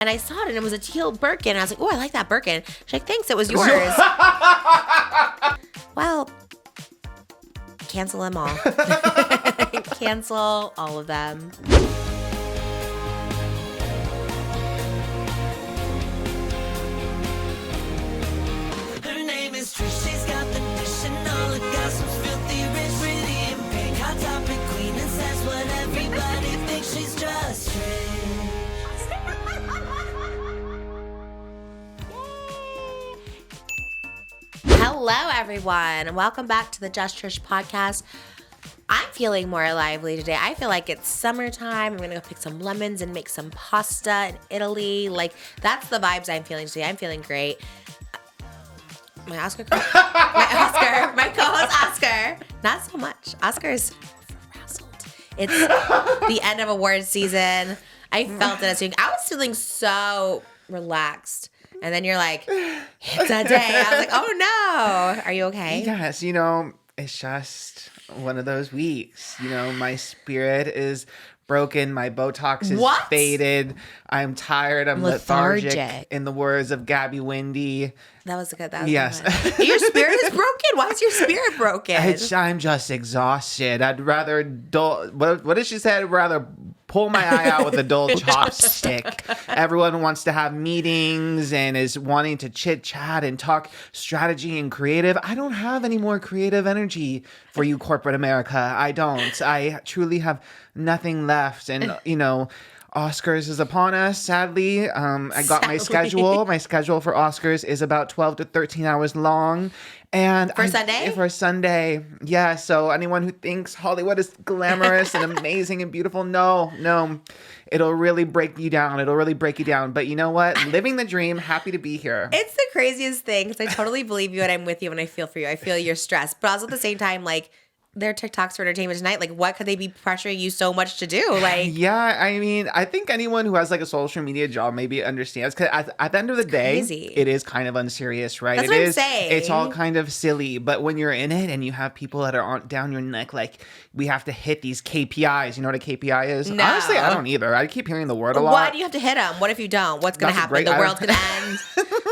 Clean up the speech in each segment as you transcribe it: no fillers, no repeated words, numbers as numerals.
And I saw it, and it was a teal Birkin. I was like, oh, I like that Birkin. She's like, thanks, it was yours. Well, cancel them all. Cancel all of them. Her name is Trish, she's got the dish and all the gossip's filthy rich, pretty and pink, hot topic queen, and says what everybody thinks. She's just Trish. Hello, everyone. Welcome back to the Just Trish podcast. I'm feeling more lively today. I feel like it's summertime. I'm going to go pick some lemons and make some pasta in Italy. Like, that's the vibes I'm feeling today. I'm feeling great. My co-host Oscar. Not so much. Oscar is frazzled. It's the end of awards season. I felt it. I was feeling so relaxed. And then you're like, it's a day. I was like, oh no. Are you okay? Yes, it's just one of those weeks. My spirit is broken. My Botox is faded. I'm tired. I'm lethargic. In the words of GABBY, WINDEY. That was good. Yes. Your spirit is broken? Why is your spirit broken? I'm just exhausted. I'd rather what did she say? I'd rather pull my eye out with a dull chopstick. Everyone wants to have meetings and is wanting to chit chat and talk strategy and creative. I don't have any more creative energy for you, corporate America. I don't. I truly have nothing left. And, Oscars is upon us, sadly. I got my schedule. My schedule for Oscars is about 12 to 13 hours long. And For Sunday. Yeah, so anyone who thinks Hollywood is glamorous and amazing and beautiful, no. It'll really break you down. But you know what? Living the dream, happy to be here. It's the craziest thing because I totally believe you and I'm with you and I feel for you. I feel your stress. But also at the same time, like, they're TikToks for entertainment tonight. Like, what could they be pressuring you so much to do? Like, yeah, I mean, I think anyone who has like a social media job maybe understands because at the end of the day, it is kind of unserious, right? That's what I'm saying. It's all kind of silly, but when you're in it and you have people that are down your neck, like we have to hit these KPIs. You know what a KPI is? No. Honestly, I don't either. I keep hearing the word a lot. Why do you have to hit them? What if you don't? What's going to happen? The world's going to end.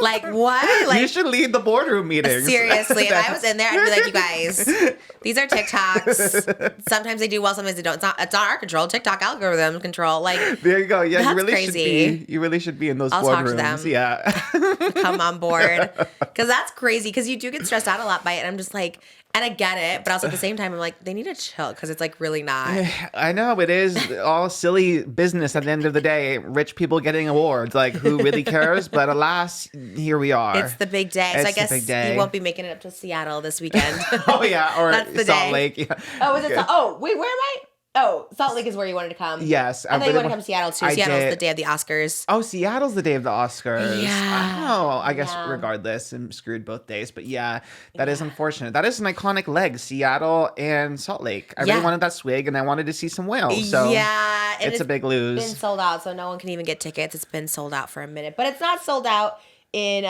Like, what? Like, you should lead the boardroom meetings. Seriously, if I was in there, I'd be like, you guys, these are TikToks. Sometimes they do well, sometimes they don't. It's not our control. TikTok algorithm control. Like, there you go. Yeah, that's you really crazy. You really should be in those I'll boardrooms. talk to them. Yeah, come on board because that's crazy. Because you do get stressed out a lot by it. And I'm just like, and I get it, but also at the same time, I'm like, they need to chill because it's like really not. I know it is all silly business at the end of the day. Rich people getting awards, like who really cares? But alas, here we are. It's the big day. So I guess you won't be making it up to Seattle this weekend. Oh yeah, or that's the Salt day. Lake. Yeah. Oh, is it? Wait, where am I? Oh, Salt Lake is where you wanted to come. Yes. I thought you wanted to come to Seattle too. Seattle's the day of the Oscars. Oh, Seattle's the day of the Oscars. Yeah. Oh, I guess regardless, I'm screwed both days. But yeah, that is unfortunate. That is an iconic leg, Seattle and Salt Lake. I really wanted that swig and I wanted to see some whales. So yeah, it's a big lose. It's been sold out, so no one can even get tickets. It's been sold out for a minute. But it's not sold out in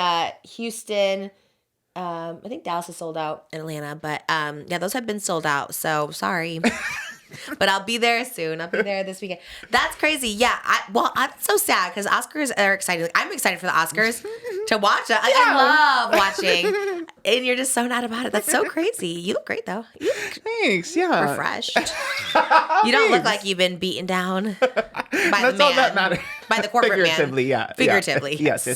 Houston. I think Dallas is sold out in Atlanta. But yeah, those have been sold out. So sorry. But I'll be there soon. I'll be there this weekend. That's crazy. Yeah. I'm so sad because Oscars are exciting. Like, I'm excited for the Oscars to watch it. I love watching. And you're just so not about it. That's so crazy. You look great, though. You look Thanks. Yeah. refreshed. You don't look like you've been beaten down by That's the man. all that matters. By the corporate Figuratively, man. yeah. Figuratively. Yes.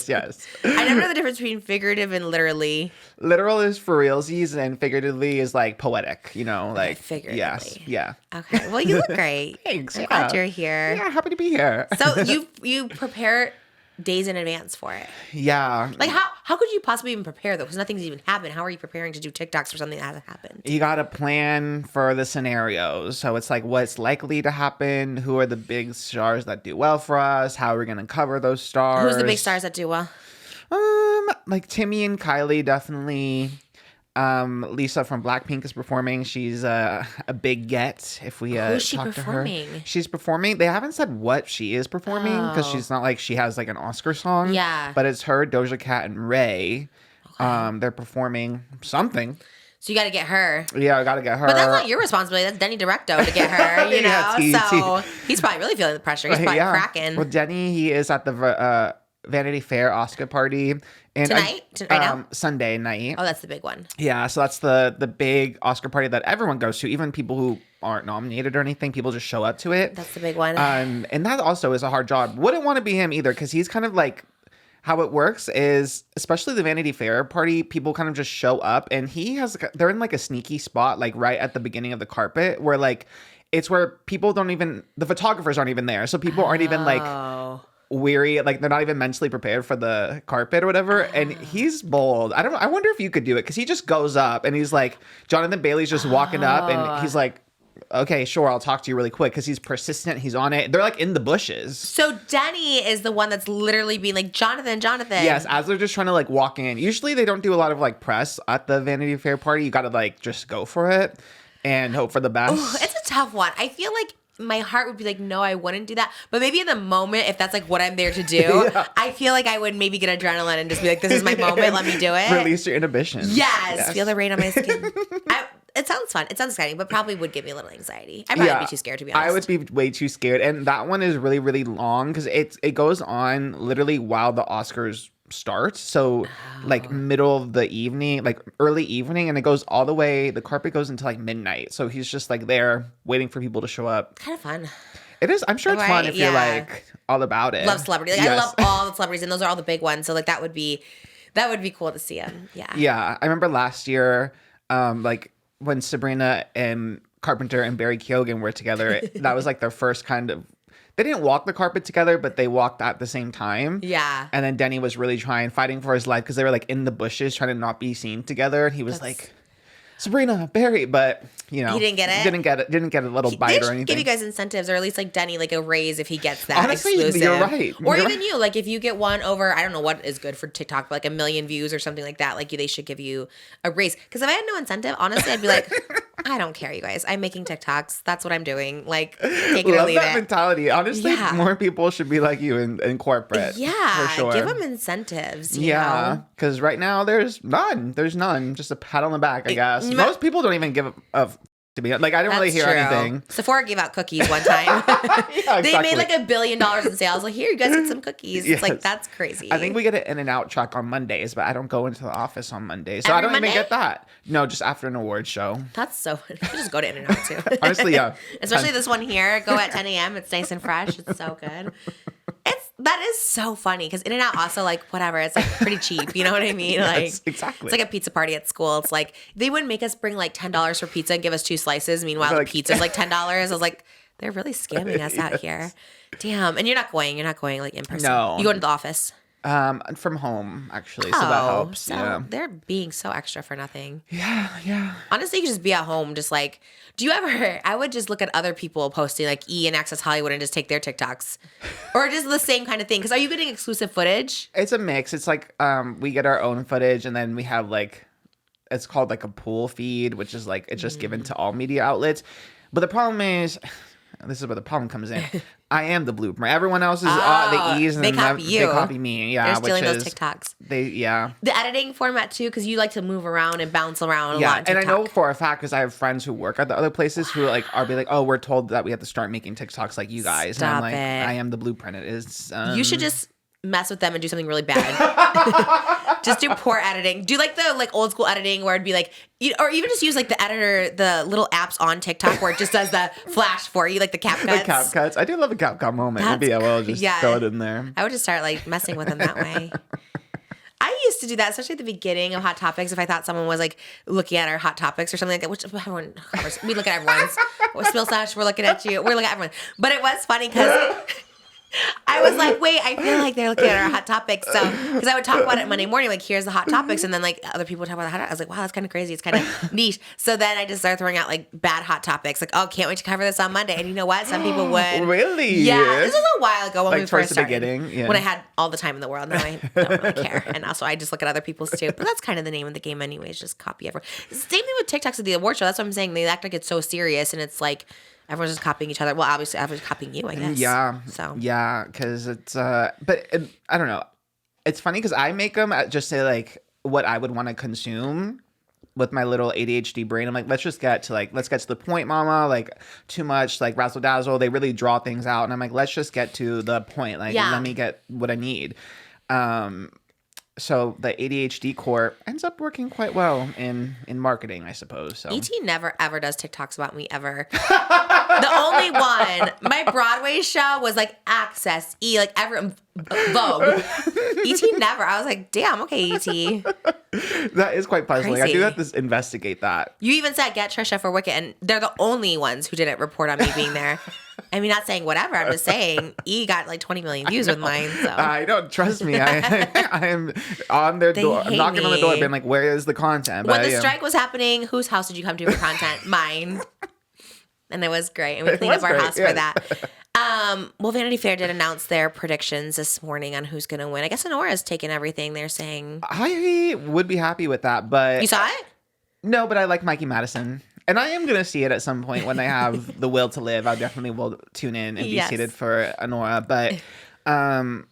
I never know the difference between figurative and literally. Literal is for realsies and figuratively is like poetic, like figuratively. Yes. Yeah. Okay. Well, you look great. Thanks. I'm glad you're here. Yeah, happy to be here. So you prepare days in advance for it. Yeah. Like how could you possibly even prepare though? Because nothing's even happened. How are you preparing to do TikToks for something that hasn't happened? You got to plan for the scenarios. So it's like what's likely to happen, who are the big stars that do well for us, how are we going to cover those stars. Who's the big stars that do well? Like Timmy and Kylie definitely. Lisa from Blackpink is performing. She's a big get if we Who's she talk performing? to her. She's performing. They haven't said what she is performing because she's not like she has like an Oscar song. Yeah. But it's her, Doja Cat, and Ray. Okay. They're performing something. So you got to get her. Yeah, I gotta get her. But that's not your responsibility. That's Denny Directo to get her, you know? Yeah, He's probably really feeling the pressure. He's probably cracking. Well, Denny, he is at the Vanity Fair Oscar party. And Tonight? Right now? Sunday night. Oh, that's the big one. Yeah, so that's the big Oscar party that everyone goes to, even people who aren't nominated or anything. People just show up to it. That's the big one. And that also is a hard job. Wouldn't want to be him either, because he's kind of like, how it works is, especially the Vanity Fair party, people kind of just show up, and they're in like a sneaky spot, like right at the beginning of the carpet, where like it's where people the photographers aren't even there, so people aren't even like weary, like they're not even mentally prepared for the carpet or whatever. And he's bold. I wonder if you could do it, because he just goes up and he's like, Jonathan Bailey's just walking up, and he's like, okay, sure, I'll talk to you really quick, because he's persistent. He's on it. They're like in the bushes. So Denny is the one that's literally being like, Jonathan. Yes, as they're just trying to like walk in. Usually they don't do a lot of like press at the Vanity Fair party. You got to like just go for it and hope for the best. Ooh, it's a tough one. I feel like my heart would be like, no, I wouldn't do that. But maybe in the moment, if that's like what I'm there to do, I feel like I would maybe get adrenaline and just be like, this is my moment. Let me do it. Release your inhibition. Yes. Feel the rain on my skin. It sounds fun. It sounds exciting, but probably would give me a little anxiety. I'd probably be too scared, to be honest. I would be way too scared. And that one is really, really long, because it goes on literally while the Oscars start. So like middle of the evening, like early evening, and it goes all the way, the carpet goes until like midnight. So he's just like there waiting for people to show up. Kind of fun. It is. I'm sure it's fun if you're like all about it. Love celebrity. Like, I love all the celebrities, and those are all the big ones. So like that would be cool to see them. Yeah. Yeah. I remember last year, like when Sabrina and Carpenter and Barry Keoghan were together, that was like their first kind of, they didn't walk the carpet together, but they walked at the same time. Yeah. And then Denny was really fighting for his life, because they were like in the bushes trying to not be seen together. And he was like, Sabrina, Barry, but you know, he didn't get it. Didn't get a little bite or anything. Give you guys incentives, or at least like Denny, like a raise if he gets that. Honestly, exclusive. you're right. Or even you, like if you get one over, I don't know what is good for TikTok, but like 1 million views or something like that, like they should give you a raise. Because if I had no incentive, honestly, I'd be like, I don't care, you guys. I'm making TikToks. That's what I'm doing. Like, take it or leave that mentality. Honestly, more people should be like you in corporate. Yeah, for sure. give them incentives. You know? Because right now there's none. There's none. Just a pat on the back, I guess. Most people don't even give a to be like, I don't really hear anything. Sephora gave out cookies one time. They made like $1 billion in sales. Like, here, you guys get some cookies. Yes. It's like, that's crazy. I think we get an In-N-Out truck on Mondays, but I don't go into the office on Mondays, so I don't even get that. No, just after an award show. That's so funny. You just go to In-N-Out too. Honestly, yeah. Especially this one here. Go at 10 a.m. It's nice and fresh. It's so good. That is so funny, because In-N-Out also, like, whatever, it's like pretty cheap. You know what I mean? Yes, like, exactly. It's like a pizza party at school. It's like they wouldn't make us bring like $10 for pizza and give us 2 slices. Meanwhile, the pizza's like $10. I was like, they're really scamming us out here. Damn. And you're not going like in person. No. You go to the office. From home, actually, so that helps. So they're being so extra for nothing. Yeah. Honestly, you could just be at home, just like, do you ever, I would just look at other people posting like E and Access Hollywood and just take their TikToks. Or just the same kind of thing. Because are you getting exclusive footage? It's a mix. It's like we get our own footage, and then we have like, it's called like a pool feed, which is like, it's just given to all media outlets. But the problem is, this is where the problem comes in. I am the blueprint. Everyone else is the E's, and they copy you. They copy me. Yeah, they're stealing those TikToks. The editing format too, because you like to move around and bounce around a lot. On TikTok. And I know for a fact, because I have friends who work at the other places who like are be like, oh, we're told that we have to start making TikToks like you guys. Stop and I'm like, it. I am the blueprint. It is. You should just mess with them and do something really bad. Just do poor editing. Do like the old school editing where it'd be like, or even just use like the editor, the little apps on TikTok where it just does the flash for you, like the cap cuts. The cap cuts. I do love a cap cut moment. Maybe I will just throw it in there. I would just start like messing with them that way. I used to do that, especially at the beginning of Hot Topics. If I thought someone was like looking at our Hot Topics or something like that, which everyone, of course, we look at everyone's. Spill Slash, we're looking at you. We're looking at everyone. But it was funny because I was like, wait, I feel like they're looking at our Hot Topics. So, because I would talk about it Monday morning, like, here's the Hot Topics. And then, like, other people would talk about the Hot Topics. I was like, wow, that's kind of crazy. It's kind of niche. So then I just started throwing out, like, bad Hot Topics. Like, oh, can't wait to cover this on Monday. And you know what? Some people would. Really? Yeah. This was a while ago when like we first started. Beginning? Yeah. When I had all the time in the world. Now I don't really care. And also, I just look at other people's too. But that's kind of the name of the game anyways. Just copy everyone. Same thing with TikToks at the award show. That's what I'm saying. They act like it's so serious. And it's like, everyone's just copying each other. Well, obviously, everyone's copying you, I guess. Yeah. So. Yeah, because it's, I don't know. It's funny because I make them just say, like, what I would want to consume. with my little ADHD brain, I'm like, let's get to the point, mama. Like, too much, like, razzle dazzle. They really draw things out. And I'm like, let's just get to the point. Like, let me get what I need. So the ADHD core ends up working quite well in marketing, I suppose. So ET never ever does TikToks about me ever. The only one, my Broadway show was like Access E, like everyone Vogue. ET never. I was like, damn, okay, ET. That is quite puzzling. Crazy. I do have to investigate that. You even said get Trisha for Wicked, and they're the only ones who didn't report on me being there. I mean, not saying whatever. I'm just saying E got like 20 million views with mine. So I don't trust me. I am on their door. I'm knocking on the door, being like, "Where is the content?" When the strike was happening, whose house did you come to for content? Mine. And it was great, and we cleaned up our house for that. Well, Vanity Fair did announce their predictions this morning on who's going to win. I guess Honora's taken everything. They're saying I would be happy with that, but you saw it. No, but I like Mikey Madison. And I am going to see it at some point when I have the will to live. I definitely will tune in and be seated for Honora. But I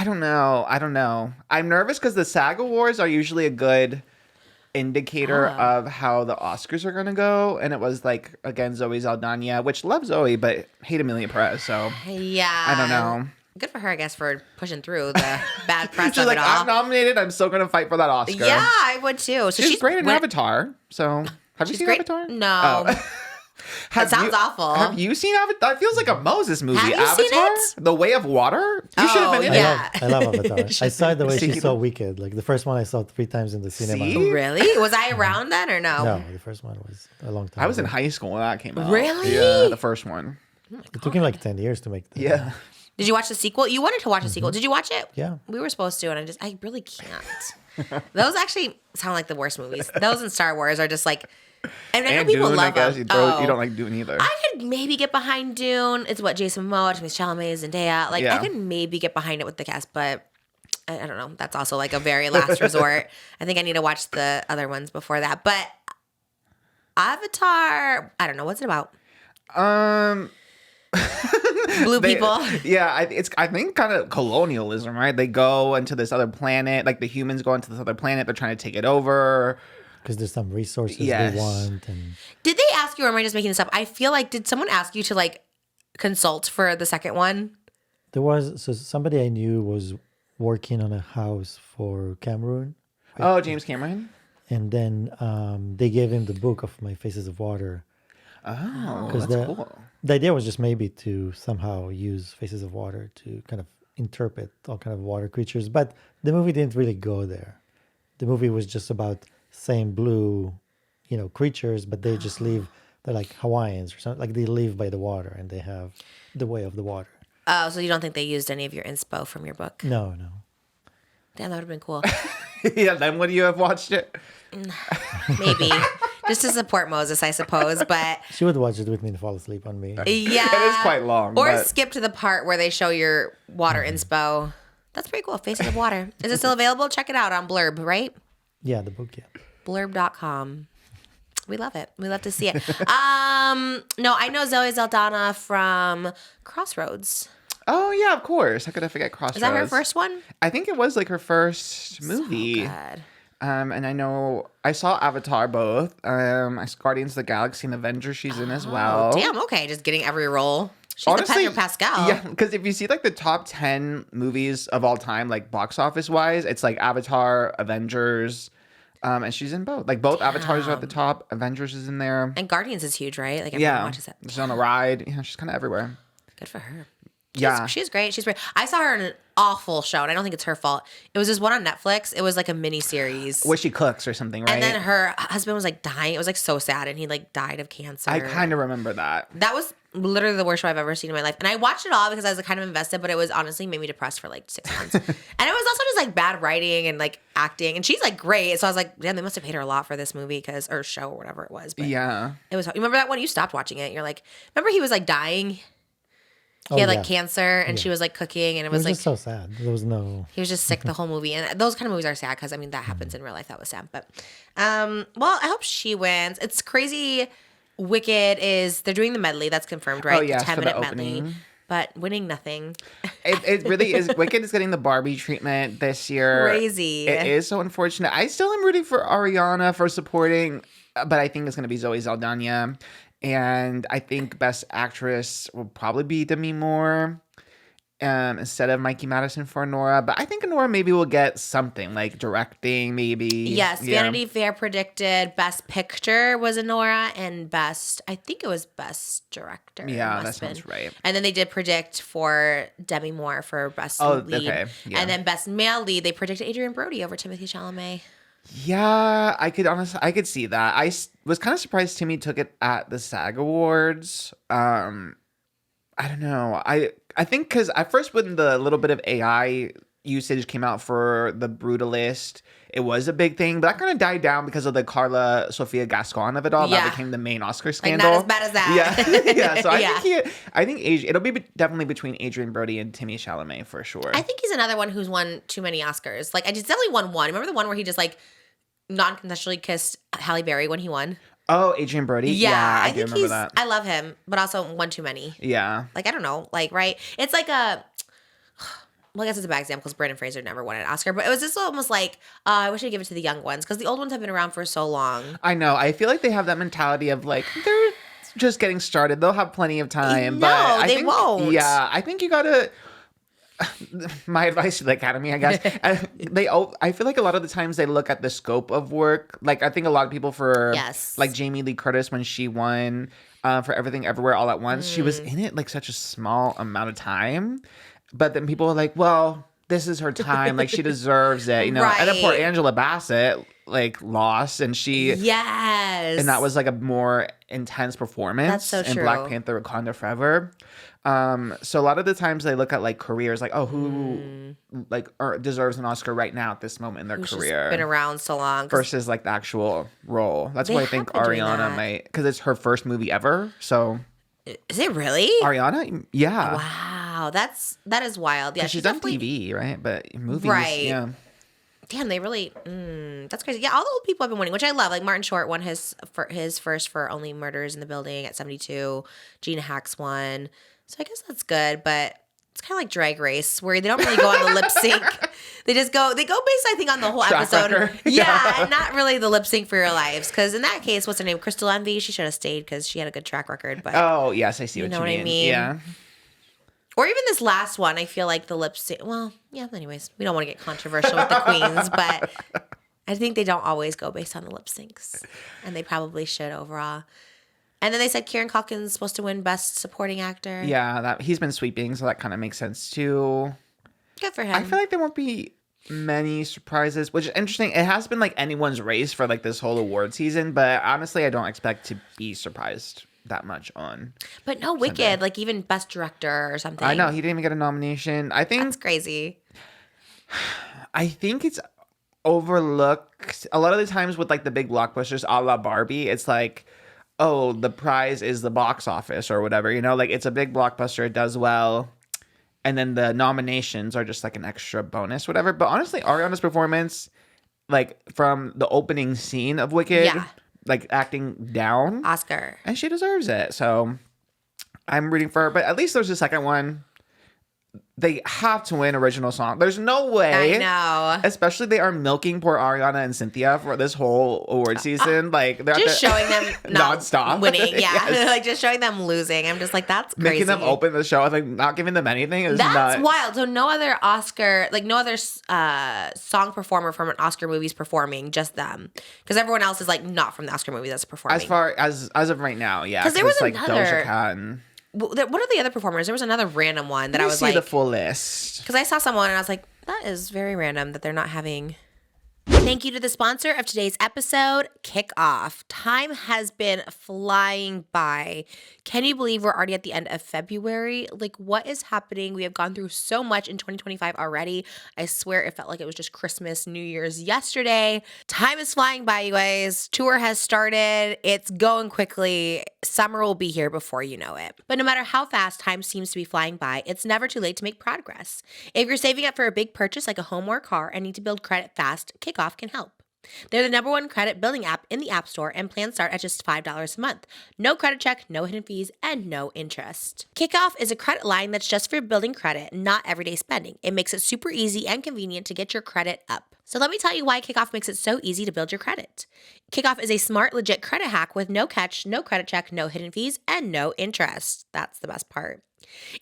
don't know. I'm nervous because the SAG Awards are usually a good indicator of how the Oscars are going to go. And it was like, again, Zoe Saldana, which love Zoe, but hate Amelia Perez. So yeah, I don't know. Good for her, I guess, for pushing through the bad press She's of like, it all. I'm nominated. I'm still going to fight for that Oscar. Yeah, I would too. So she's great in Avatar. So have you seen great. Avatar? No. Oh. That sounds awful. Have you seen Avatar? That feels like a Moses movie. Have you Avatar? seen it? The Way of Water? You should have been in yeah. it. I love Avatar. I saw it the way See, she saw Wicked. Like the first one I saw 3 times in the cinema. See? Really? Was I around then or no? No, the first one was a long time I was in ago. high school when that came out. Really? Yeah, the first one. It took him like 10 years to make that. Yeah. Did you watch the sequel? You wanted to watch the sequel. Did you watch it? Yeah. We were supposed to, and I really can't. Those actually sound like the worst movies. Those in Star Wars are just like, and I know And people Dune, love I guess. them. You don't like Dune either. I could maybe get behind Dune. It's what Jason Momoa, Timothée Chalamet, Zendaya. Like Yeah. I could maybe get behind it with the cast, but I don't know. That's also like a very last resort. I think I need to watch the other ones before that. But Avatar, I don't know. What's it about? Blue people. Yeah, I think kind of colonialism, right? They go into this other planet, like the humans go into this other planet. They're trying to take it over. Because there's some resources Yes. they want. And Did they ask you, or am I just making this up? I feel like, did someone ask you to like consult for the second one? there was, so somebody I knew was working on a house for Cameroon. Oh, James Cameron? And then they gave him the book of My Faces of Water. Oh, Because that's cool. the idea was just maybe to somehow use Faces of Water to kind of interpret all kind of water creatures. But the movie didn't really go there. The movie was just about same blue, creatures, but they just live, they're like Hawaiians or something. Like they live by the water and they have the way of the water. Oh, so you don't think they used any of your inspo from your book? No. Damn, that would have been cool. Yeah, then would you have watched it? Maybe. Just to support Moses, I suppose. But She would watch it with me and fall asleep on me. yeah. It is quite long. Or but- skip to the part where they show your water inspo. That's pretty cool. Faces of Water. Is it still available? Check it out on Blurb, right? Yeah, the book, yeah. Blurb.com. We love it. We love to see it. No, I know Zoe Saldana from Crossroads. Oh, yeah, of course. How could I forget Crossroads? Is that her first one? I think it was like her first movie. So good. And I know I saw Avatar both. I saw Guardians of the Galaxy and Avengers she's in as well. Oh, damn. Okay. Just getting every role. She's the Pedro Pascal. Yeah, because if you see like the top 10 movies of all time, like box office wise, it's like Avatar, Avengers, and she's in both. Like both Avatars are at the top. Avengers is in there. And Guardians is huge, right? Like everyone watches it. She's on a ride. Yeah, she's kind of everywhere. Good for her. Yeah. She's great. She's great. I saw her in an awful show, and I don't think it's her fault. It was this one on Netflix. It was like a mini series. Where she cooks or something, right? And then her husband was like dying. It was like so sad, and he like died of cancer. I kind of remember that. That was literally the worst show I've ever seen in my life. And I watched it all because I was like, kind of invested, but it was honestly made me depressed for like 6 months. And it was also just like bad writing and like acting. And she's like great. So I was like, damn, they must have paid her a lot for this movie or show or whatever it was. But Yeah. it was. You remember that one? You stopped watching it. You're like, remember he was like dying. He had like cancer, and she was like cooking, and it It was was like just so sad. There was no... he was just sick the whole movie. And those kind of movies are sad because I mean that happens in real life. That was sad, but well, I hope she wins. It's crazy. Wicked they're doing the medley that's confirmed, right? Oh, yeah, the for the 10-minute medley. opening. but winning nothing. It really is. Wicked is getting the Barbie treatment this year. Crazy. It is so unfortunate. I still am rooting for Ariana for supporting, but I think it's going to be Zoe Saldana. And I think Best Actress will probably be Demi Moore instead of Mikey Madison for Nora. But I think Nora maybe will get something, like directing maybe. Yes, Yeah. Vanity Fair predicted Best Picture was Nora and I think it was Best Director. Yeah, It that must have sounds been. right. And then they did predict for Demi Moore for Best Oh, Lead. okay, yeah. And then Best Male Lead, they predicted Adrian Brody over Timothée Chalamet. Yeah, I could see that. Was kind of surprised Timmy took it at the SAG Awards. I don't know. I think because at first when the little bit of AI usage came out for The Brutalist, it was a big thing, but that kind of died down because of the Carla Sofia Gascon of it all. Yeah. That became the main Oscar Like, scandal. not as bad as that. Yeah, yeah. So Yeah. I think it'll be definitely between Adrian Brody and Timmy Chalamet for sure. I think he's another one who's won too many Oscars. Like, I just definitely won one. Remember the one where he just, like, non-consensually kissed Halle Berry when he won? Oh, Adrian Brody. Yeah, I do think remember that. I love him, but also one too many. Yeah. Like, I don't know. Like, right? It's like a... Well, I guess it's a bad example because Brandon Fraser never won an Oscar, but it was just almost like, I wish I'd give it to the young ones because the old ones have been around for so long. I know. I feel like they have that mentality of like, they're just getting started. They'll have plenty of time. No, but I they think, won't. Yeah, I think you gotta... My advice to the Academy, I guess, I feel like a lot of the times they look at the scope of work. Like, I think a lot of people Yes. like Jamie Lee Curtis when she won for Everything Everywhere All at Once, she was in it like such a small amount of time. But then people are like, well, this is her time. Like, she deserves it, you know? And then poor Right. Angela Bassett, like, lost, and she... Yes. And that was like a more intense performance That's so in true. Black Panther Wakanda Forever. So a lot of the times they look at like careers, like, oh, who like deserves an Oscar right now at this moment in their Who's just career been around so long. 'Cause versus like the actual role. That's They why I have think been doing Ariana that. might, because it's her first movie ever. So Is it really? Ariana, yeah. Wow. That is wild. Yeah, She's she's done definitely... TV, right? But movies, Right. yeah. Damn, they really... that's crazy. Yeah, all the old people have been winning, which I love. Like, Martin Short won his first for Only Murders in the Building at 72. Gina Hacks won. So I guess that's good, but it's kind of like Drag Race, where they don't really go on the lip sync. They go based, I think, on the whole Track episode. record. Yeah, and not really the lip sync for your lives. Because in that case, what's her name? Crystal Envy. She should have stayed because she had a good track record. But Oh, yes, I see what know you what I mean. mean? Yeah. Or even this last one, I feel like the lip sync. Well, yeah. Anyways, we don't want to get controversial with the queens, but I think they don't always go based on the lip syncs, and they probably should overall. And then they said Kieran Culkin's supposed to win Best Supporting Actor. Yeah, he's been sweeping, so that kind of makes sense too. Good for him. I feel like there won't be many surprises, which is interesting. It has been like anyone's race for like this whole award season, but honestly, I don't expect to be surprised that much on. But no, Wicked, like even Best Director or something. I know he didn't even get a nomination. I That's think crazy. it's overlooked a lot of the times with like the big blockbusters, a la Barbie. It's like, oh, the prize is the box office or whatever. You know, like it's a big blockbuster, it does well. And then the nominations are just like an extra bonus, whatever. But honestly, Ariana's performance, like from the opening scene of Wicked, Yeah. like acting down, Oscar. and she deserves it. So I'm rooting for her. But at least there's a second one. They have to win original song. There's no way. I know. Especially they are milking poor Ariana and Cynthia for this whole award season. Like they're Just showing them not nonstop winning. Yeah. Yes. Like just showing them losing. I'm just like, that's crazy. Making them open the show, like not giving them anything is That's not wild. So no other Oscar, like no other song performer from an Oscar movie is performing, just them. Because everyone else is like not from the Oscar movie that's performing. as far as of right now. Yeah, 'Cause there was it's like another- Doja Cat and What are the other performers? There was another random one that I was see like, the full list. because I saw someone and I was like, that is very random that they're not having. Thank you to the sponsor of today's episode, Kickoff. Time has been flying by. Can you believe we're already at the end of February? Like, what is happening? We have gone through so much in 2025 already. I swear it felt like it was just Christmas, New Year's yesterday. Time is flying by, you guys. Tour has started. It's going quickly. Summer will be here before you know it. But no matter how fast time seems to be flying by, it's never too late to make progress. If you're saving up for a big purchase like a home or a car and need to build credit fast, Kickoff can help. They're the #1 credit building app in the App Store, and plans start at just $5 a month. No credit check, no hidden fees, and no interest. Kickoff is a credit line that's just for building credit, not everyday spending. It makes it super easy and convenient to get your credit up. So let me tell you why Kickoff makes it so easy to build your credit. Kickoff is a smart, legit credit hack with no catch, no credit check, no hidden fees, and no interest. That's the best part.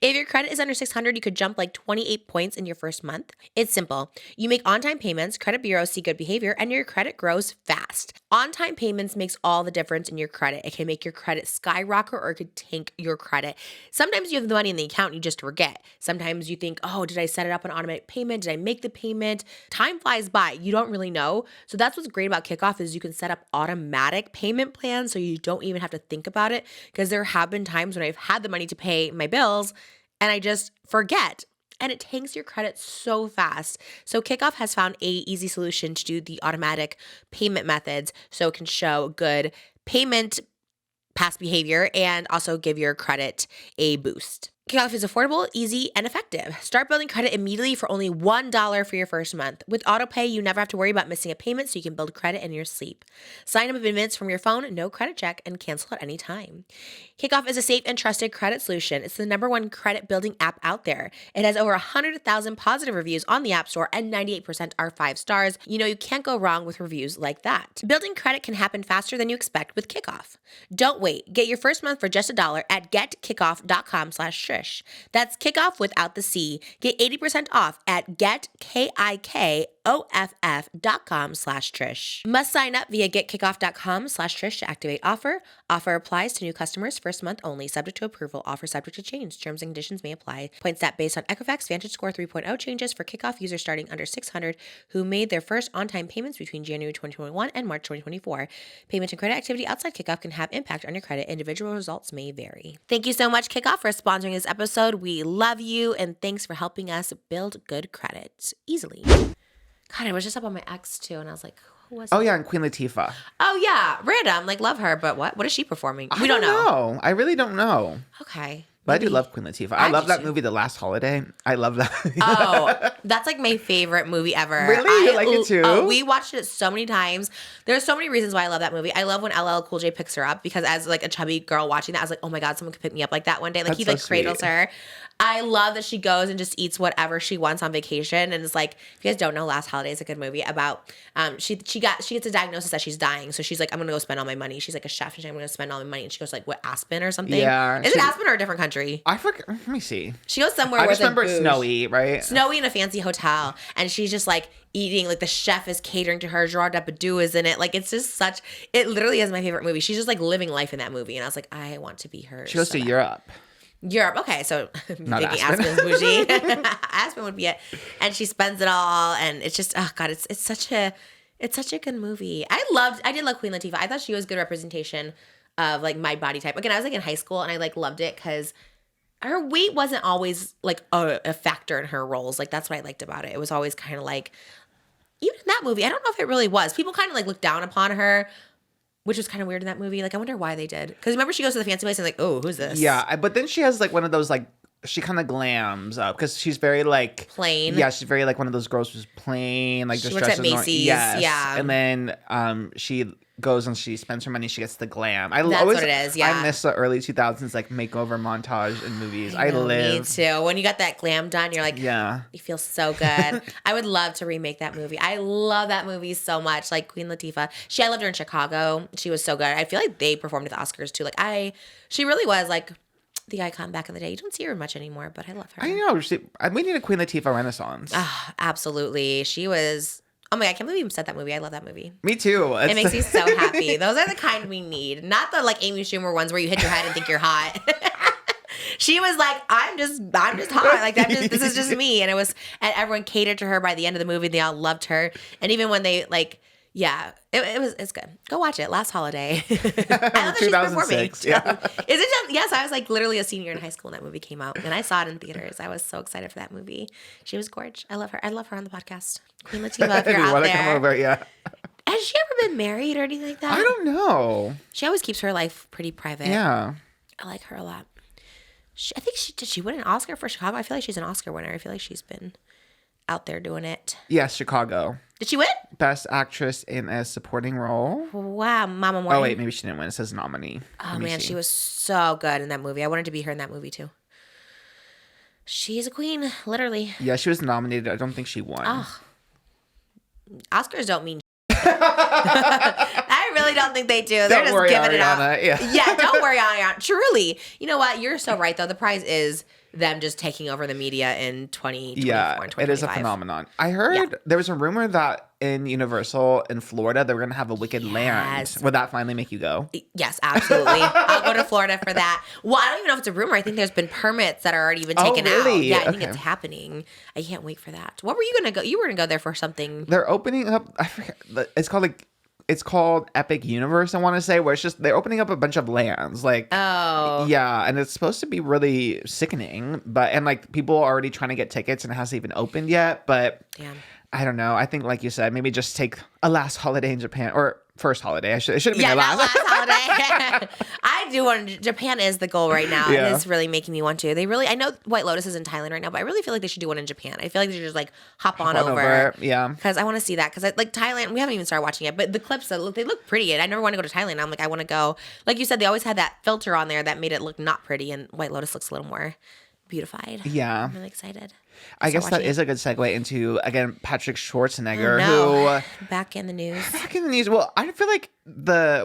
If your credit is under 600, you could jump like 28 points in your first month. It's simple. You make on-time payments, credit bureaus see good behavior, and your credit grows fast. On-time payments makes all the difference in your credit. It can make your credit skyrocket or it could tank your credit. Sometimes you have the money in the account and you just forget. Sometimes you think, oh, did I set it up on automatic payment? Did I make the payment? Time flies by. You don't really know. So that's what's great about Kickoff is you can set up automatic payment plans so you don't even have to think about it, because there have been times when I've had the money to pay my bills and I just forget, and it tanks your credit so fast. So Kickoff has found a easy solution to do the automatic payment methods so it can show good payment past behavior and also give your credit a boost. Kickoff is affordable, easy, and effective. Start building credit immediately for only $1 for your first month. With AutoPay, you never have to worry about missing a payment, so you can build credit in your sleep. Sign up in minutes from your phone, no credit check, and cancel at any time. Kickoff is a safe and trusted credit solution. It's the #1 credit building app out there. It has over 100,000 positive reviews on the App Store, and 98% are 5 stars. You know you can't go wrong with reviews like that. Building credit can happen faster than you expect with Kickoff. Don't wait. Get your first month for just $1 at getkickoff.com/Trish. That's Kickoff without the C. Get 80% off at getkickoff.com/Trish. Must sign up via getkickoff.com/Trish to activate offer. Offer applies to new customers first month only, subject to approval. Offer subject to change. Terms and conditions may apply. Points set based on Equifax Vantage Score 3.0 changes for Kickoff users starting under 600 who made their first on-time payments between January 2021 and March 2024. Payment and credit activity outside Kickoff can have impact on your credit. Individual results may vary. Thank you so much, Kickoff, for sponsoring this episode. We love you, and thanks for helping us build good credit easily. God, I was just up on my ex too, and I was like, who was Oh it? yeah, and Queen Latifah. Oh yeah, random. Like, love her, but what is she performing? We don't know. I really don't know. Okay. But Maybe. I do love Queen Latifah. I love do that too. movie, The Last Holiday. I love that. Oh, that's like my favorite movie ever. Really? You like it too? Oh, we watched it so many times. There's so many reasons why I love that movie. I love when LL Cool J picks her up, because as like a chubby girl watching that, I was like, oh my God, someone could pick me up like that one day. Like That's he so like cradles sweet. her. I love that she goes and just eats whatever she wants on vacation. And it's like, if you guys don't know, Last Holiday is a good movie about she gets a diagnosis that she's dying. So she's like, I'm gonna go spend all my money. She's like a chef and she's like, I'm gonna spend all my money. And she goes like, what, Aspen or something? Yeah, Is it she- Aspen or a different country? I forget. Let me see. She goes somewhere I where just remember it's bouge. snowy, right? Snowy in a fancy hotel, and she's just like eating, like the chef is catering to her. Gerard Depardieu is in it. Like, it's just such, it literally is my favorite movie. She's just like living life in that movie, and I was like, I want to be her. She goes so to bad. Europe. Europe. Okay, so Not thinking Aspen. Aspen's bougie. Aspen would be it, and she spends it all, and it's just, oh God, it's such a good movie. I did love Queen Latifah. I thought she was good representation of like my body type. Again, I was like in high school, and I like loved it because her weight wasn't always like a factor in her roles. Like, that's what I liked about it. It was always kind of like, even in that movie, I don't know if it really was. People kind of like looked down upon her, which was kind of weird in that movie. Like, I wonder why they did. Because remember, she goes to the fancy place and like, oh, who's this? Yeah, but then she has like one of those like, she kind of glams up because she's very like Plain. Yeah, she's very like one of those girls who's plain. Like, She the works dress at is Macy's, yes. yeah. And then she goes and she spends her money. She gets the glam. That's always, what it is, yeah. I miss the early 2000s like makeover montage in movies. I know, live. Me too. When you got that glam done, you're like, Yeah. you feel so good. I would love to remake that movie. I love that movie so much. Like Queen Latifah. I loved her in Chicago. She was so good. I feel like they performed at the Oscars too. Like she really was like the icon back in the day. You don't see her much anymore, but I love her. I know. We need a Queen Latifah renaissance. Absolutely. She was, oh my God, I can't believe we even said that movie. I love that movie. Me too. It makes me so happy. Those are the kind we need. Not the like Amy Schumer ones where you hit your head and think you're hot. She was like, I'm just hot. Like, this is just me. And everyone catered to her by the end of the movie. They all loved her. And even when they like, yeah, it's good. Go watch it. Last Holiday. I love that she's performing. 2006, yeah. Is it just, yes, I was like literally a senior in high school when that movie came out. And I saw it in theaters. I was so excited for that movie. She was gorgeous. I love her. I love her on the podcast. Queen Latifah, if If you're you out wanna there. come over, yeah. Has she ever been married or anything like that? I don't know. She always keeps her life pretty private. Yeah. I like her a lot. I think she win an Oscar for Chicago? I feel like she's an Oscar winner. I feel like she's been out there doing it. Yes, Chicago. Did she win? Best Actress in a Supporting Role. Wow, Mama Morton. Oh, wait, maybe she didn't win. It says nominee. Oh, man, she was so good in that movie. I wanted to be her in that movie, too. She's a queen, literally. Yeah, she was nominated. I don't think she won. Oh. Oscars don't mean I really don't think they do. They're Don't just worry, giving it out. Ariana. Yeah. Yeah, don't worry, Ariana. Truly. You know what? You're so right, though. The prize is them just taking over the media in 2024 Yeah, and 2025. it is a phenomenon. I heard there was a rumor that in Universal in Florida, they were going to have a Wicked Land. Would that finally make you go? Yes, absolutely. I'll go to Florida for that. Well, I don't even know if it's a rumor. I think there's been permits that are already been taken out. Really? Yeah, I think Okay. it's happening. I can't wait for that. What were you going to go? You were going to go there for something. They're opening up, I forget, it's called Epic Universe, I want to say, where it's just they're opening up a bunch of lands. Like, Oh. yeah, and it's supposed to be really sickening, and like people are already trying to get tickets and it hasn't even opened yet. But Damn. I don't know. I think, like you said, maybe just take a last holiday in Japan or first holiday. It shouldn't be Yeah, the not last. last holiday. I do want to. Japan is the goal right now. Yeah. And it's really making me want to. I know White Lotus is in Thailand right now, but I really feel like they should do one in Japan. I feel like they should just like hop on over. Yeah. Because I want to see that. Because like Thailand, we haven't even started watching it, but the clips, they look pretty. And I never want to go to Thailand. I'm like, I want to go. Like you said, they always had that filter on there that made it look not pretty. And White Lotus looks a little more beautified. Yeah. I'm really excited. I guess that watching is a good segue into, again, Patrick Schwarzenegger, No. Back in the news. back in the news. Well, I feel like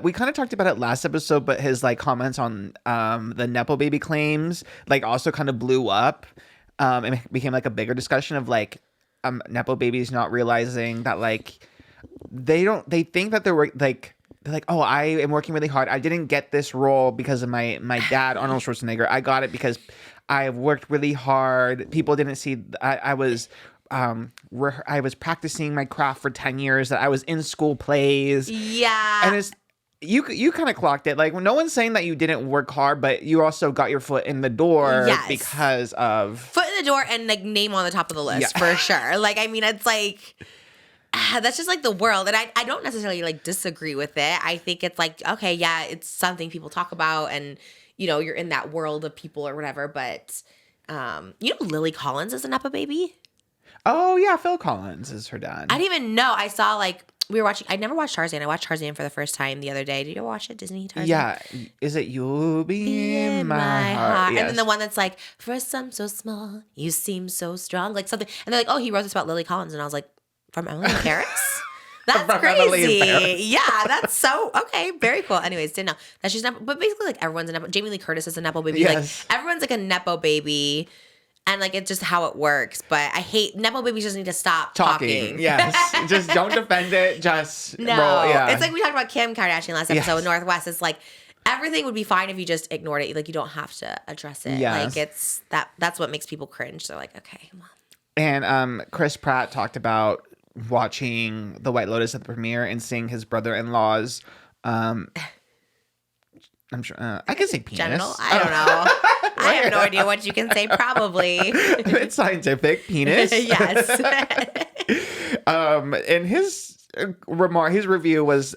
we kind of talked about it last episode, but his like comments on the Nepo baby claims like also kind of blew up. It became like a bigger discussion of like Nepo babies not realizing that like they think that they're like, oh, I am working really hard. I didn't get this role because of my dad, Arnold Schwarzenegger. I got it because I worked really hard. People didn't see I was practicing my craft for 10 years, that I was in school plays. Yeah. And it's you kind of clocked it. Like, no one's saying that you didn't work hard, but you also got your foot in the door Yes. because of foot in the door and like name on the top of the list Yeah. for sure. Like, I mean, it's like that's just like the world. And I don't necessarily like disagree with it. I think it's like, okay, yeah, it's something people talk about and you know, you're in that world of people or whatever. But you know, Lily Collins is a Nepo baby. Oh yeah, Phil Collins is her dad. I didn't even know. I saw like we were watching. I never watched Tarzan. I watched Tarzan for the first time the other day. Did you ever watch it? Disney Tarzan. Yeah, is it You'll Be in My Heart? Yes. And then the one that's like, first I'm so small, you seem so strong, like something. And they're like, oh, he wrote this about Lily Collins, and I was like, from Emily in Paris. That's From Emily in crazy. Paris. Yeah, that's so okay. Very cool. Anyways, didn't know that she's Nepo, but basically like everyone's a Nepo. Jamie Lee Curtis is a Nepo baby. Yes. Like everyone's like a Nepo baby. And like it's just how it works. But I hate Nepo babies just need to stop talking. Yes, just don't defend it. Just No. roll. Yeah, It's like we talked about Kim Kardashian last episode Yes. with Northwest. It's like everything would be fine if you just ignored it. Like you don't have to address it. Yes. Like it's that's what makes people cringe. They're like, okay, come on. And Chris Pratt talked about watching The White Lotus at the premiere and seeing his brother-in-law's. I'm sure I can say penis. Genital? I don't know. I have no idea what you can say. Probably. It's scientific. Penis. Yes. And his review was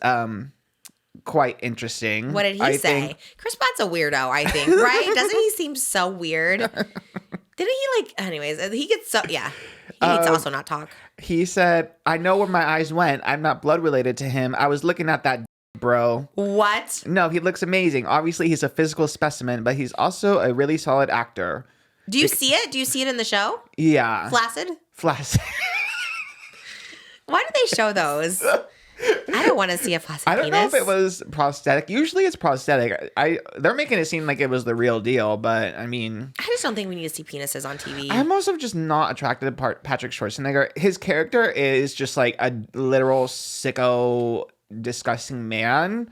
quite interesting. What did he I say? think. Chris Pratt's a weirdo, I think, right? Doesn't he seem so weird? Didn't he like, anyways, he gets so, yeah. He needs to also not talk. He said, I know where my eyes went. I'm not blood related to him. I was looking at that bro. What? No, he looks amazing. Obviously, he's a physical specimen, but he's also a really solid actor. Do you see it? Do you see it in the show? Yeah. Flaccid? Flaccid. Why do they show those? I don't want to see a flaccid I don't penis. know if it was prosthetic. Usually it's prosthetic. They're making it seem like it was the real deal, but I mean, I just don't think we need to see penises on TV. I'm also just not attracted to Patrick Schwarzenegger. His character is just like a literal sicko, disgusting man.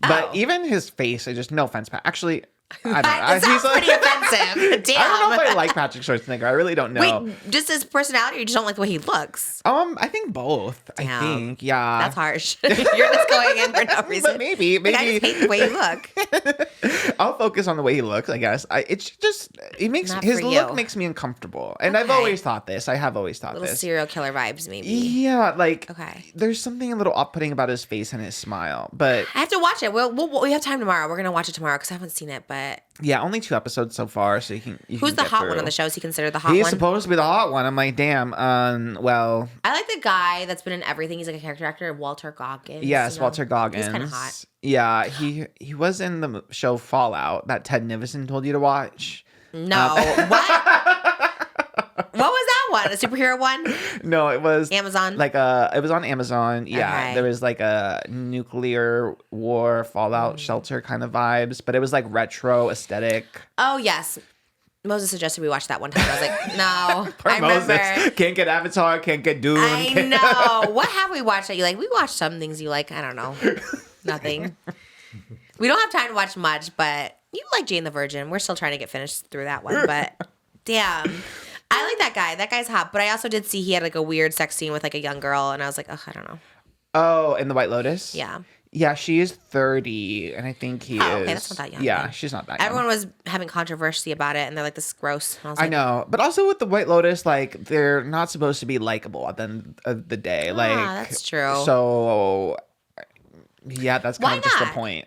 But Oh. even his face, I just, no offense, Pat. Actually, I don't know. That sounds pretty offensive. Damn. I don't know if I like Patrick Schwarzenegger. I really don't know. Wait, just his personality, or you just don't like the way he looks? I think both. I Damn. think, yeah. That's harsh. You're just going in for no reason. But maybe Like, I just hate the way you look. I'll focus on the way he looks, I guess. It makes Not his for look you. makes me uncomfortable. And I've Okay. always thought this. I have always thought Little this. serial killer vibes, maybe. Yeah, like Okay. there's something a little off-putting about his face and his smile. But I have to watch it. We have time tomorrow. We're gonna watch it tomorrow because I haven't seen it. But but Yeah, only 2 episodes so far, so you can who's the get hot through. one on the show? Is he considered the hot He's one? supposed to be the hot one. I'm like, damn. Well, I like the guy that's been in everything. He's like a character actor, Walter Goggins. yes, you know? Walter Goggins. He's kind of hot. Yeah, he was in the show Fallout that Ted Nivison told you to watch. No, what? What was that one? A superhero one? No, it was Amazon? Like it was on Amazon. Yeah, Okay. there was like a nuclear war fallout shelter kind of vibes, but it was like retro aesthetic. Oh yes, Moses suggested we watch that one time. I was like, no, Poor I remember. Moses. Can't get Avatar, can't get Dune. I know. What have we watched that you like? We watched some things you like. I don't know. Nothing. We don't have time to watch much, but you like Jane the Virgin. We're still trying to get finished through that one, but damn. I like that guy. That guy's hot. But I also did see he had like a weird sex scene with like a young girl, and I was like, oh, I don't know. Oh, in the White Lotus? Yeah. Yeah, she is 30, and I think he is. Okay, that's not that young. Yeah, then. she's not that young. Everyone was having controversy about it, and they're like, this is gross. And I was I like, know, but also with the White Lotus, like they're not supposed to be likable at the end of the day. Like that's true. So, yeah, that's kind Why of just the not? point.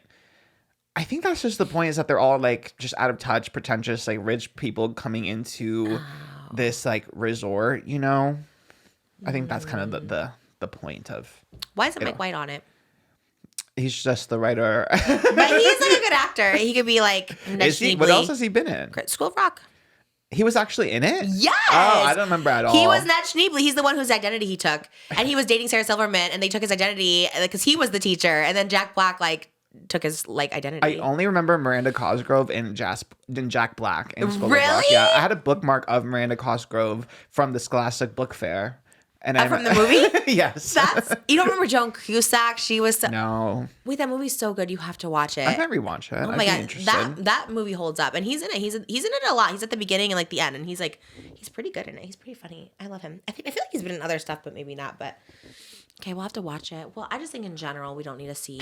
I think that's just the point is that they're all like just out of touch, pretentious, like rich people coming into this like resort. You know, I think that's kind of the point of. why isn't Mike White on it? He's just the writer. But he's like a good actor. He could be like Is he? What else has he been in? School of Rock. He was actually in it? Yes. Oh, I don't remember at all. He was Ned Schneebly. He's the one whose identity he took, and he was dating Sarah Silverman, and they took his identity because he was the teacher, and then Jack Black like took his like identity. I only remember Miranda Cosgrove and Jack Black in School of Rock. Really? Yeah, I had a bookmark of Miranda Cosgrove from the Scholastic Book Fair. And From the movie? Yes. That's you don't remember Joan Cusack? She was so, No. wait, that movie's so good. You have to watch it. I might rewatch it. Oh I'd my be god, interested. that movie holds up, and he's in it. He's in it a lot. He's at the beginning and like the end, and he's pretty good in it. He's pretty funny. I love him. I feel like he's been in other stuff, but maybe not. But okay, we'll have to watch it. Well, I just think in general we don't need to see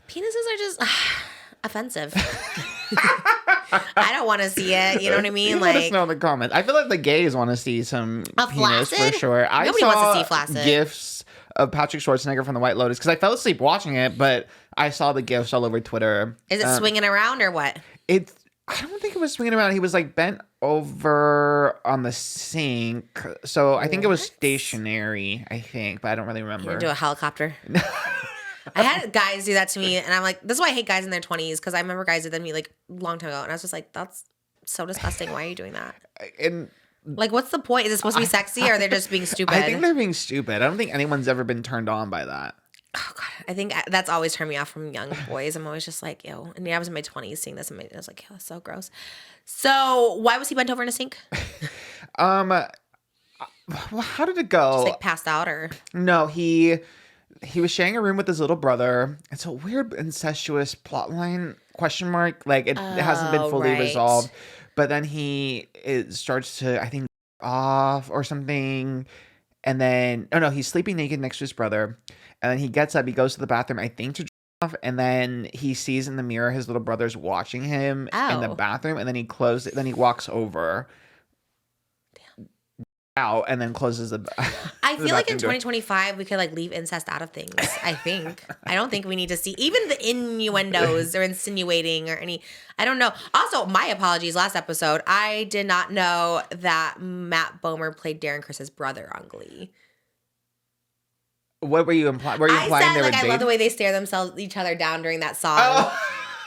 penises are just offensive. I don't want to see it. You know what I mean? Let us Like know in the comments. I feel like the gays want to see some A penis flaccid? for sure. Nobody wants to see flaccid. GIFs of Patrick Schwarzenegger from the White Lotus because I fell asleep watching it, but I saw the GIFs all over Twitter. is it swinging around or what? I don't think it was swinging around. He was like bent over on the sink. So I think it was stationary, I think, but I don't really remember. Do a helicopter. I had guys do that to me, and I'm like, this is why I hate guys in their 20s because I remember guys did that to me like a long time ago, and I was just like, that's so disgusting. Why are you doing that? And Like, what's the point? Is it supposed to be sexy, or are they just being stupid? I think they're being stupid. I don't think anyone's ever been turned on by that. Oh god, I think that's always turned me off from young boys. I'm always just like, ew. And I was in my 20s seeing this, and I was like, ew, that's so gross. So why was he bent over in a sink? Well, how did it go? Just like passed out, or No, he was sharing a room with his little brother. It's a weird incestuous plotline question mark. Like it hasn't been fully right. resolved. But then it starts to I think off or something. And then he's sleeping naked next to his brother. And then he gets up, he goes to the bathroom, I think to off, and then he sees in the mirror his little brother's watching him in the Oh. bathroom, and then he closes it, then he walks over. Out and then closes the I feel like in bathroom door. 2025 we could like leave incest out of things. I don't think we need to see even the innuendos or insinuating or any. I don't know. Also, my apologies. Last episode, I did not know that Matt Bomer played Darren Chris's brother on Glee. What were you implying? Were you I implying said they were like I dating? love the way they stare each other down during that song. Oh.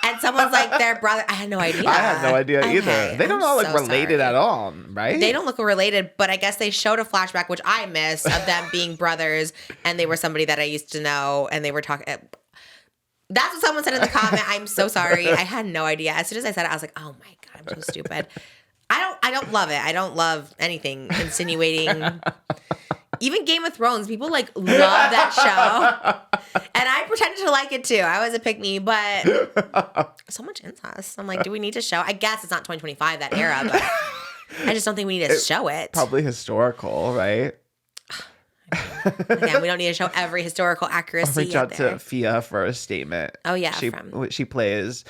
And someone's like their brother. I had no idea. I had no idea either. Okay, They don't I'm all look so related sorry. at all, right? They don't look related, but I guess they showed a flashback, which I missed, of them being brothers, and they were somebody that I used to know, and they were talking. That's what someone said in the comment. I'm so sorry. I had no idea. As soon as I said it, I was like, "Oh my god, I'm so stupid." I don't love it. I don't love anything insinuating. Even Game of Thrones, people like love that show, and I pretended to like it too. I was a pick me, but so much incest. I'm like, do we need to show? I guess it's not 2025 that era, but I just don't think we need to show it. Probably historical, right? Again, we don't need to show every historical accuracy. Reach out to there. Fia for a statement. Oh, yeah, she plays.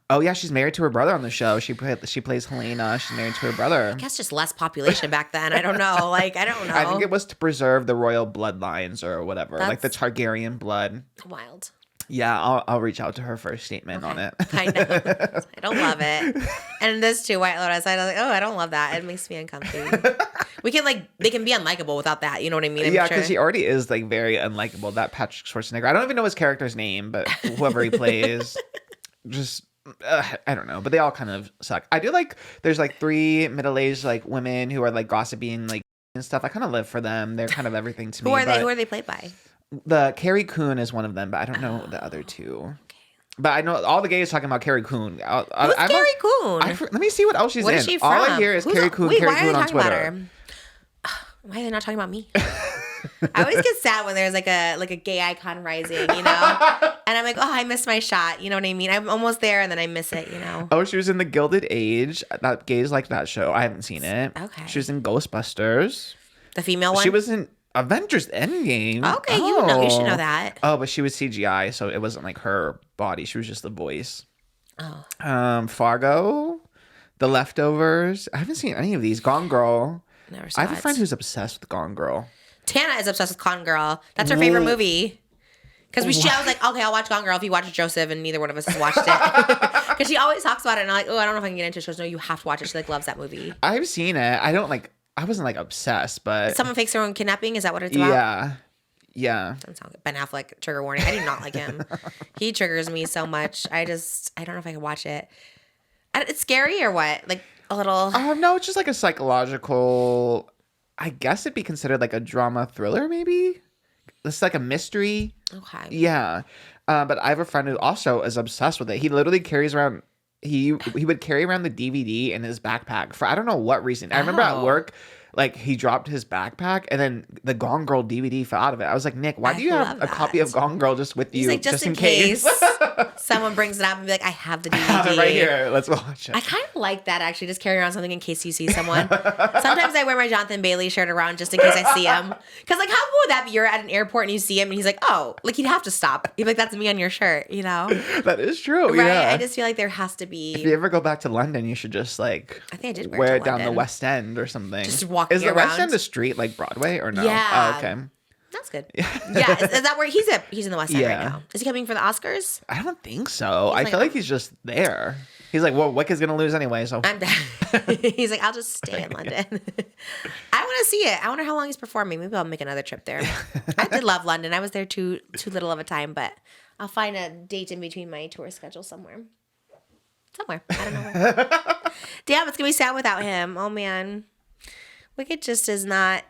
Oh yeah, she's married to her brother on the show. She plays Helena. She's married to her brother. I guess just less population back then. I don't know. Like I don't know. I think it was to preserve the royal bloodlines or whatever, like the Targaryen blood. Wild. Yeah, I'll reach out to her for a statement on it. I know. I don't love it. And this too, White Lotus, I was like, oh, I don't love that. It makes me uncomfortable. We can they can be unlikable without that. You know what I mean? I'm Yeah, sure. because he already is like very unlikable. That Patrick Schwarzenegger. I don't even know his character's name, but whoever he plays, just I don't know. But they all kind of suck. I do like. There's like 3 middle-aged like women who are like gossiping like and stuff. I kind of live for them. They're kind of everything to me. Who are they? Who are they played by? The Carrie Coon is one of them, but I don't know the other 2. Okay. But I know all the gays talking about Carrie Coon. Who's Carrie Coon? Let me see what else she's What in. is she from? All I hear is Carrie Coon, Wait, Carrie why are Coon they on talking about Twitter. her? Why are they not talking about me? I always get sad when there's like a gay icon rising, you know? And I'm like, oh, I missed my shot. You know what I mean? I'm almost there and then I miss it, you know? Oh, she was in The Gilded Age. That gays like that show. I haven't seen it. Okay. She was in Ghostbusters. The female one? She was in Avengers Endgame. Okay, you should know that. Oh, but she was CGI, so it wasn't like her body. She was just the voice. Oh. Fargo, The Leftovers. I haven't seen any of these. Gone Girl. Never saw I have a it. friend who's obsessed with Gone Girl. Tana is obsessed with Gone Girl. That's her favorite movie. Because I was like, okay, I'll watch Gone Girl if you watch Joseph, and neither one of us has watched it. Because she always talks about it, and I'm like, oh, I don't know if I can get into it. She goes, no, you have to watch it. She like loves that movie. I've seen it. I wasn't like obsessed, but Someone fakes their own kidnapping. Is that what it's about? Yeah. Doesn't sound good. Ben Affleck, trigger warning. I do not like him. He triggers me so much. I don't know if I can watch it. It's scary or what? Like a little. No, it's just like a psychological. I guess it'd be considered like a drama thriller, maybe. It's like a mystery. Okay. Yeah, but I have a friend who also is obsessed with it. He literally carries around. He would carry around the DVD in his backpack for I don't know what reason. I remember at work, like he dropped his backpack and then the Gone Girl DVD fell out of it. I was like, Nick, why do you have a copy of Gone Girl just with He's you, like, just in case someone brings it up and be like, I have the DVD right here. Let's watch it. I kind of like that actually, just carry around something in case you see someone. Sometimes I wear my Jonathan Bailey shirt around just in case I see him. Because like, how cool would that be? You're at an airport and you see him and he's like, oh, like he'd have to stop. He'd be like, that's me on your shirt, you know? That is true. Right? Yeah. I just feel like there has to be. If you ever go back to London, you should just like I think I did wear to it down the London. West End or something. Just walking Is the West around. End a street like Broadway or no? Yeah. Oh, okay. That's good. Yeah, is that where he's in the West End right now? Is he coming for the Oscars? I don't think so. I like, feel like he's just there. He's like, well, Wicca's gonna lose anyway, so I'm done. He's like, I'll just stay in London. I want to see it. I wonder how long he's performing. Maybe I'll make another trip there. I did love London. I was there too little of a time, but I'll find a date in between my tour schedule somewhere. I don't know where. Damn, it's gonna be sad without him. Oh man, Wicked just is not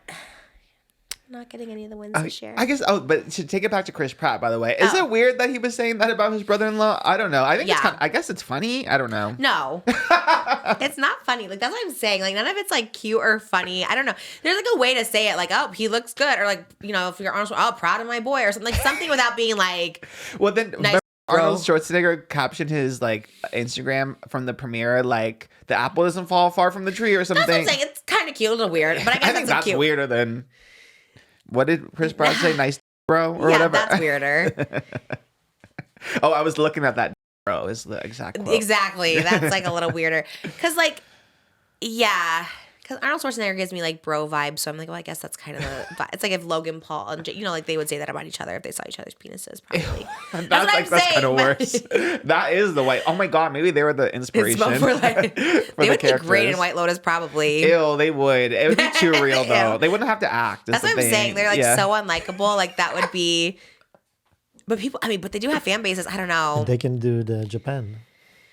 getting any of the wins this year. I guess. Oh, but to take it back to Chris Pratt, by the way, is Oh. it weird that he was saying that about his brother-in-law? I don't know. I think it's Yeah. kind. I guess it's funny. I don't know. No, it's not funny. Like that's what I'm saying. Like none of it's like cute or funny. I don't know. There's like a way to say it. Like oh, he looks good, or like you know, if you're honest, oh, proud of my boy, or something. Like something without being like. Well, then Nice, Arnold bro. Schwarzenegger captioned his like Instagram from the premiere like the apple doesn't fall far from the tree or something. That's what I'm saying. It's kind of cute, a little weird, but I guess I think that's that's cute. weirder than what did Chris Pratt say? Nice bro or Yeah, whatever. that's weirder. Oh, I was looking at that bro is the exact quote. Exactly. That's like a little weirder. Cause like, yeah. Cause Arnold Schwarzenegger gives me like bro vibes. So I'm like, well, I guess that's kind of the, it's like if Logan Paul and you know, like they would say that about each other if they saw each other's penises probably. That's what like I'm that's saying, kind of but- worse. That is the white. Oh my god, maybe they were the inspiration. For like, for they the would be great characters. in White Lotus probably. Ew, they would. It would be too real though. Ew. They wouldn't have to act. is That's the what I'm thing. saying. They're like Yeah. so unlikable. Like that would be. But people, I mean, but they do have fan bases. I don't know. They can do the Japan.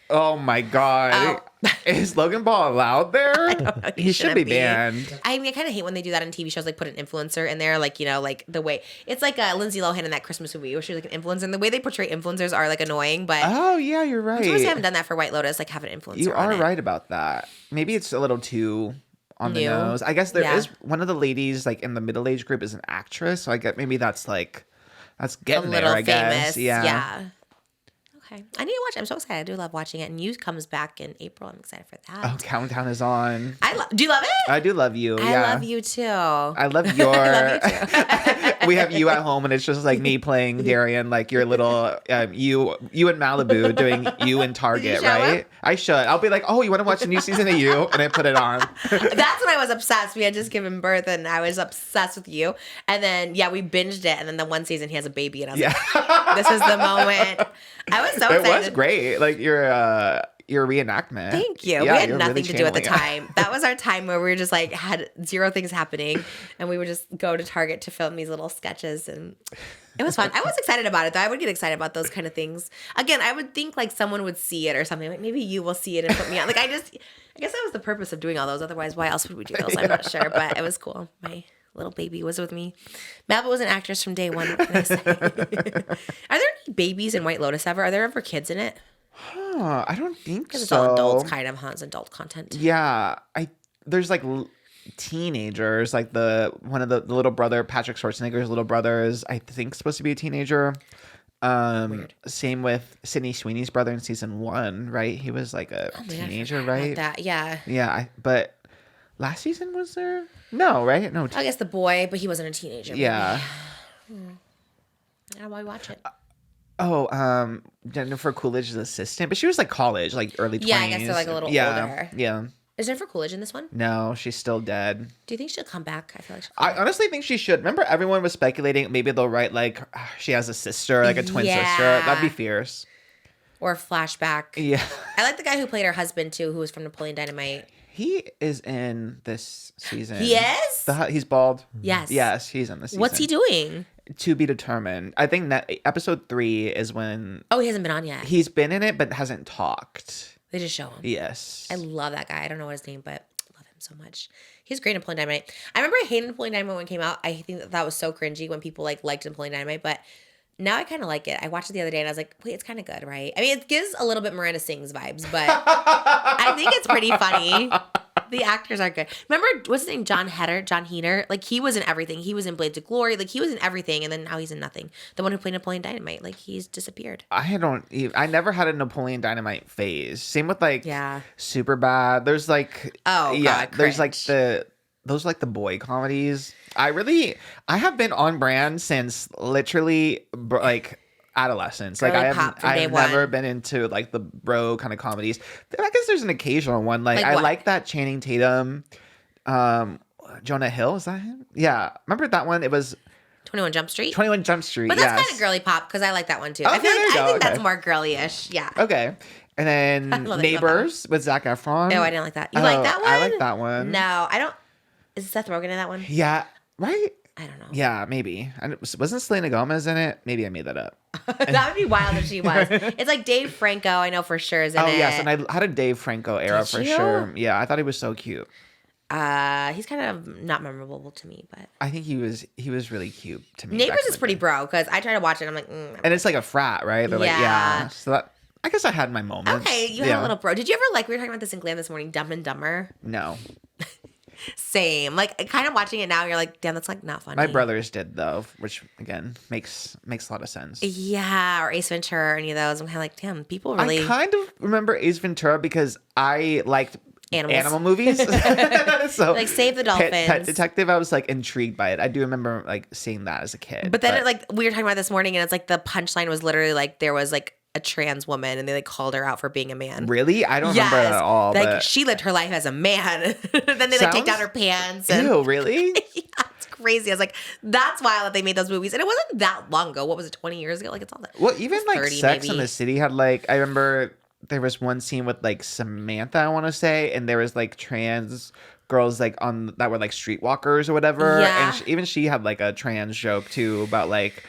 Oh my god. Is Logan Paul allowed there? He should be shouldn't banned. I mean, I kind of hate when they do that in TV shows, like put an influencer in there, like, you know, like the way it's like Lindsay Lohan in that Christmas movie where she's like an influencer, and the way they portray influencers are like annoying, but Oh yeah, you're I'm surprised they right. haven't done that for White Lotus, like have an influencer. You on are it. right about that. Maybe it's a little too on the New. nose. I guess there is Yeah. one of the ladies like in the middle age group is an actress, so I get maybe that's A getting little there. I famous. guess. Yeah. Okay. I need to watch it. I'm so excited. I do love watching it. And You comes back in April. I'm excited for that. Oh, Countdown is on. Do you love it? I do love you. I yeah. love you too. I love your. I love you too. we have you at home, and it's just like me playing Darian, like your little you in Malibu doing you in Target, show right? up? I should. I'll be like, oh, you want to watch the new season of You, and I put it on. That's when I was obsessed. We had just given birth, and I was obsessed with You. And then we binged it. And then the one season he has a baby, and I was like, this is the moment. I was so excited. It was great. Like your reenactment. Thank you. We had nothing to do at the time. That was our time where we were just like had zero things happening, and we would just go to Target to film these little sketches, and it was fun. I was excited about it though. I would get excited about those kind of things. Again, I would think like someone would see it or something. Like maybe you will see it and put me on. Like I guess that was the purpose of doing all those. Otherwise, why else would we do those? I'm not sure, but it was cool. My little baby was with me. Mabel was an actress from day one. What can I say? Are there any babies in White Lotus ever? Are there ever kids in it? Huh, I don't think so. Because it's all adults, kind of, huh? It's adult content. Yeah, there's like teenagers, like one of the little brother, Patrick Schwarzenegger's little brother is, I think, supposed to be a teenager. Weird. Same with Sydney Sweeney's brother in season 1, right? He was like a teenager, right? That, yeah. Yeah, but last season was there? No, right? No. I guess the boy, but he wasn't a teenager. Yeah. I don't know why we watch it. Oh, Jennifer Coolidge's assistant, but she was like college, like early 20s. Yeah, I guess they're like a little older. Yeah. Is Jennifer Coolidge in this one? No, she's still dead. Do you think she'll come back? I feel like I honestly think she should. Remember, everyone was speculating maybe they'll write like she has a sister, like a twin sister. That'd be fierce. Or a flashback. Yeah. I like the guy who played her husband too, who was from Napoleon Dynamite. He is in this season. He is? He's bald. Yes. Yes, he's in this season. What's he doing? To be determined. I think that episode 3 is when Oh, he hasn't been on yet. he's been in it but hasn't talked. They just show him. Yes. I love that guy. I don't know what his name, but I love him so much. He's great in Napoleon Dynamite. I remember I hated Napoleon Dynamite when it came out. I think that was so cringy when people liked Napoleon Dynamite, but now I kind of like it. I watched it the other day and I was like, wait, it's kind of good, right? I mean, it gives a little bit Miranda Sings vibes, but I think it's pretty funny. The actors are good. Remember, what's his name? John Heder? Like, he was in everything. He was in Blades of Glory. Like, he was in everything, and then now he's in nothing. The one who played Napoleon Dynamite. Like, he's disappeared. I never had a Napoleon Dynamite phase. Same with like Yeah. Super Bad. There's like God, there's like cringe. those like the boy comedies. I have been on brand since literally like adolescence. Like Girly pop from day I've never one. been into like the bro kind of comedies. I guess there's an occasional one. Like Like I what? like that Channing Tatum, Jonah Hill. Is that him? Yeah, remember that one? It was 21 Jump Street? 21 Jump Street. But that's yes. kind of girly pop because I like that one too. Okay, I feel there you like I go, think that's okay. more girly-ish. Yeah. Okay. And then love that you love Neighbors with Zac Efron. No, I didn't like that. You like that one? I like that one. No, I don't. Is Seth Rogen in that one? Yeah, right? I don't know. Yeah, maybe. Wasn't Selena Gomez in it? Maybe I made that up. That would be wild if she was. It's like Dave Franco, I know for sure, is in it. Oh, yes. And I had a Dave Franco era Did for you? sure. Yeah, I thought he was so cute. He's kind of not memorable to me, but I think he was really cute to me. Neighbors back in is the pretty day. bro because I try to watch it. I'm like, And it's like a frat, right? They're like, Yeah. yeah. So that, I guess I had my moments. okay, you had a little bro. Did you ever like? We were talking about this in Glam this morning. Dumb and Dumber. No. Same. Like, kind of watching it now, you're like, damn, that's like not funny. My brothers did though, which again makes a lot of sense. Yeah, or Ace Ventura, or any of those. I'm kind of like, damn, people really. I kind of remember Ace Ventura because I liked Animals. animal movies. So Like Save the Dolphins. Pet Detective, I was like intrigued by it. I do remember like seeing that as a kid. But then, we were talking about this morning, and it's like the punchline was literally like there was like a trans woman, and they like called her out for being a man. Really? I don't remember that at all. Like but... she lived her life as a man. Then they like take down her pants. And Ew, really? yeah, it's crazy. I was like, that's wild that they made those movies, and it wasn't that long ago. What was it? 20 years ago? Like it's all that. Well, even like 30 Sex maybe. and the City had like, I remember there was one scene with like Samantha, I want to say, and there was like trans girls like on that were like streetwalkers or whatever. Yeah. And even she had like a trans joke too about like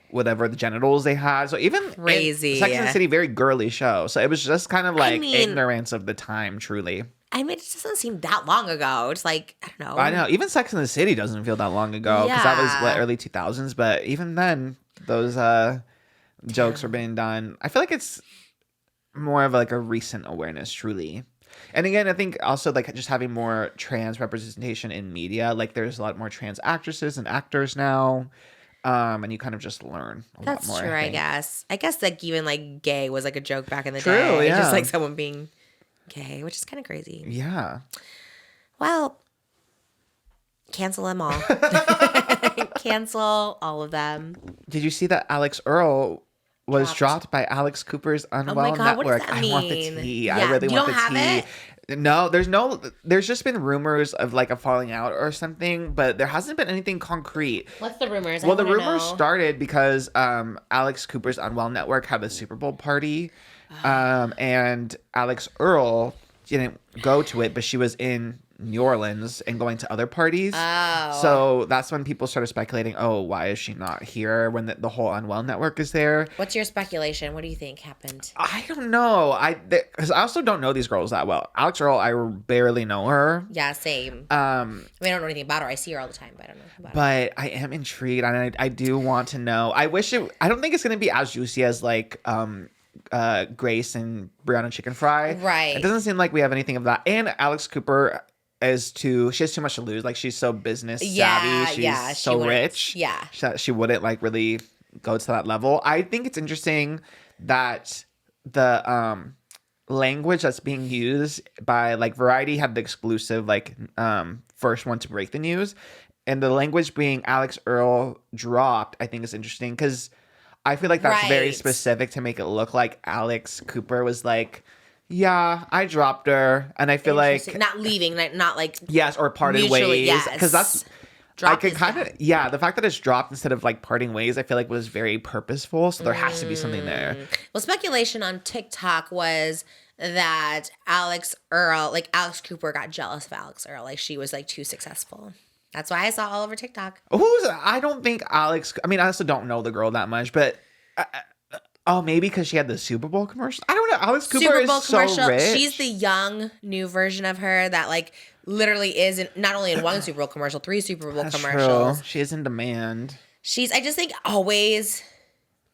whatever the genitals they had. So even Crazy. Sex and the City, very girly show. So it was just kind of like mean- ignorance of the time, truly. I mean, it just doesn't seem that long ago. It's like, I don't know. I know. Even Sex and the City doesn't feel that long ago because that was Yeah. what, early 2000s. But even then, those jokes were being done. I feel like it's more of like a recent awareness, truly. And again, I think also like just having more trans representation in media. Like there's a lot more trans actresses and actors now. And you kind of just learn a That's lot more. true, I think. guess. I guess like even like gay was like a joke back in the True, day. yeah. Just like someone being gay, which is kind of crazy. Yeah. Well, cancel them all. cancel all of them. Did you see that Alex Earle was dropped by Alex Cooper's Unwell God, what does Network? that I want the mean? tea. Yeah, I really you want don't the have tea. it? No, there's just been rumors of like a falling out or something, but there hasn't been anything concrete. What's the rumors? Well, the rumors started because Alex Cooper's Unwell Network had a Super Bowl party, and Alex Earle didn't go to it, but she was in New Orleans and going to other parties. Oh. So that's when people started speculating, oh, why is she not here when the whole Unwell Network is there? What's your speculation? What do you think happened? I don't know. Because I also don't know these girls that well. Alex Earle, I barely know her. Yeah, same. I mean, I don't know anything about her. I see her all the time, but I don't know about her. But I am intrigued, and I do want to know. I don't think it's going to be as juicy as like Grace and Brianna Chicken Fry. Right. It doesn't seem like we have anything of that. And Alex Cooper she has too much to lose. Like, she's so business savvy. She's so rich. Yeah. She wouldn't like really go to that level. I think it's interesting that the language that's being used by like Variety had the exclusive like first one to break the news, and the language being Alex Earle dropped, I think is interesting because I feel like that's very Right. specific to make it look like Alex Cooper was like, yeah, I dropped her, and I feel like not leaving, not like yes, or parted mutually, ways, because that's Drop I could is kind of bad. the fact that it's dropped instead of like parting ways, I feel like was very purposeful. So there has to be something there. Well, speculation on TikTok was that Alex Cooper got jealous of Alex Earle, like she was like too successful. That's why I saw all over TikTok. I don't think Alex. I mean, I also don't know the girl that much, but. Maybe because she had the Super Bowl commercial. I don't know. Alex Cooper Super Bowl is commercial. so rich. She's the young new version of her that like literally is not only in one Super Bowl commercial, 3 Super Bowl That's commercials. true. She is in demand. I just think always,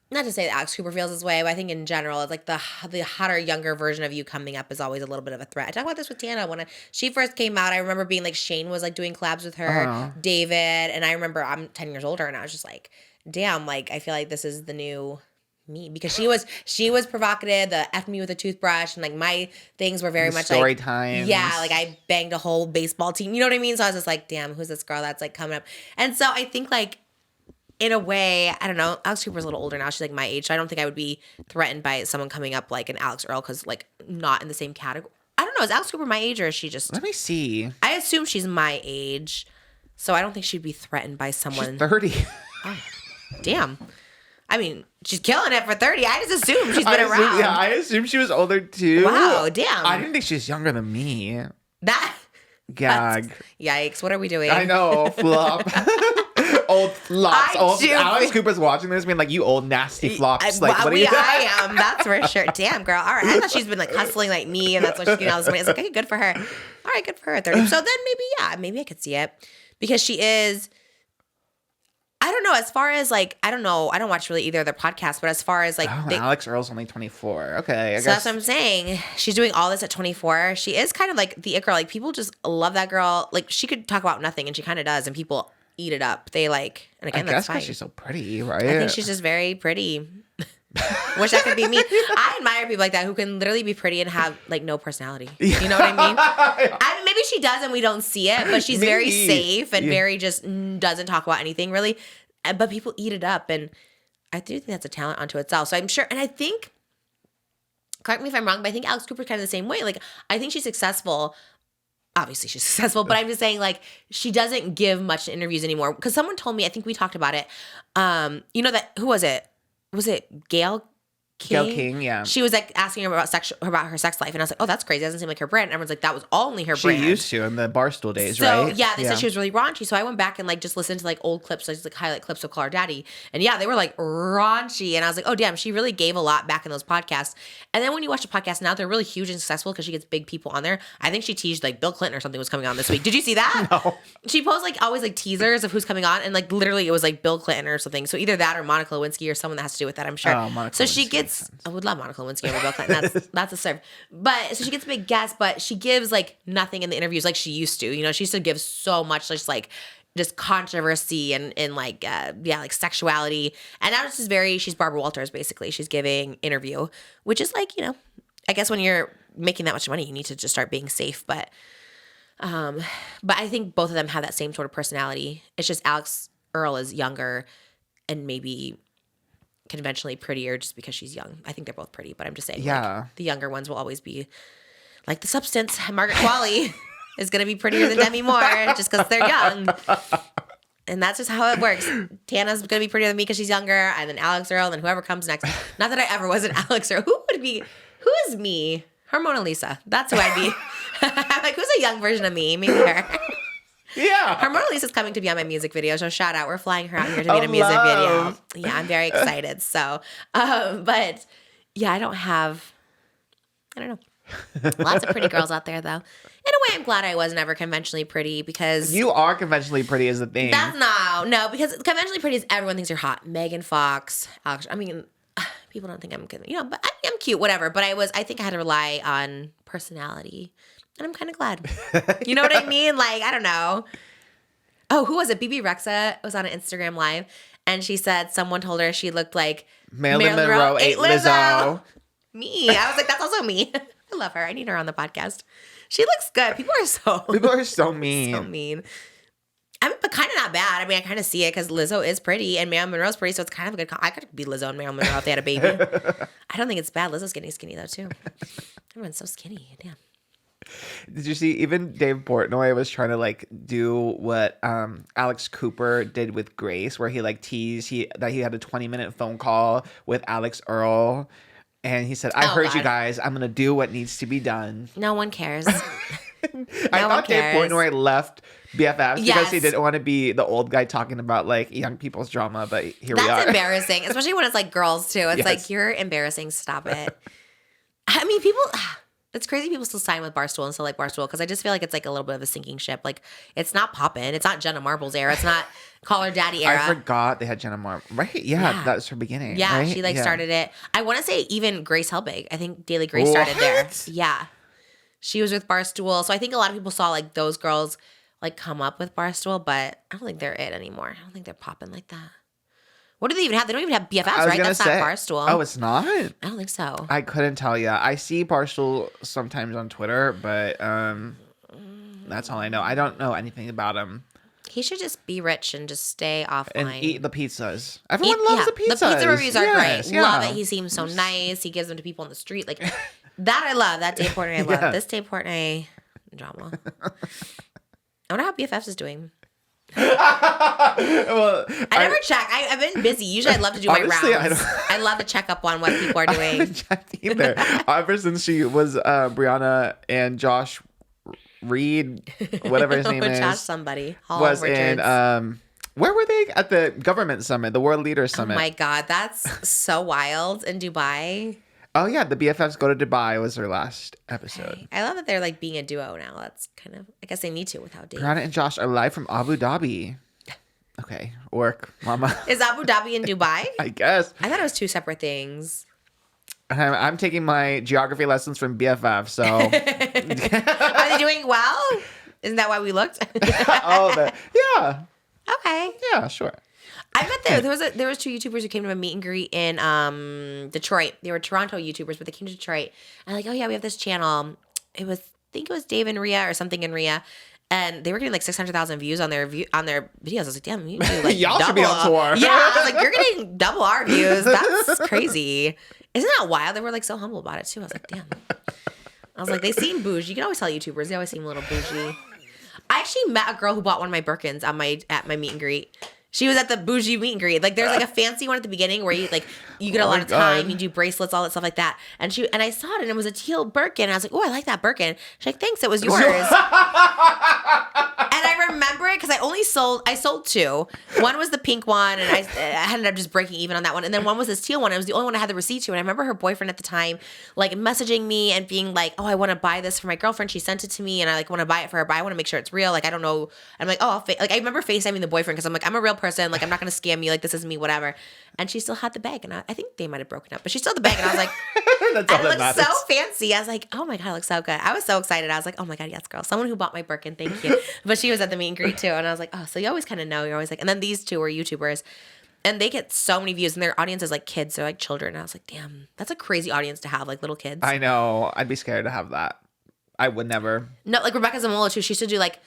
not to say that Alex Cooper feels this way, but I think in general, it's like the hotter, younger version of you coming up is always a little bit of a threat. I talked about this with Tana when she first came out. I remember being like, Shane was like doing collabs with her, David, and I remember I'm 10 years older, and I was just like, damn, like I feel like this is the new me, because she was provocative, the F me with a toothbrush, and like my things were very much story like times. Yeah, like I banged a whole baseball team. You know what I mean? So I was just like, damn, who's this girl that's like coming up? And so I think like in a way, I don't know, Alex Cooper's a little older now. She's like my age, so I don't think I would be threatened by someone coming up like an Alex Earle, because like not in the same category. I don't know, is Alex Cooper my age, or is she just? Let me see. I assume she's my age, so I don't think she'd be threatened by someone. She's 30. Damn. I mean, she's killing it for 30. I just assume she's been around. I assume she was older too. Wow, damn. I didn't think she was younger than me. That. Gag. Yikes. What are we doing? I know. Flop. Old flops. Alex Cooper's watching this being like, you old nasty flops. What are you I am. That's for sure. Damn, girl. All right. I thought she's been like hustling like me, and that's why she's getting all this money. It's like, okay, good for her. All right, good for her. 30. So then maybe I could see it, because she is. I don't know. As far as like, I don't know. I don't watch really either of their podcasts, but as far as like, Alex Earle's only 24. Okay, I guess. That's what I'm saying. She's doing all this at 24. She is kind of like the it girl. Like people just love that girl. Like she could talk about nothing, and she kind of does, and people eat it up. They like, and again, I guess that's fine. because she's so pretty, right? I think she's just very pretty. Wish that could be me. I admire people like that who can literally be pretty and have like no personality. You know what I mean? Maybe she does and we don't see it, but she's very safe and very just doesn't talk about anything really. But people eat it up, and I do think that's a talent unto itself. So I'm sure, and I think, correct me if I'm wrong, but I think Alex Cooper's kind of the same way. Like I think she's successful. Obviously she's successful, but I'm just saying like she doesn't give much to interviews anymore. Because someone told me, I think we talked about it. You know that, who was it? Was it Gail King? Gail King, yeah. She was like asking her about her sex life, and I was like, oh, that's crazy. That doesn't seem like her brand. And everyone's like, that was only her brand. She used to in the Barstool days, so, right? Yeah, they said she was really raunchy. So I went back and like just listened to like old clips, like highlight clips of Call Her Daddy. And yeah, they were like raunchy. And I was like, oh damn, she really gave a lot back in those podcasts. And then when you watch the podcast now, they're really huge and successful because she gets big people on there. I think she teased like Bill Clinton or something was coming on this week. Did you see that? No. She posts like always like teasers of who's coming on, and like literally it was like Bill Clinton or something. So either that or Monica Lewinsky or someone that has to do with that, I'm sure. Oh, Monica so she Lewinsky gets, I would love Monica Lewinsky over Bill Clinton. That's a serve. But so she gets big guests, but she gives like nothing in the interviews like she used to. You know, she used to give so much just controversy and like like sexuality. And now it's just she's Barbara Walters basically. She's giving interview, which is like, you know, I guess when you're making that much money, you need to just start being safe. But I think both of them have that same sort of personality. It's just Alex Earle is younger and maybe conventionally prettier just because she's young. I think they're both pretty, but I'm just saying like, the younger ones will always be like the substance. Margaret Qualley is going to be prettier than Demi Moore just because they're young. And that's just how it works. Tana's going to be prettier than me because she's younger, and then Alix Earle, and then whoever comes next. Not that I ever was an Alix Earle. Who is me? Her Mona Lisa. That's who I'd be. I'm like, who's a young version of me? Maybe her. Yeah. Her Mona Lisa's coming to be on my music video, so shout out. We're flying her out here to be in a music video. Yeah, I'm very excited. So, but yeah, I don't know. Lots of pretty girls out there, though. In a way, I'm glad I was never conventionally pretty because You are conventionally pretty is the thing. that's no, because conventionally pretty is everyone thinks you're hot. Megan Fox, Alex. I mean, people don't think I'm good, but I'm cute, whatever. But I think I had to rely on personality, and I'm kind of glad. You know what I mean? Like, I don't know. Oh, who was it? BB Rexa was on an Instagram live, and she said someone told her she looked like Marilyn Monroe ate Lizzo. Me. I was like, that's also me. I love her. I need her on the podcast. She looks good. People are so mean. so mean. But kind of not bad. I mean, I kind of see it because Lizzo is pretty and Marilyn Monroe's pretty, so it's kind of a good. I could be Lizzo and Marilyn Monroe if they had a baby. I don't think it's bad. Lizzo's getting skinny though too. Everyone's so skinny. Damn. Did you see even Dave Portnoy was trying to like do what Alex Cooper did with Grace, where he like teased that he had a 20-minute phone call with Alix Earle. And he said, I heard you guys. I'm going to do what needs to be done. No one cares. I thought Dave Portnoy left BFFs because he didn't want to be the old guy talking about like young people's drama. But here we are. That's embarrassing, especially when it's like girls too. It's like, you're embarrassing. Stop it. I mean, it's crazy people still sign with Barstool and still like Barstool because I just feel like it's like a little bit of a sinking ship. Like, it's not poppin'. It's not Jenna Marbles era. It's not Call Her Daddy era. I forgot they had Jenna Marbles. Right? Yeah, that was her beginning. Yeah, right? she started it. I want to say even Grace Helbig. I think Daily Grace started there. Yeah. She was with Barstool. So I think a lot of people saw like those girls like come up with Barstool, but I don't think they're it anymore. I don't think they're popping like that. What do they even have? They don't even have BFFs, right? That's not Barstool. Oh, it's not? I don't think so. I couldn't tell you. I see Barstool sometimes on Twitter, but that's all I know. I don't know anything about him. He should just be rich and just stay offline. And eat the pizzas. Everyone loves the pizzas. The pizza reviews are great. Yeah. Love it. He seems so nice. He gives them to people on the street. Like, that I love. That Dave Portnoy I love. This Dave Portnoy drama. I wonder how BFFs is doing. Well, I never check. I've been busy. Usually I love to do my rounds. I love to check up on what people are doing. I haven't checked either. Ever since she was Brianna and Josh Reed, whatever his name is. Josh somebody. Hall was Richards. in, where were they? At the government summit, the World Leaders Summit. Oh my God, that's so wild in Dubai. Oh yeah, the BFFs go to Dubai was their last episode. Okay. I love that they're like being a duo now. That's kind of, I guess they need to without Dave. Brianna and Josh are live from Abu Dhabi. Okay, work, mama. Is Abu Dhabi in Dubai? I guess. I thought it was two separate things. I'm taking my geography lessons from BFF, so. Are they doing well? Isn't that why we looked? Yeah. Okay. Yeah, sure. I met there was two YouTubers who came to a meet and greet in Detroit. They were Toronto YouTubers, but they came to Detroit. And like, oh yeah, we have this channel. I think it was Dave and Rhea or something in Rhea. And they were getting like 600,000 views on their videos. I was like, damn, you do like y'all should be on tour. Yeah, I was like, you're getting double our views. That's crazy. Isn't that wild? They were like so humble about it too. I was like, damn. I was like, they seem bougie. You can always tell YouTubers, they always seem a little bougie. I actually met a girl who bought one of my Birkins at my meet and greet. She was at the bougie meet and greet. Like, there's like a fancy one at the beginning where you get a lot of time, you do bracelets, all that stuff like that. And I saw it and it was a teal Birkin. I was like, oh, I like that Birkin. She's like, thanks, it was yours. And I remember it because I sold two. One was the pink one, and I ended up just breaking even on that one. And then one was this teal one. It was the only one I had the receipt to. And I remember her boyfriend at the time, like, messaging me and being like, oh, I want to buy this for my girlfriend. She sent it to me, and I like want to buy it for her, but I want to make sure it's real. Like, I don't know. I'm like, oh, I remember FaceTiming the boyfriend because I'm like, I'm a real person. Like, I'm not going to scam you. Like, this is me, whatever. And she still had the bag, and I think they might have broken up, but she still had the bag, and I was like, That's all and it that looked matters. so fancy. I was like, oh my God, it looks so good. I was so excited. I was like, oh my God, yes, girl. Someone who bought my Birkin, thank you. But she was at the meet and greet too. And I was like, oh, so you always kind of know. You're always like, and then these two were YouTubers. And they get so many views, and their audience is like kids. They're like children. And I was like, damn, that's a crazy audience to have, like little kids. I know. I'd be scared to have that. I would never. No, like Rebecca Zamolo too. She used to do like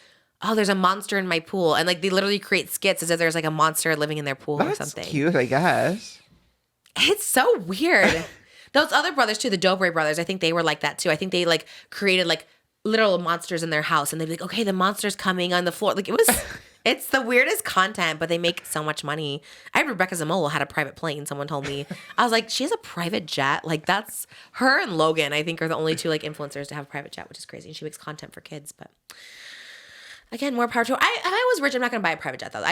oh, there's a monster in my pool. And like they literally create skits as if there's like a monster living in their pool or That's something. cute, I guess. It's so weird. Those other brothers too, the Dobre brothers, I think they were like that too. I think they like created like literal monsters in their house and they'd be like, okay, the monster's coming on the floor. Like it's the weirdest content, but they make so much money. I had Rebecca Zamolo had a private plane, someone told me. I was like, she has a private jet? Like that's her and Logan, I think, are the only two like influencers to have a private jet, which is crazy. And she makes content for kids, but again, more power to her. If I was rich, I'm not gonna buy a private jet though.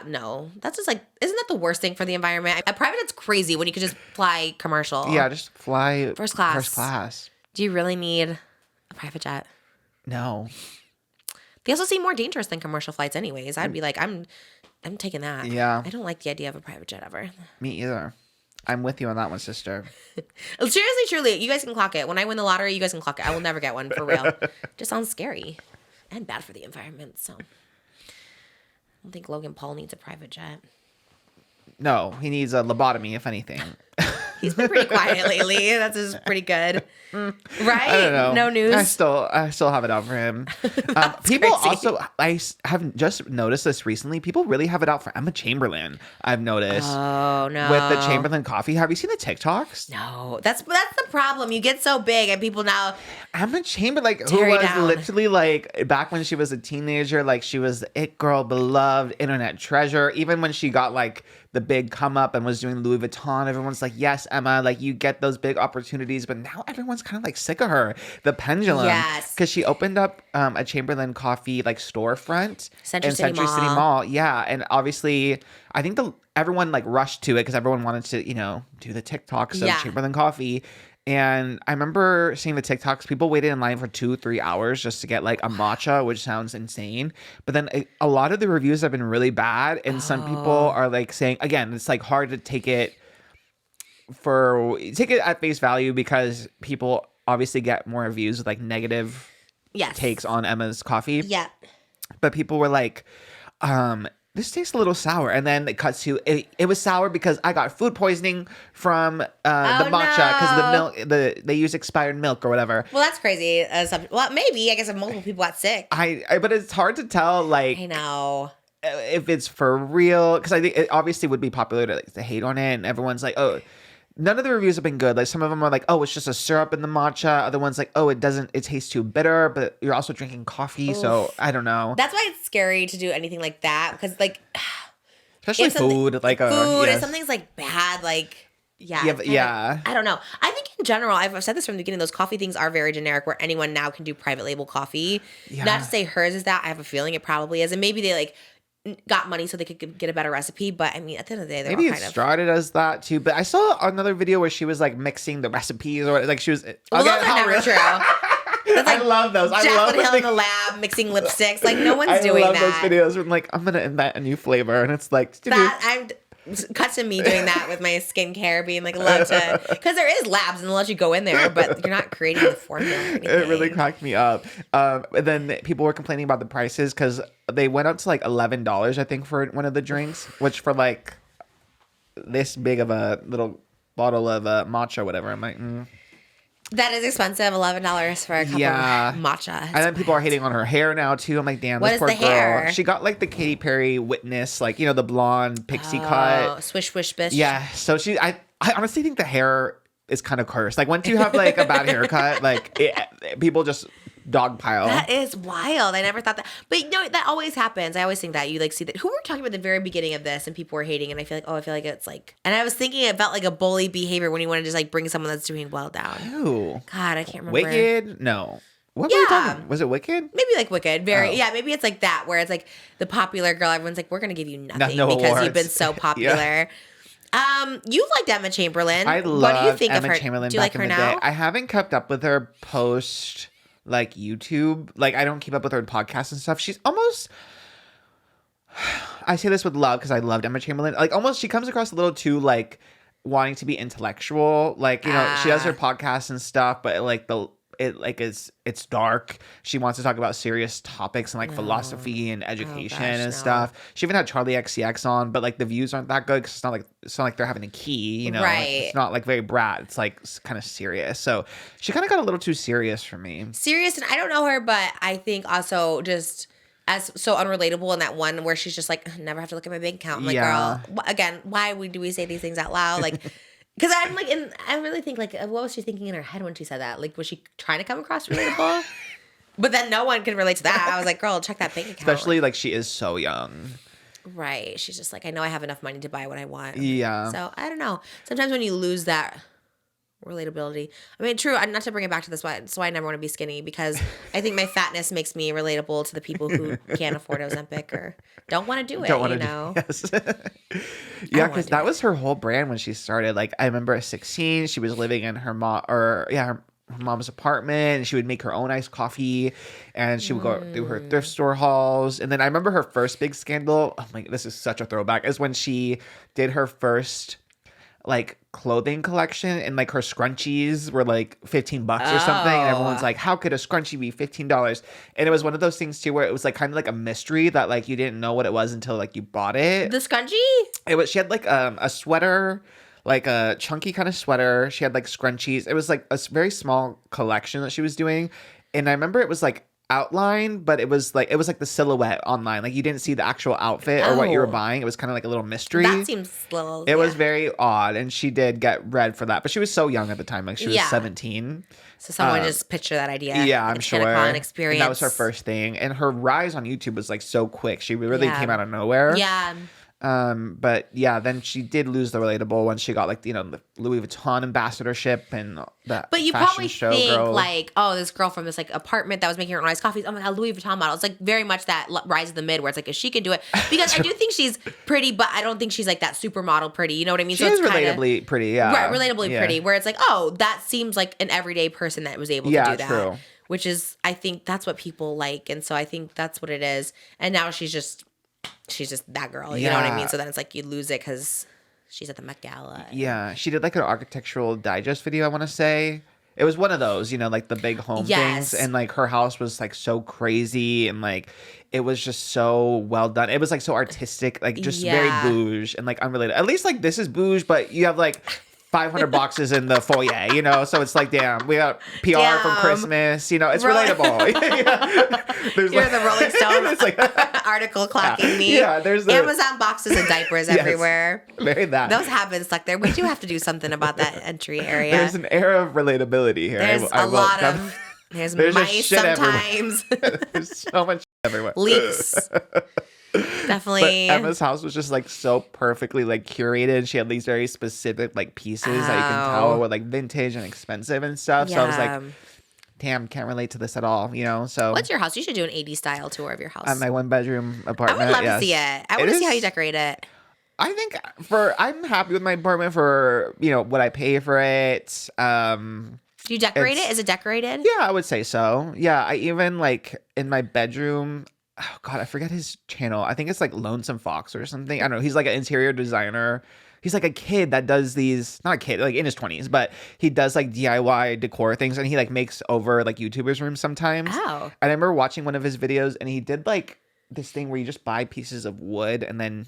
No. That's just like, isn't that the worst thing for the environment? A private jet's crazy when you could just fly commercial. Yeah, just fly First class. First class. Do you really need a private jet? No. They also seem more dangerous than commercial flights anyways. I'd be like, I'm taking that. Yeah. I don't like the idea of a private jet ever. Me either. I'm with you on that one, sister. Seriously, truly, you guys can clock it. When I win the lottery, you guys can clock it. I will never get one, for real. Just sounds scary and bad for the environment, so. I don't think Logan Paul needs a private jet. No, he needs a lobotomy, if anything. He's been pretty quiet lately. That's just pretty good. Right? I don't know. No news? I still have it out for him. People crazy. also, I have just noticed this recently. People really have it out for Emma Chamberlain. I've noticed Oh, no. with the Chamberlain coffee. Have you seen the TikToks? No. That's the problem. You get so big and people now. Emma Chamberlain, like who Tear you was down. literally like back when she was a teenager, like she was the it girl, beloved, internet treasure. Even when she got like the big come up and was doing Louis Vuitton, everyone's like, yes, Emma, like you get those big opportunities, but now everyone's kind of like sick of her. The pendulum. Yes. Because she opened up a Chamberlain coffee like storefront Century in City Century City Mall. Mall. Yeah. And obviously I think everyone like rushed to it because everyone wanted to, do the TikToks of Yeah. Chamberlain coffee. And I remember seeing the TikToks. People waited in line for 2-3 hours just to get like a matcha, which sounds insane. But then a lot of the reviews have been really bad. And some people are like saying, again, it's like hard to take it at face value because people obviously get more reviews with like negative Yes. takes on Emma's coffee. Yeah. But people were like, this tastes a little sour. And then it cuts to, it was sour because I got food poisoning from the matcha because the milk, they use expired milk or whatever. Well, that's crazy. Well, maybe. I guess if multiple people got sick. But it's hard to tell, like, I know. if it's for real. Because I think it obviously would be popular to hate on it. And everyone's like, oh, none of the reviews have been good. Like some of them are like, oh, it's just a syrup in the matcha. Other ones like, oh, it tastes too bitter, but you're also drinking coffee. So I don't know. That's why it's scary to do anything like that because, like, Especially if something- food. Like food, yes. if something's like bad, like, yeah. Yeah, it's but kinda- yeah. I don't know. I think in general, I've said this from the beginning, those coffee things are very generic where anyone now can do private label coffee. Yeah. Not to say hers is that. I have a feeling it probably is. And maybe they, like, got money so they could get a better recipe. But, I mean, at the end of the day, they're Maybe all it kind of... started as that too, but I saw another video where she was like mixing the recipes or like she was. Well, Okay, those are never true. That's I love those. I love Jacqueline Hill in the- the lab mixing lipsticks. Like, no one's I doing love that. those videos where I'm like, I'm gonna invent a new flavor, and it's like Cut to me doing that with my skincare, being like allowed to, because there is labs and they'll let you go in there, but you're not creating the formula or anything. It really cracked me up. And then people were complaining about the prices because they went up to like $11, I think, for one of the drinks, which for like this big of a little bottle of matcha or whatever. I'm like, That is expensive, $11 for a cup Yeah. of matcha. And then people are hating on her hair now too. I'm like, damn, What this is poor the girl. hair? She got like the Katy Perry witness, like the blonde pixie cut. Swish, swish, bish. Yeah. So I honestly think the hair is kind of cursed. Like once you have like a bad haircut, like people just dogpile. That is wild. I never thought that. But that always happens. I always think that. You like see that. Who were talking about the very beginning of this and people were hating and I feel like it's like, and I was thinking it felt like a bully behavior when you want to just like bring someone that's doing well down. Ew. God, I can't remember. Wicked? No. What were you talking? Was it Wicked? Maybe like Wicked. Oh. Yeah, maybe it's like that where it's like the popular girl, everyone's like, we're gonna give you nothing No because awards. you've been so popular. You liked Emma Chamberlain. I What do you loved think Emma of her? Chamberlain Do you back like her in the now? day. I haven't kept up with her post like YouTube. Like I don't keep up with her podcasts and stuff. She's almost. I say this with love because I loved Emma Chamberlain. Like almost, she comes across a little too like wanting to be intellectual. Like she does her podcasts and stuff, but it's dark. She wants to talk about serious topics and like philosophy and education and stuff. She even had Charlie XCX on, but like the views aren't that good because it's not like they're having a key, Right. It's not like very brat. It's like kind of serious. So she kind of got a little too serious for me. Serious, and I don't know her, but I think also just as so unrelatable in that one where she's just like, never have to look at my bank account. I'm like, Yeah. girl, again, why do we say these things out loud? Like, because I'm like, I really think like, what was she thinking in her head when she said that? Like, was she trying to come across relatable? But then no one can relate to that. I was like, girl, check that bank account. Especially like she is so young. Right. She's just like, I know I have enough money to buy what I want. Yeah. So I don't know. Sometimes when you lose that relatability, I mean, true. Not to bring it back to this one. That's why I never want to be skinny, because I think my fatness makes me relatable to the people who can't afford Ozempic or don't want to do it. Don't want to know. Yes. Yeah, wanna because do that it. was her whole brand when she started. Like I remember at 16, she was living in her her mom's apartment, and she would make her own iced coffee, and she would go through her thrift store hauls. And then I remember her first big scandal. Oh my, this is such a throwback. Is when she did her first like clothing collection, and like her scrunchies were like $15 or something, and everyone's like, how could a scrunchie be $15? And it was one of those things too where it was like kind of like a mystery that like you didn't know what it was until like you bought it. The scrunchie? It was, she had like a sweater, like a chunky kind of sweater. She had like scrunchies. It was like a very small collection that she was doing, and I remember it was like outline, but it was like the silhouette online. Like you didn't see the actual outfit or what you were Oh. buying. It was kind of like a little mystery. That seems little. It was very odd, and she did get read for that. But she was so young at the time, like she was Yeah. 17. So someone just picture that idea. Yeah, like I'm a sure. CannaCon experience. And that was her first thing, and her rise on YouTube was like so quick. She really Yeah. came out of nowhere. Yeah. But yeah, then she did lose the relatable when she got like the Louis Vuitton ambassadorship and that. But you fashion probably show think girl. like, oh, this girl from this like apartment that was making her own iced coffees. Oh my god, Louis Vuitton model. It's like very much that rise of the mid, where it's like if she can do it, because I do think she's pretty, but I don't think she's like that supermodel pretty. You know what I mean? she is it's kinda- relatably pretty. Yeah, right, relatably Yeah. pretty. Where it's like, oh, that seems like an everyday person that was able to Yeah, do that. true. Which is, I think that's what people like, and so I think that's what it is. And now she's just that girl. You know what I Yeah. mean? So then it's like you lose it because she's at the Met Gala. Yeah, she did like an architectural digest video, I want to say. It was one of those, like the big home Yes. things. And like her house was like so crazy, and like it was just so well done. It was like so artistic, like just very Yeah. bouge and like unrelated. At least like this is bouge, but you have like 500 boxes in the foyer, so it's like, damn, we got PR from Damn. Christmas, it's Ro- relatable. Yeah. There's You're like- the Rolling Stone It's like, article clocking me. Yeah, there's the- Amazon boxes and diapers Yes. everywhere. very that. Those have been stuck there. We do have to do something about that entry area. There's an air of relatability here. There's I a will lot come- of there's There's just mice shit everywhere. sometimes. There's so much everywhere. Leaks. But Definitely. Emma's house was just like so perfectly like curated. She had these very specific like pieces that you can tell Oh. were like vintage and expensive and stuff. So I was Yeah. like, damn, can't relate to this at all, So What's your house? You should do an 80s style tour of your house. my 1-bedroom I apartment. would love yes. to see it. I want to see how you is- decorate it. I think I'm happy with my apartment for what I pay for it. Do you decorate It's- it? Is it decorated? Yeah, I would say so. Yeah, I even like in my bedroom. Oh God, I forget his channel. I think it's like Lonesome Fox or something. I don't know. He's like an interior designer. He's like a kid that does these, not a kid, like in his 20s, but he does like DIY decor things, and he like makes over like YouTubers' rooms sometimes. Oh. And I remember watching one of his videos, and he did like this thing where you just buy pieces of wood, and then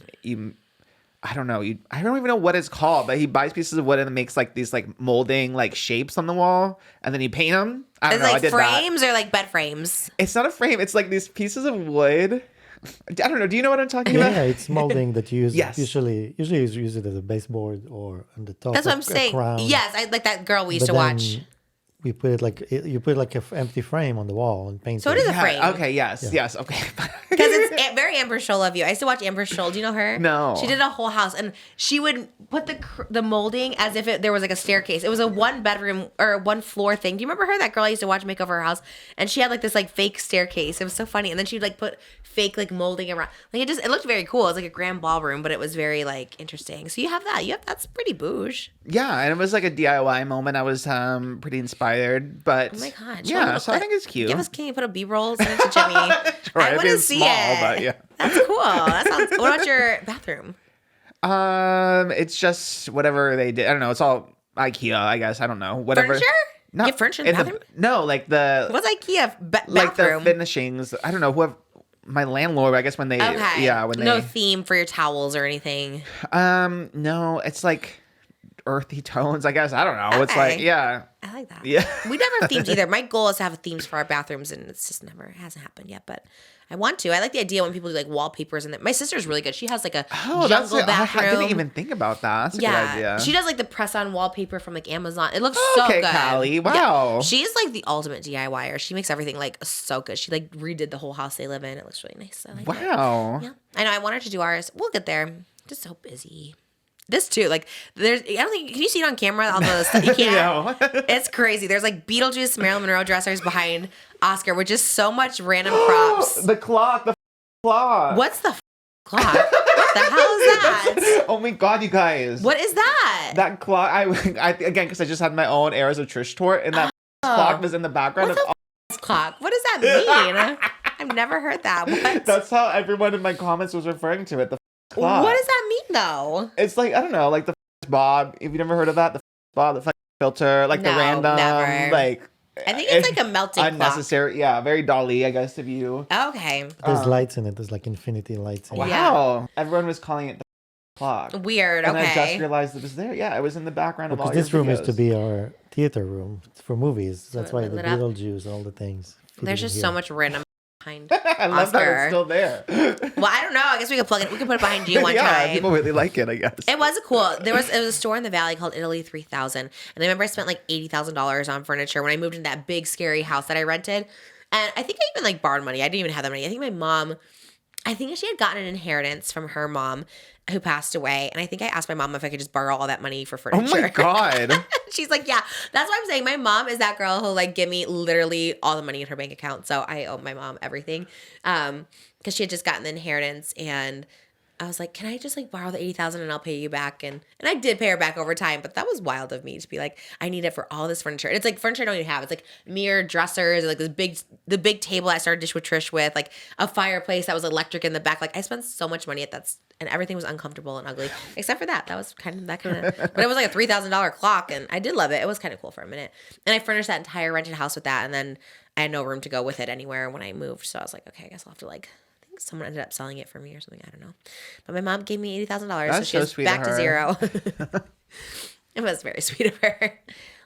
I don't know. I don't even know what it's called, but he buys pieces of wood and makes like these like molding like shapes on the wall, and then you paint them. I don't Is know. it I like did that. frames or like bed frames? It's not a frame. It's like these pieces of wood. I don't know. Do you know what I'm talking about? Yeah, it's molding that you use. Yes. Usually you use it as a baseboard or on the top. That's what of I'm a saying. crown. Yes, I like that girl we used But to watch. then we put it like you put like a empty frame on the wall and paint. So it is a Yeah, frame. okay. Yes. Yes. Okay. Because it's very Amber Scholl of you. I used to watch Amber Scholl. Do you know her? No. She did a whole house, and she would put the molding as if there was like a staircase. It was a 1-bedroom or 1-floor thing. Do you remember her? That girl I used to watch make over her house, and she had like this like fake staircase. It was so funny, and then she'd like put fake like molding around. Like it looked very cool. It was like a grand ballroom, but it was very like interesting. So you have that. That's pretty bouge. Yeah, and it was like a DIY moment. I was pretty inspired, but Oh my god! yeah. So I think it's cute. Can you put a B-roll? Send it to Jimmy. Right, I want it to is see small, it. but yeah. That's cool. That sounds. What about your bathroom? It's just whatever they did. I don't know. It's all IKEA, I guess. I don't know. Whatever. Furniture? You have furniture in the bathroom? No, like the What's IKEA like the bathroom? finishings. I don't know. Whoever my landlord, I guess when they Okay. yeah when they No theme for your towels or anything. no, it's like earthy tones. I guess I don't know. It's Okay. like yeah. I like that. Yeah. We never have themes either. My goal is to have themes for our bathrooms, and it's just it hasn't happened yet. But I want to. I like the idea when people do like wallpapers and my sister's really good. She has like a Oh, that's jungle bathroom. I didn't even think about that. That's a good idea. She does like the press-on wallpaper from like Amazon. It looks so good. Okay, Callie. Wow. Yeah. She's like the ultimate DIYer. She makes everything like so good. She like redid the whole house they live in. It looks really nice. I like wow. it. Yeah. I know. I want her to do ours. We'll get there. Just so busy. This too, like there's. I don't think. Can you see it on camera? All the stuff you can't. No. It's crazy. There's like Beetlejuice, Marilyn Monroe dressers behind Oscar, with just so much random props. The clock. The clock. What's the clock? What the hell is that? Oh my God, you guys. What is that? That clock. I again, because I just had my own Eras of Trish tour, and that clock was in the background. What's a clock? What does that mean? I've never heard that. What? That's how everyone in my comments was referring to it. The clock. What does that mean though? It's like, I don't know, like the Bob. If you've never heard of that, the Bob, the filter, like the No, random, never. like. I think it's like a melting unnecessary. Yeah, very Dolly, I guess, if you. Okay. There's lights in it. There's like infinity lights in Wow. it. Yeah. Everyone was calling it the clock. Weird. And I just Okay. realized it was there. Yeah, it was in the background of all Because your this room used to videos. be our theater room for movies. That's it why the lit up. Beetlejuice, all the things. fitted There's in just here. so much random behind I love that Oscar. it's still there. Well, I don't know. I guess we could plug it. We could put it behind you one yeah, time. people really like it, I guess. It was cool. It was a store in the Valley called Italy 3000. And I remember I spent like $80,000 on furniture when I moved into that big scary house that I rented. And I think I even like borrowed money. I didn't even have that money. I think my mom, I think she had gotten an inheritance from her mom who passed away. And I think I asked my mom if I could just borrow all that money for Oh furniture. my God. She's like, yeah, that's what I'm saying. My mom is that girl who'll like give me literally all the money in her bank account. So I owe my mom everything. Because she had just gotten the inheritance, and I was like, can I just like borrow the $80,000 and I'll pay you back? And I did pay her back over time, but that was wild of me to be like, I need it for all this furniture. And it's like furniture I don't even have. It's like mirror dressers, like the big table I started Dish with Trish with, like a fireplace that was electric in the back. Like I spent so much money at that, and everything was uncomfortable and ugly, except for that. That was kind of, but it was like a $3,000 clock, and I did love it. It was kind of cool for a minute. And I furnished that entire rented house with that, and then I had no room to go with it anywhere when I moved. So I was like, okay, I guess I'll have to like, someone ended up selling it for me or something. I don't know. But my mom gave me $80,000. So she was sweet back of to her. zero. It was very sweet of her.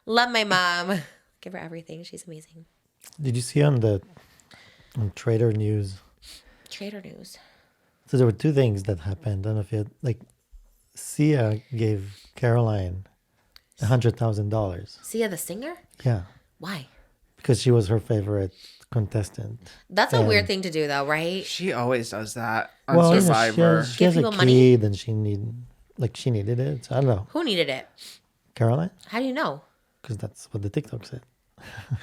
Love my mom. Give her everything. She's amazing. Did you see on Trader News? Trader News. So there were two things that happened. I don't know if you had, like, Sia gave Caroline $100,000. Sia the singer? Yeah, Why? because she was her favorite contestant. That's a weird thing to do though, right? She always does that on Well, Survivor. she has Give a people money? kid and she needed it. So I don't know. Who needed it? Caroline? How do you know? Because that's what the TikTok said.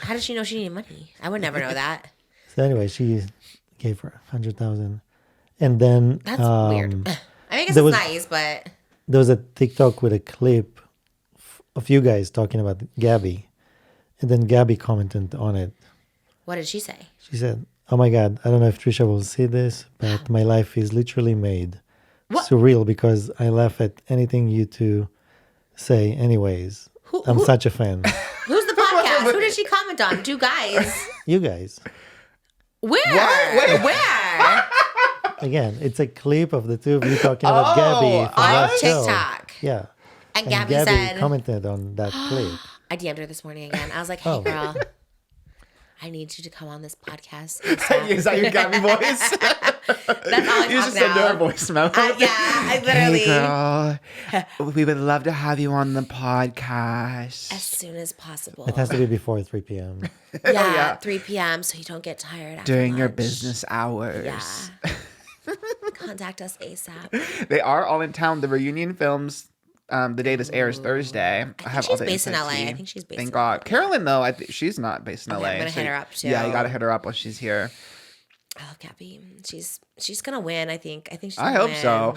How did she know she needed money? I would never know that. So anyway, she gave her 100,000, and then That's weird. I mean, I guess there it's was- nice, but there was a TikTok with a clip of you guys talking about Gabby, and then Gabby commented on it. what did she say? She said, "Oh my God, I don't know if Trisha will see this, but my life is literally made surreal because I laugh at anything you two say. Anyways, I'm such a fan. Who's the podcast? Who did she comment on? Two guys. You guys." Where? What? Where? Again, it's a clip of the two of you talking about Gabby from on last show. TikTok. Yeah. And And Gabby said, commented on that clip. I DM'd her this morning again. I was like, hey, Oh. girl, I need you to come on this podcast. Is that your Gabby voice? That's all I You talk just send her a now. voice memo. Yeah, I literally. Hey girl, we would love to have you on the podcast. As soon as possible. It has to be before 3 p.m. Yeah, 3 p.m. so you don't get tired after During your lunch. business hours. Yeah. Contact us ASAP. They are all in town. The reunion films, the day this airs Thursday. I have all she's the based in inside LA. tea. I think she's based Thank in God. Carolyn, though, she's not based in Okay, LA. I'm gonna hit her up, too. Yeah, you gotta hit her up while she's here. I love Gabby. She's gonna win, I think. I think she's I gonna hope win. so.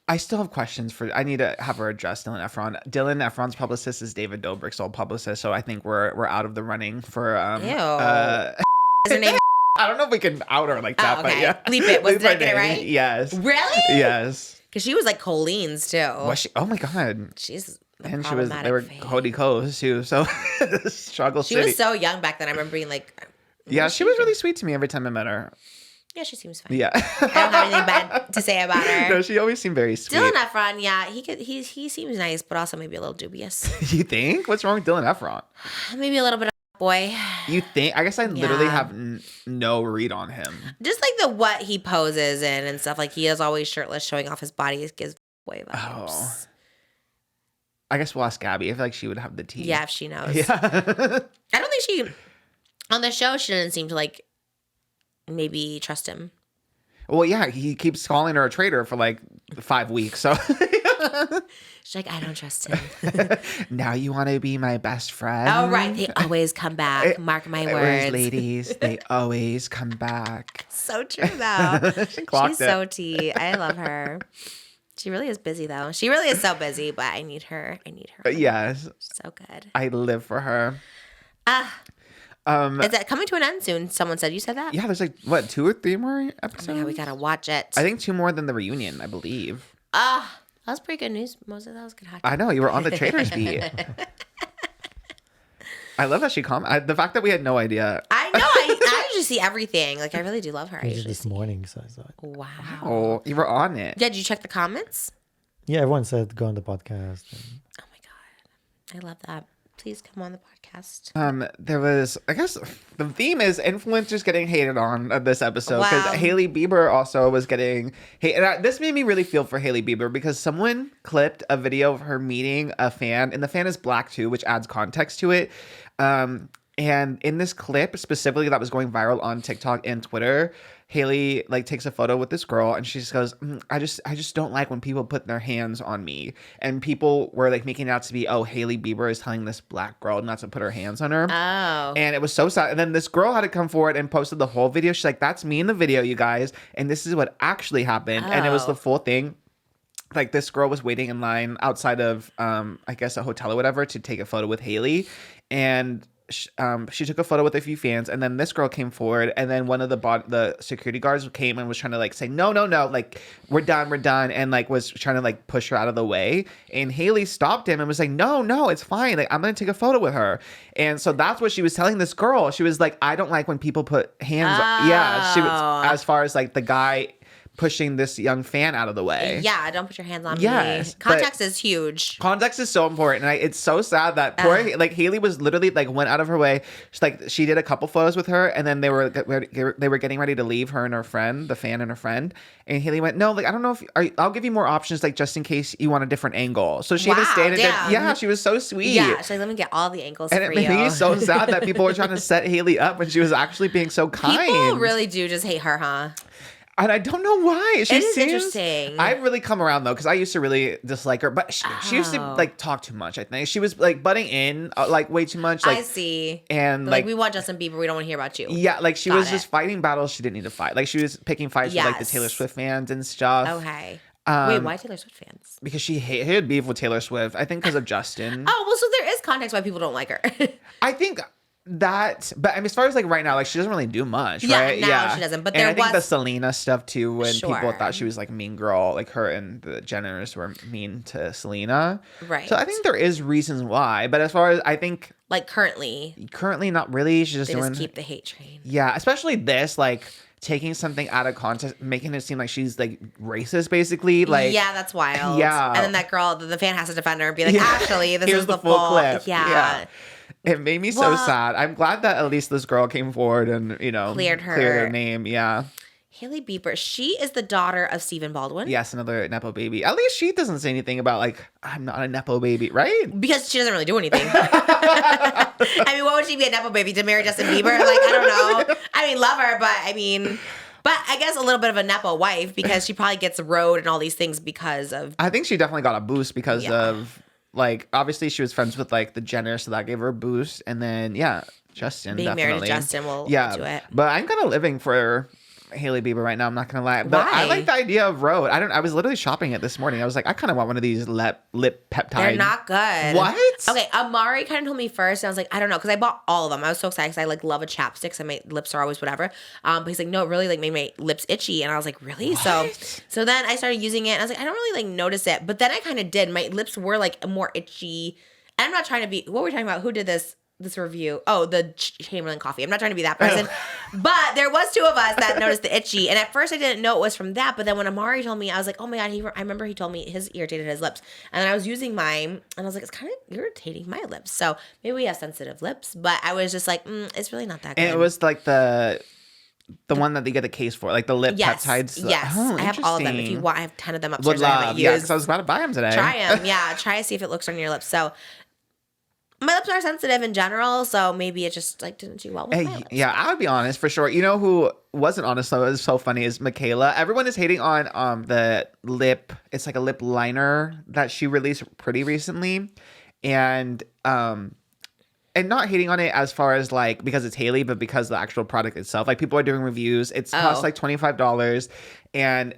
I still have questions I need to have her address Dylan Efron. Dylan Efron's publicist is David Dobrik's old publicist, so I think we're out of the running for Ew. Is her name? I don't know if we can out her like that, Oh, but okay. yeah. Bleep it. Bleep Did I her get it name. right? Yes. Really? Yes. Because she was like Colleen's too. Was she? Oh my God. She's a And they were problematic face. Cody Co's too. So struggle She city. was so young back then. I remember being like, Yeah, she was really sweet to me every time I met her. yeah, she seems fine. Yeah. I don't have anything bad to say about her. No, she always seemed very sweet. Dylan Efron, yeah, he seems nice, but also maybe a little dubious. You think? What's wrong with Dylan Efron? Maybe a little bit of boy. You think? I guess I literally Yeah. have no read on him. Just like the what he poses in and stuff. Like he is always shirtless, showing off his body. It gives boy vibes. Oh. I guess we'll ask Gabby. I feel like she would have the tea. Yeah, if she knows. Yeah. I don't think she on the show. She didn't seem to like maybe trust him. Well, yeah, he keeps calling her a traitor for like 5 weeks. So She's like, I don't trust him. now you want to be my best friend? Oh, right. They always come back. Mark my words. Ladies, they always come back. So true, though. She clocked She's it. so tea. I love her. She really is busy, though. She really is so busy, but I need her. Yes, She's so good. I live for her. Is that coming to an end soon? Someone said. You said that? Yeah, there's like, what, 2 or 3 more Oh episodes? my God, we got to watch it. I think 2 more than the reunion, I believe. That was pretty good news. Most of that was good hot. I know, you were on the Traitors beat. I love that she commented. The fact that we had no idea. I know. I usually see everything. Like, I really do love her. I It was usually this morning, so I saw it. Wow. Oh, you were on it. Did you check the comments? Yeah, everyone said go on the podcast. And Oh my God. I love that. Please come on the podcast. There was, I guess, the theme is influencers getting hated on this episode because Wow. Hailey Bieber also was getting hate. And this made me really feel for Hailey Bieber because someone clipped a video of her meeting a fan, and the fan is black too, which adds context to it. And in this clip specifically that was going viral on TikTok and Twitter, Hailey like takes a photo with this girl and she just goes, I just don't like when people put their hands on me. And people were like making it out to be, oh, Hailey Bieber is telling this black girl not to put her hands on her. Oh. And it was so sad. And then this girl had to come forward and posted the whole video. She's like, that's me in the video, you guys. And this is what actually happened. And it was the full thing. Like this girl was waiting in line outside of, I guess a hotel or whatever to take a photo with Hailey. And she took a photo with a few fans, and then this girl came forward, and then one of the security guards came and was trying to like say no, like we're done, and like was trying to like push her out of the way, and Hailey stopped him and was like, no, it's fine, like I'm gonna take a photo with her. And so that's what she was telling this girl. She was like, I don't like when people put hands yeah, she was, as far as like the guy pushing this young fan out of the way. Yeah, don't put your hands on Yes, me. Context is huge. Context is so important, and it's so sad that poor like Hailey was literally like went out of her way. She did a couple photos with her, and then they were getting ready to leave, her and her friend, the fan and her friend, and Hailey went, no, like I don't know if I'll give you more options, like just in case you want a different angle. So she even stayed and damn. yeah, she was so sweet. Yeah, she's like, let me get all the angles And for it made you. me so sad that people were trying to set Hailey up when she was actually being so kind. People really do just hate her, huh? And I don't know why. She It is seems, interesting. I've really come around though, because I used to really dislike her, but she used to like talk too much. I think she was like butting in like way too much. Like, I see. and But, like we want Justin Bieber. We don't want to hear about you. yeah, like she Got was it. just fighting battles she didn't need to fight. Like she was picking fights with like the Yes. Taylor Swift fans and stuff. Okay. Wait, why Taylor Swift fans? Because she hated beef with Taylor Swift. I think because of Justin. Oh, well, so there is context why people don't like her. I think that, but I mean, as far as like right now, like she doesn't really do much, Yeah, right? now she doesn't, but and there I think the was- Selena stuff too, when people Sure. thought she was like mean girl, like her and the Jenners were mean to Selena. Right. So I think there is reasons why, but as far as I think Like currently, currently not really. She's just they doing just keep the hate train. yeah, especially this like taking something out of context, making it seem like she's like racist, basically. Like Yeah, that's wild. Yeah. And then that girl, the fan has to defend her and be like, Yeah. actually, this Here's is the full clip. Yeah. It made me so Well- sad. I'm glad that at least this girl came forward and, you know, Cleared her name. Yeah. Hailey Bieber, she is the daughter of Stephen Baldwin. Yes, another Nepo baby. At least she doesn't say anything about, like, I'm not a Nepo baby, right? Because she doesn't really do anything. I mean, what would she be a Nepo baby to marry Justin Bieber? Like, I don't know. I mean, love her, but I mean, but I guess a little bit of a Nepo wife because she probably gets road and all these things because of. I think she definitely got a boost because Yeah. of, like, obviously she was friends with, like, the Jenner, so that gave her a boost. And then, yeah, Justin, Being definitely. married to Justin will yeah, do it. But I'm kind of living for Hailey Bieber right now. I'm not gonna lie, but I Why? like the idea of Rhode. I was literally shopping it this morning. I was like, I kind of want one of these lip peptides. They're not good. What? Okay, Amari kind of told me first, and I was like, I don't know, because I bought all of them. I was so excited because I like love a chapstick, so my lips are always whatever. But he's like, no, it really like made my lips itchy, and I was like, really? So then I started using it, and I was like, I don't really like notice it, but then I kind of did. My lips were like more itchy. And I'm not trying to be. What were we talking about? Who did this? this review. Oh, the Chamberlain coffee. I'm not trying to be that person. But there was 2 of us that noticed the itchy. And at first I didn't know it was from that. But then when Amari told me, I was like, oh my God, I remember he told me his irritated his lips. And then I was using mine and I was like, it's kind of irritating my lips. So maybe we have sensitive lips. But I was just like, it's really not that good. And it was like the one that they get a case for, like the lip peptides. Yes, Oh, I have all of them. If you interesting. want, I have 10 of them upstairs. Would I haven't love, used. yeah, because I was about to buy them today. Try them, yeah. Try to see if it looks on your lips. So my lips are sensitive in general, so maybe it just like didn't do well with my lips. Yeah, I would be honest for sure. You know who wasn't honest though? It was so funny is MIKAYLA. Everyone is hating on the lip. It's like a lip liner that she released pretty recently, and not hating on it as far as like because it's HAILEY, but because the actual product itself. Like people are doing reviews. It's costs like $25, and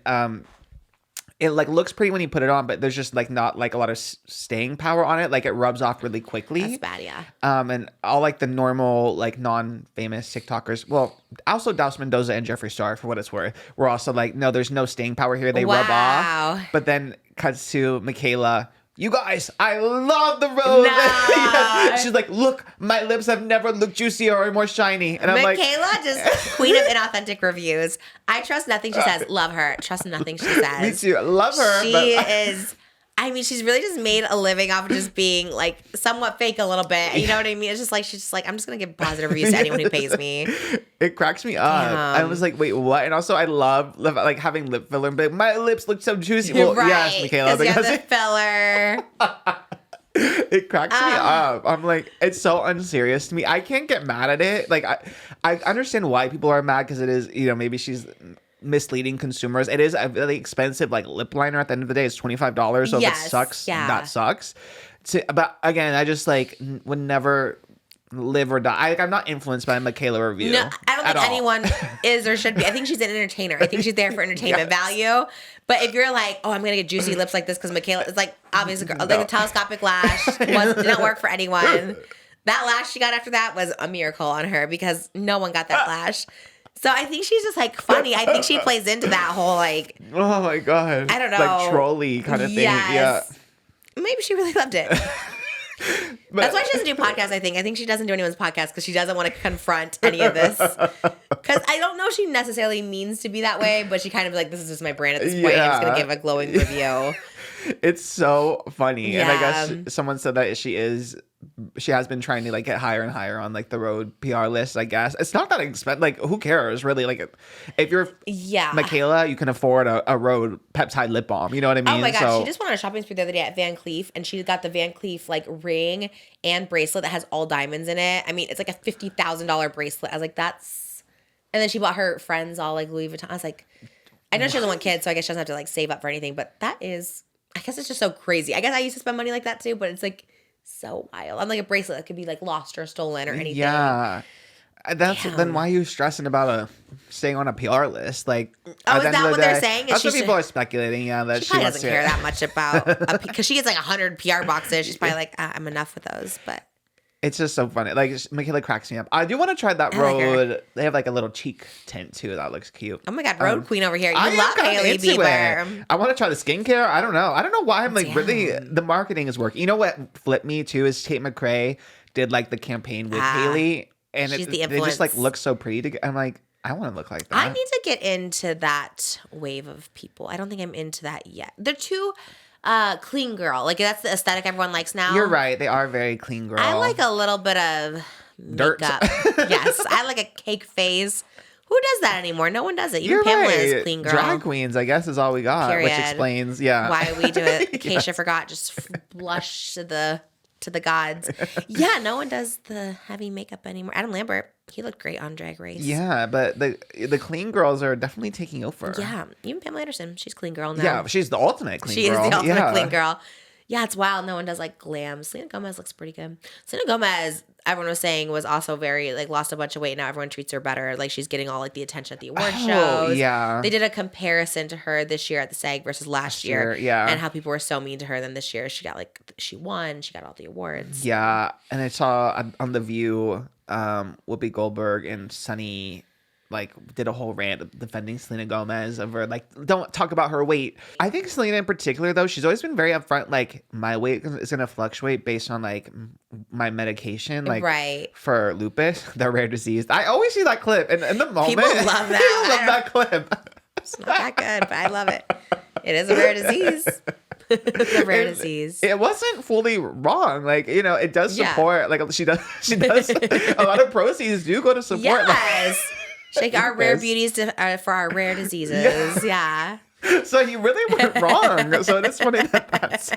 it like looks pretty when you put it on, but there's just like not like a lot of staying power on it. Like it rubs off really quickly. That's bad, yeah. And all like the normal like non-famous TikTokers, well, also Douse Mendoza and Jeffree Star for what it's worth, were also like, no, there's no staying power here. They rub off. But then cuts to MIKAYLA. You guys, I love the rose. Yes. She's like, look, my lips have never looked juicier or more shiny. And I'm like, MIKAYLA, just queen of inauthentic reviews. I trust nothing she says. Love her. Trust nothing she says. Me too. Love her. She is. I mean, she's really just made a living off of just being like somewhat fake a little bit. You know what I mean? It's just like she's just like, I'm just gonna give positive reviews to anyone who pays me. It cracks me up. I was like, wait, what? And also, I love like having lip filler. But like, my lips look so juicy. Well, right. yes, MIKAYLA, because you have the filler. It cracks me up. I'm like, it's so unserious to me. I can't get mad at it. Like, I understand why people are mad because it is, you know, maybe she's misleading consumers. It is a really expensive like lip liner. At the end of the day, it's $25. So if it sucks, that sucks. But again, I just like would never live or die. I'm not influenced by a MIKAYLA review. No, I don't think anyone is or should be. I think she's an entertainer. I think she's there for entertainment value. But if you're like, oh, I'm gonna get juicy lips like this because MIKAYLA, it's like obviously like a telescopic lash did not work for anyone. That lash she got after that was a miracle on her because no one got that lash. So I think she's just like funny. I think she plays into that whole like, oh my God, I don't know, like trolly kind of thing. Yeah, maybe she really loved it. That's why she doesn't do podcasts. I think she doesn't do anyone's podcast because she doesn't want to confront any of this. Because I don't know if she necessarily means to be that way, but she kind of like, this is just my brand at this point. I'm just gonna give a glowing review. It's so funny, and I guess someone said that she has been trying to like get higher and higher on like the road PR list. I guess it's not that expensive. Like, who cares really? Like, if you're MIKAYLA, you can afford a road peptide lip balm. You know what I mean? Oh my God, she just went on a shopping spree the other day at Van Cleef, and she got the Van Cleef like ring and bracelet that has all diamonds in it. I mean, it's like a $50,000 bracelet. I was like, that's. And then she bought her friends all like Louis Vuitton. I was like, I know she doesn't want kids, so I guess she doesn't have to like save up for anything. But that is, I guess it's just so crazy. I guess I used to spend money like that too, but it's like so wild. I'm like a bracelet that could be like lost or stolen or anything. Yeah. Then why are you stressing about staying on a PR list? Like, is that what they're saying? That's what people are speculating. Yeah, that she doesn't care that much about because she gets like 100 PR boxes. She's probably like, I'm enough with those. But it's just so funny. Like, MIKAYLA cracks me up. I do want to try that road. They have like a little cheek tint too. That looks cute. Oh my God, road queen over here. You love HAILEY Bieber. I want to try the skincare. I don't know why I'm like really, the marketing is working. You know what flipped me too is Tate McRae did like the campaign with HAILEY. And they just like look so pretty together. I'm like, I want to look like that. I need to get into that wave of people. I don't think I'm into that yet. They're too clean girl. Like that's the aesthetic everyone likes now. You're right. They are very clean girl. I like a little bit of dirt. Makeup. Yes, I like a cake phase. Who does that anymore? No one does it. Even Pamela is clean girl. Drag queens, I guess, is all we got. Period. Which explains, why we do it. Keisha forgot. Just blush to the gods. Yeah, no one does the heavy makeup anymore. Adam Lambert, he looked great on Drag Race. Yeah, but the clean girls are definitely taking over. Yeah, even Pamela Anderson, she's clean girl now. Yeah, she's the ultimate clean girl. She is the ultimate clean girl. Yeah, it's wild. No one does like glam. Selena Gomez looks pretty good. Selena Gomez, everyone was saying, was also very like lost a bunch of weight. Now everyone treats her better. Like she's getting all like the attention at the award shows. Yeah. They did a comparison to her this year at the SAG versus last year. Yeah. And how people were so mean to her. Then this year she won. She got all the awards. Yeah. And I saw on The View, Whoopi Goldberg and Sunny like did a whole rant defending Selena Gomez over like don't talk about her weight. I think Selena in particular though, she's always been very upfront. Like my weight is gonna fluctuate based on like my medication, like Right. for lupus, the rare disease. I always see that clip, and in the moment, People love that. people love that clip. It's not that good, but I love it. It is a rare disease. It's a rare disease. It wasn't fully wrong. Like, you know, it does Yeah. support, like she does a lot of proceeds do go to support. Yes. Like our rare Lupus. beauties for our rare diseases. Yeah. So you really weren't wrong. So it's funny that's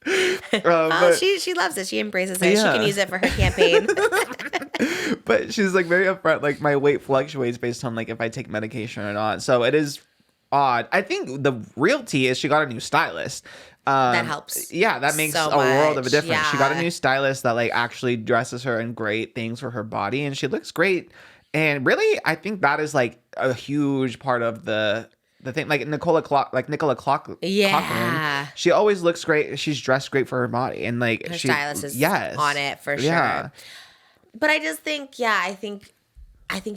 Oh, but, she loves it. She embraces it. She Yeah. can use it for her campaign. but she's like very upfront, like my weight fluctuates based on like if I take medication or not. So it is odd. I think the real tea is she got a new stylist. That helps. Yeah, that makes so a world of a much. difference. She got a Yeah. new stylist that like actually dresses her in great things for her body, and she looks great. And really, I think that is like a huge part of the thing. Like Nicola Clock, Yeah. she always looks great. She's dressed great for her body, and like Her she, stylist is yes, on it for sure. Yeah. But I just think, I think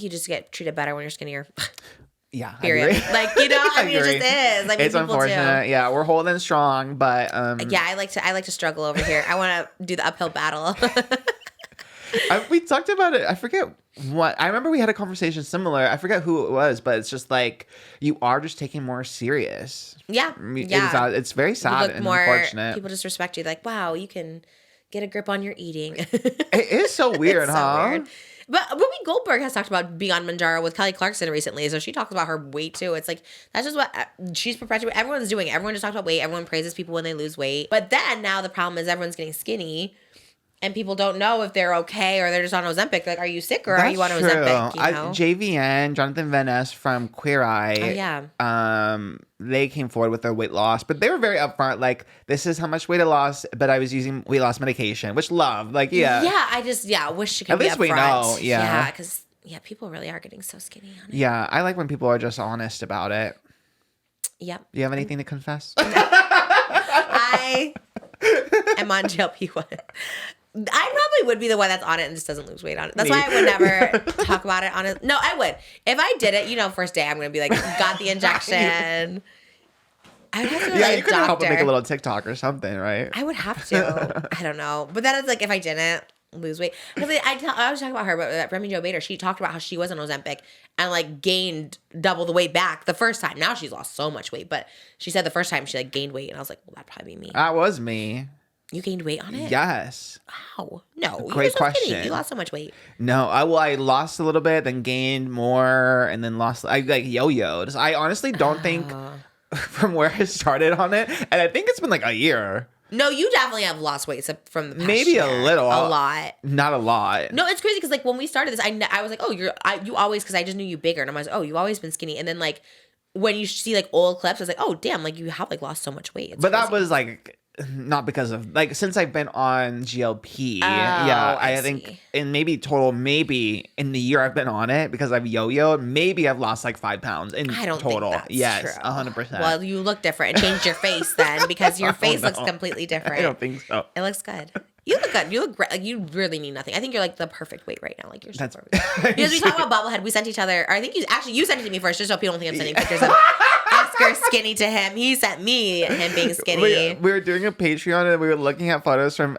you just get treated better when you're skinnier. Yeah, I Period. agree. Like, you know, I mean, it agree. just is. I mean, It's people unfortunate. do. Yeah, we're holding strong, but Yeah, I like to struggle over here. I want to do the uphill battle. we talked about it. I forget what. I remember we had a conversation similar. I forget who it was, but it's just like you are just taking more serious. Yeah. It's very You sad look and more, unfortunate. people just respect you. Like, wow, you can get a grip on your eating. It is so weird, It's so huh? weird. But Whoopi Goldberg has talked about being on Manjaro with Kelly Clarkson recently, so she talks about her weight too. It's like that's just what she's perpetuating. Everyone's doing it. Everyone just talks about weight. Everyone praises people when they lose weight. But then now the problem is everyone's getting skinny, and people don't know if they're okay or they're just on Ozempic. Like, are you sick or are you on That's Ozempic? true. You know? JVN, Jonathan Van Ness from Queer Eye. Oh, yeah. They came forward with their weight loss, but they were very upfront. Like, this is how much weight I lost, but I was using weight loss medication, which love. Like, yeah. Yeah, I wish it could At be least we upfront. know, yeah. Yeah, because people really are getting so skinny on it. Yeah, I like when people are just honest about it. Yep. Do you have anything to confess? I am on GLP-1. I probably would be the one that's on it and just doesn't lose weight on it. That's why I would never talk about it on it. No, I would. If I did it, first day I'm going to be like, got the injection. I would have to Yeah, like you could help doctor. make a little TikTok or something, right? I would have to. I don't know. But then it's like if I didn't lose weight. Because I was talking about her, but Remy Jo Bader, she talked about how she was on Ozempic and like gained double the weight back the first time. Now she's lost so much weight. But she said the first time she like gained weight. And I was like, well, that'd probably be me. That was me. You gained weight on it? Yes. Wow. No. Great you were so question. skinny. You lost so much weight. No, I lost a little bit, then gained more, and then lost. I like yo-yoed. I honestly don't think from where I started on it, and I think it's been like a year. No, you definitely have lost weight from the past Maybe year. a little. A lot. Not a lot. No, it's crazy because like when we started this, I was like, oh, you always, because I just knew you bigger, and I was like, oh, you've always been skinny, and then like when you see like old clips, I was like, oh, damn, like you have like lost so much weight. It's But that crazy. was like not because of like since I've been on GLP. Yeah, I think see. in maybe in the year I've been on it because I've yo-yoed, maybe I've lost like 5 pounds in I don't total. think that's Yes, true. 100%. Well, you look different. It changed your face then because your face looks no. completely different. I don't think so. It looks good. You look good. You look great. Like you really need nothing. I think you're like the perfect weight right now. Like you're so perfect. Because we talk about bobblehead, we sent each other. Or I think you sent it to me first, just so people don't think I'm sending pictures of Oscar skinny to him. He sent me him being skinny. We were doing a Patreon and we were looking at photos from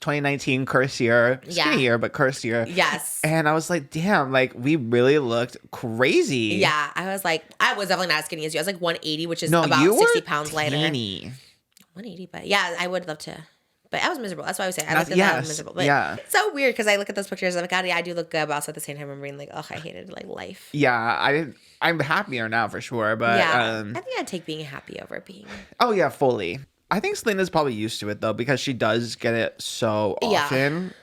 2019 curse year. Skinny year, but curse year. Yes. And I was like, damn, like we really looked crazy. Yeah, I was definitely not as skinny as you. I was like 180, which is No, about you 60 were pounds lighter. teeny. 180, but yeah, I would love to. But I was miserable. That's why I was saying I looked at that. I Yes, was miserable. But yeah. it's so weird because I look at those pictures. I'm like, God, yeah, I do look good. But also at the same time, I'm being like, oh, I hated like life. Yeah, I'm happier now for sure. But Yeah, I think I'd take being happy over being. oh yeah, fully. I think Selena's probably used to it though because she does get it so often.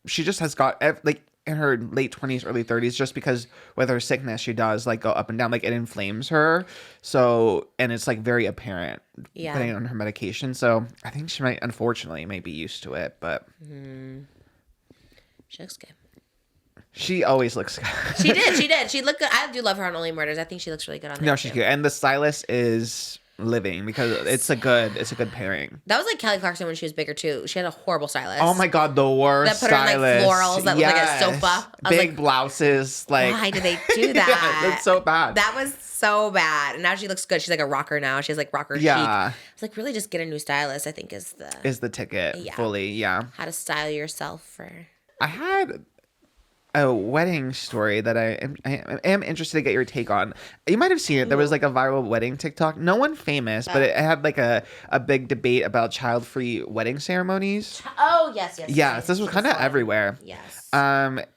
She just has got like in her late 20s, early 30s, just because with her sickness, she does like go up and down, like it inflames her. So, and it's like very apparent depending on her medication. So I think she might be used to it, but She looks good. she always looks good. She did. She looked good. I do love her on Only Murders. I think she looks really good on there. No, she's too. good. And the stylist is living because it's a good pairing. That was like Kelly Clarkson when she was bigger too. She had a horrible stylist. Oh my god, the worst That put her in like stylist. florals. That was like a sofa. I was Big like, blouses. Like, why did they do that? Yeah, it's so bad. That was so bad. And now she looks good. She's like a rocker now. She has like rocker chic. Yeah. It's like really just get a new stylist, I think is the ticket Yeah. fully. Yeah. how to style yourself for. I had a wedding story that I am interested to get your take on. You might have seen it. There was like a viral wedding TikTok. No one famous, but it had like a big debate about child-free wedding ceremonies. Oh yes, yes. Yes, this was kind of everywhere. Yes.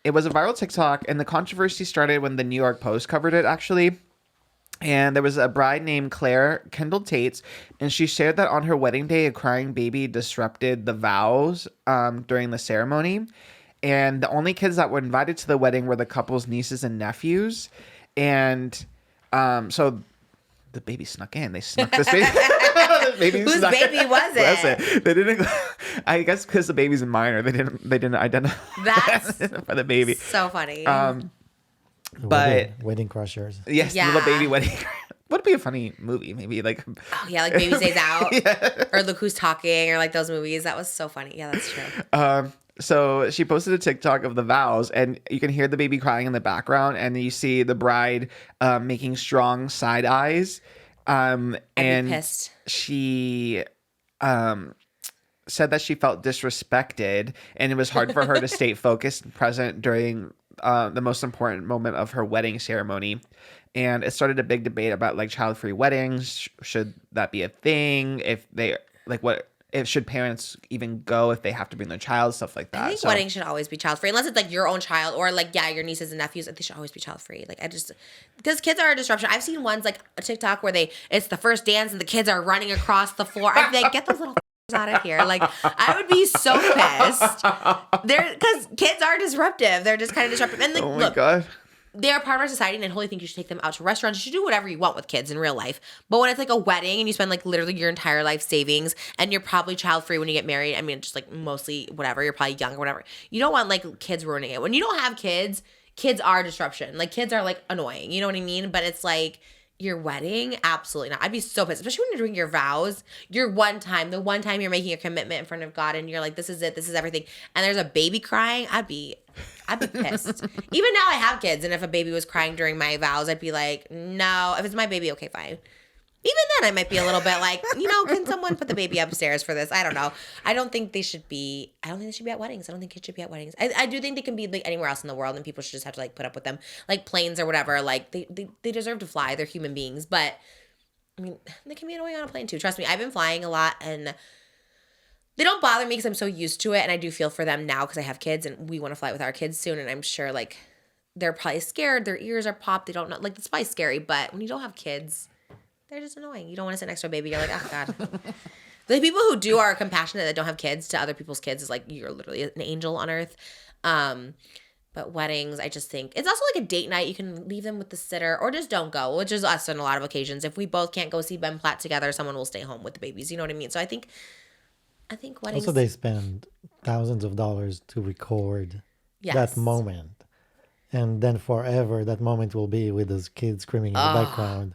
It was a viral TikTok, and the controversy started when the New York Post covered it, actually. And there was a bride named Claire Kendall Tates, and she shared that on her wedding day, a crying baby disrupted the vows during the ceremony. And the only kids that were invited to the wedding were the couple's nieces and nephews. And so the baby snuck in. They snuck this baby. Whose baby was it? They didn't. I guess because the baby's a minor, they didn't identify That's for the baby. so funny. But Wedding Crushers. yes, Yeah. little baby wedding. Would be a funny movie, maybe like. Oh, yeah, like Baby Stays Out or Look Who's Talking or like those movies. That was so funny. Yeah, that's true. So she posted a TikTok of the vows, and you can hear the baby crying in the background, and you see the bride making strong side eyes. And pissed. she said that she felt disrespected, and it was hard for her to stay focused and present during the most important moment of her wedding ceremony. And it started a big debate about like child-free weddings. Should that be a thing? If they like what? If should parents even go if they have to bring their child, stuff like that. I think weddings should always be child free, unless it's like your own child or like your nieces and nephews. They should always be child free. Like because kids are a disruption. I've seen ones like a TikTok where it's the first dance and the kids are running across the floor. I'm like, get those little out of here. Like I would be so pissed. Because kids are disruptive. They're just kind of disruptive. And like, Oh my god. They are part of our society, and I totally think you should take them out to restaurants. You should do whatever you want with kids in real life. But when it's like a wedding and you spend like literally your entire life savings and you're probably child free when you get married, I mean, just like mostly whatever, you're probably young or whatever. You don't want like kids ruining it. When you don't have kids, kids are disruption. Like kids are like annoying. You know what I mean? But it's like your wedding, absolutely not. I'd be so pissed, especially when you're doing your vows. The one time you're making a commitment in front of God and you're like, this is it, this is everything. And there's a baby crying, I'd be pissed. Even now I have kids, and if a baby was crying during my vows, I'd be like, no. If it's my baby, okay, fine. Even then, I might be a little bit like, can someone put the baby upstairs for this? I don't know. I don't think they should be at weddings. I don't think kids should be at weddings. I do think they can be like anywhere else in the world, and people should just have to like put up with them. Like planes or whatever. Like they deserve to fly. They're human beings. But I mean, they can be annoying on a plane too. Trust me, I've been flying a lot, and they don't bother me because I'm so used to it, and I do feel for them now because I have kids, and we want to fly with our kids soon, and I'm sure like they're probably scared. Their ears are popped. They don't know. Like it's probably scary, but when you don't have kids, they're just annoying. You don't want to sit next to a baby. You're like, oh God. The people who are compassionate that don't have kids to other people's kids is like you're literally an angel on earth. But weddings, I just think it's also like a date night. You can leave them with the sitter or just don't go, which is us on a lot of occasions. If we both can't go see Ben Platt together, someone will stay home with the babies. You know what I mean? So I think weddings. Also, they spend thousands of dollars to record Yes. that moment. And then forever, that moment will be with those kids screaming in the background.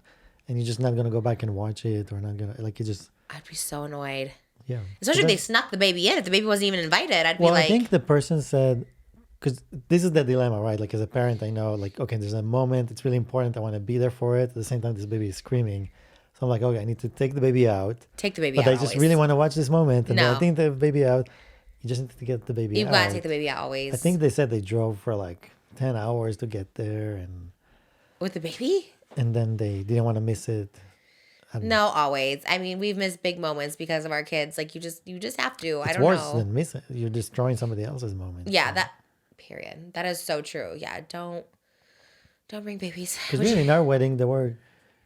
And you're just not going to go back and watch it, or not going to, like, you just, I'd be so annoyed. yeah. Especially if But they snuck the baby in. If the baby wasn't even invited, I'd be well, like, I think the person said, because this is the dilemma, right? Like, as a parent, I know, like, okay, there's a moment, it's really important, I want to be there for it. At the same time, this baby is screaming. So I'm like, okay, I need to take the baby out. take the baby But out I just always. really want to watch this moment. And then No. I think the baby out, you just need to get the baby You've out. got to take the baby out always. I think they said they drove for like 10 hours to get there, With the baby? and then they didn't want to miss it. No, always. I mean, we've missed big moments because of our kids. Like you just have to. I It's don't worse know. than miss it. You're destroying somebody else's moment. Yeah, that period. That is so true. Yeah, don't bring babies. Because really, in our wedding, there were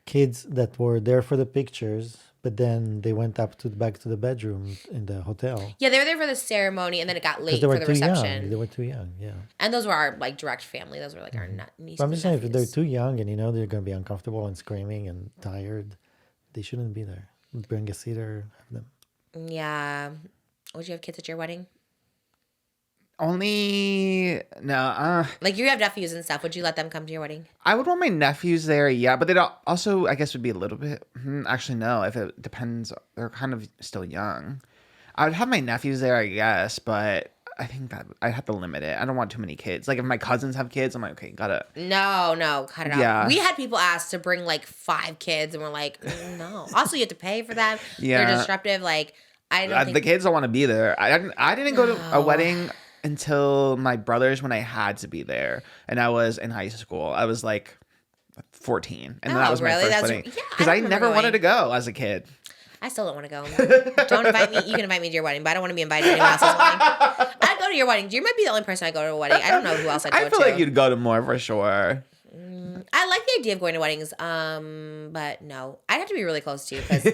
kids that were there for the pictures, but then they went back to the bedroom in the hotel. Yeah, they were there for the ceremony, and then it got late Because they for were the too reception. young. They were too young, yeah. And those were our like direct family. Those were like our nieces. But I'm just and saying, if they're nephews. too young and they're going to be uncomfortable and screaming and tired, they shouldn't be there. Bring a seater, have them. Yeah. Would you have kids at your wedding? Only no. Like you have nephews and stuff. Would you let them come to your wedding? I would want my nephews there, yeah, but they also, I guess, would be a little bit. Actually, no. If it depends, they're kind of still young. I would have my nephews there, I guess, but I think that I have to limit it. I don't want too many kids. Like if my cousins have kids, I'm like, okay, gotta. No, cut it out. Yeah. We had people ask to bring like 5 kids, and we're like, no. Also, you have to pay for them. Yeah. They're disruptive. Like I don't think The kids don't want to be there. I didn't go to a wedding until my brother's when I had to be there, and I was in high school. I was like 14, and that was my first wedding because I never wanted to go as a kid. I still don't want to go. Don't invite me. You can invite me to your wedding, but I don't want to be invited to anyone else's wedding. I'd go to your wedding. You might be the only person I go to a wedding. I don't know who else I'd go to. I feel like you'd go to more for sure. I like the idea of going to weddings, but no. I'd have to be really close to you because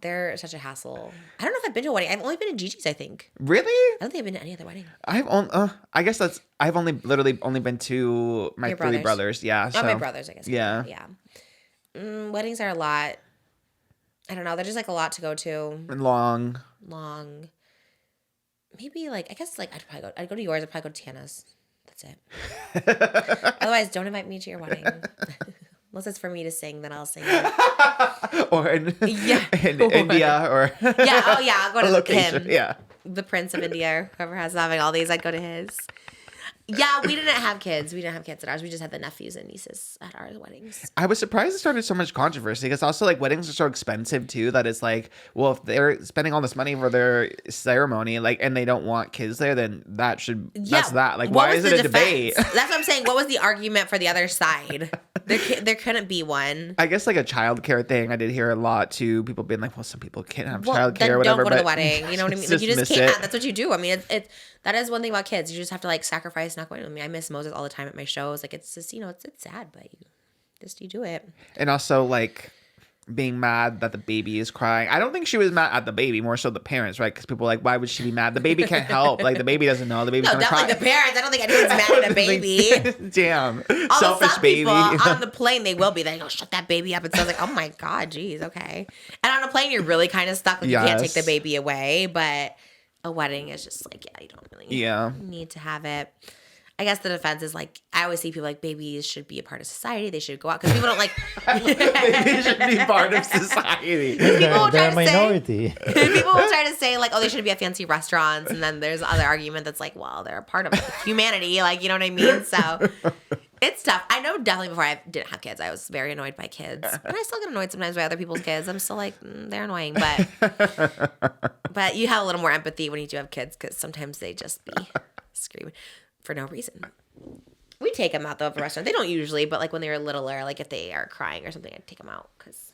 they're such a hassle. I don't know if I've been to a wedding. I've only been to Gigi's, I think. Really? I don't think I've been to any other wedding. I guess I've literally only been to my Your 3 brothers. Yeah. Oh, my brothers, I guess. Yeah. Yeah. Weddings are a lot. I don't know. They're just like a lot to go to. Long. Maybe like, I guess like I'd go to yours. I'd probably go to Tiana's. That's it. Otherwise, don't invite me to your wedding. Unless it's for me to sing, then I'll sing it. Or in India or yeah. Oh yeah, I'll go to location. him. Yeah. The Prince of India, or whoever has having all these, I'd go to his. Yeah, we didn't have kids. We didn't have kids at ours. We just had the nephews and nieces at our weddings. I was surprised it started so much controversy because also like weddings are so expensive too that it's like, well, if they're spending all this money for their ceremony, like, and they don't want kids there, then that's that. Like, why is it a debate? That's what I'm saying. What was the argument for the other side? There couldn't be one. I guess like a childcare thing. I did hear a lot too. People being like, well, some people can't have childcare or whatever. Don't go to the wedding. You know what I mean? Like, you just miss can't. it. That's what you do. I mean, that is one thing about kids. You just have to like sacrifice not going to them. I mean, I miss Moses all the time at my shows. Like it's just, it's sad, but you do it. And also like being mad that the baby is crying. I don't think she was mad at the baby, more so the parents, right? Because people are like, why would she be mad? The baby can't help. Like the baby doesn't know. The baby's gonna cry. No, definitely the parents. I don't think anyone's mad at a baby. Damn. All Selfish some baby. people on the plane, they will be. They go, shut that baby up. And so I was like, oh my God, geez, okay. And on a plane, you're really kind of stuck. Like, you can't take the baby away. But a wedding is just like, yeah, you don't really need to have it. I guess the defense is like, I always see people like babies should be a part of society. They should go out because people don't like. They should be part of society. They're a minority. People will try to say like, oh, they shouldn't be at fancy restaurants, and then there's other argument that's like, well, they're a part of humanity, like, you know what I mean? So it's tough. I know definitely before I didn't have kids, I was very annoyed by kids, and I still get annoyed sometimes by other people's kids. I'm still like, they're annoying, but you have a little more empathy when you do have kids because sometimes they just be screaming for no reason. We take them out though of a restaurant. They don't usually, but like when they were littler, like if they are crying or something, I'd take them out because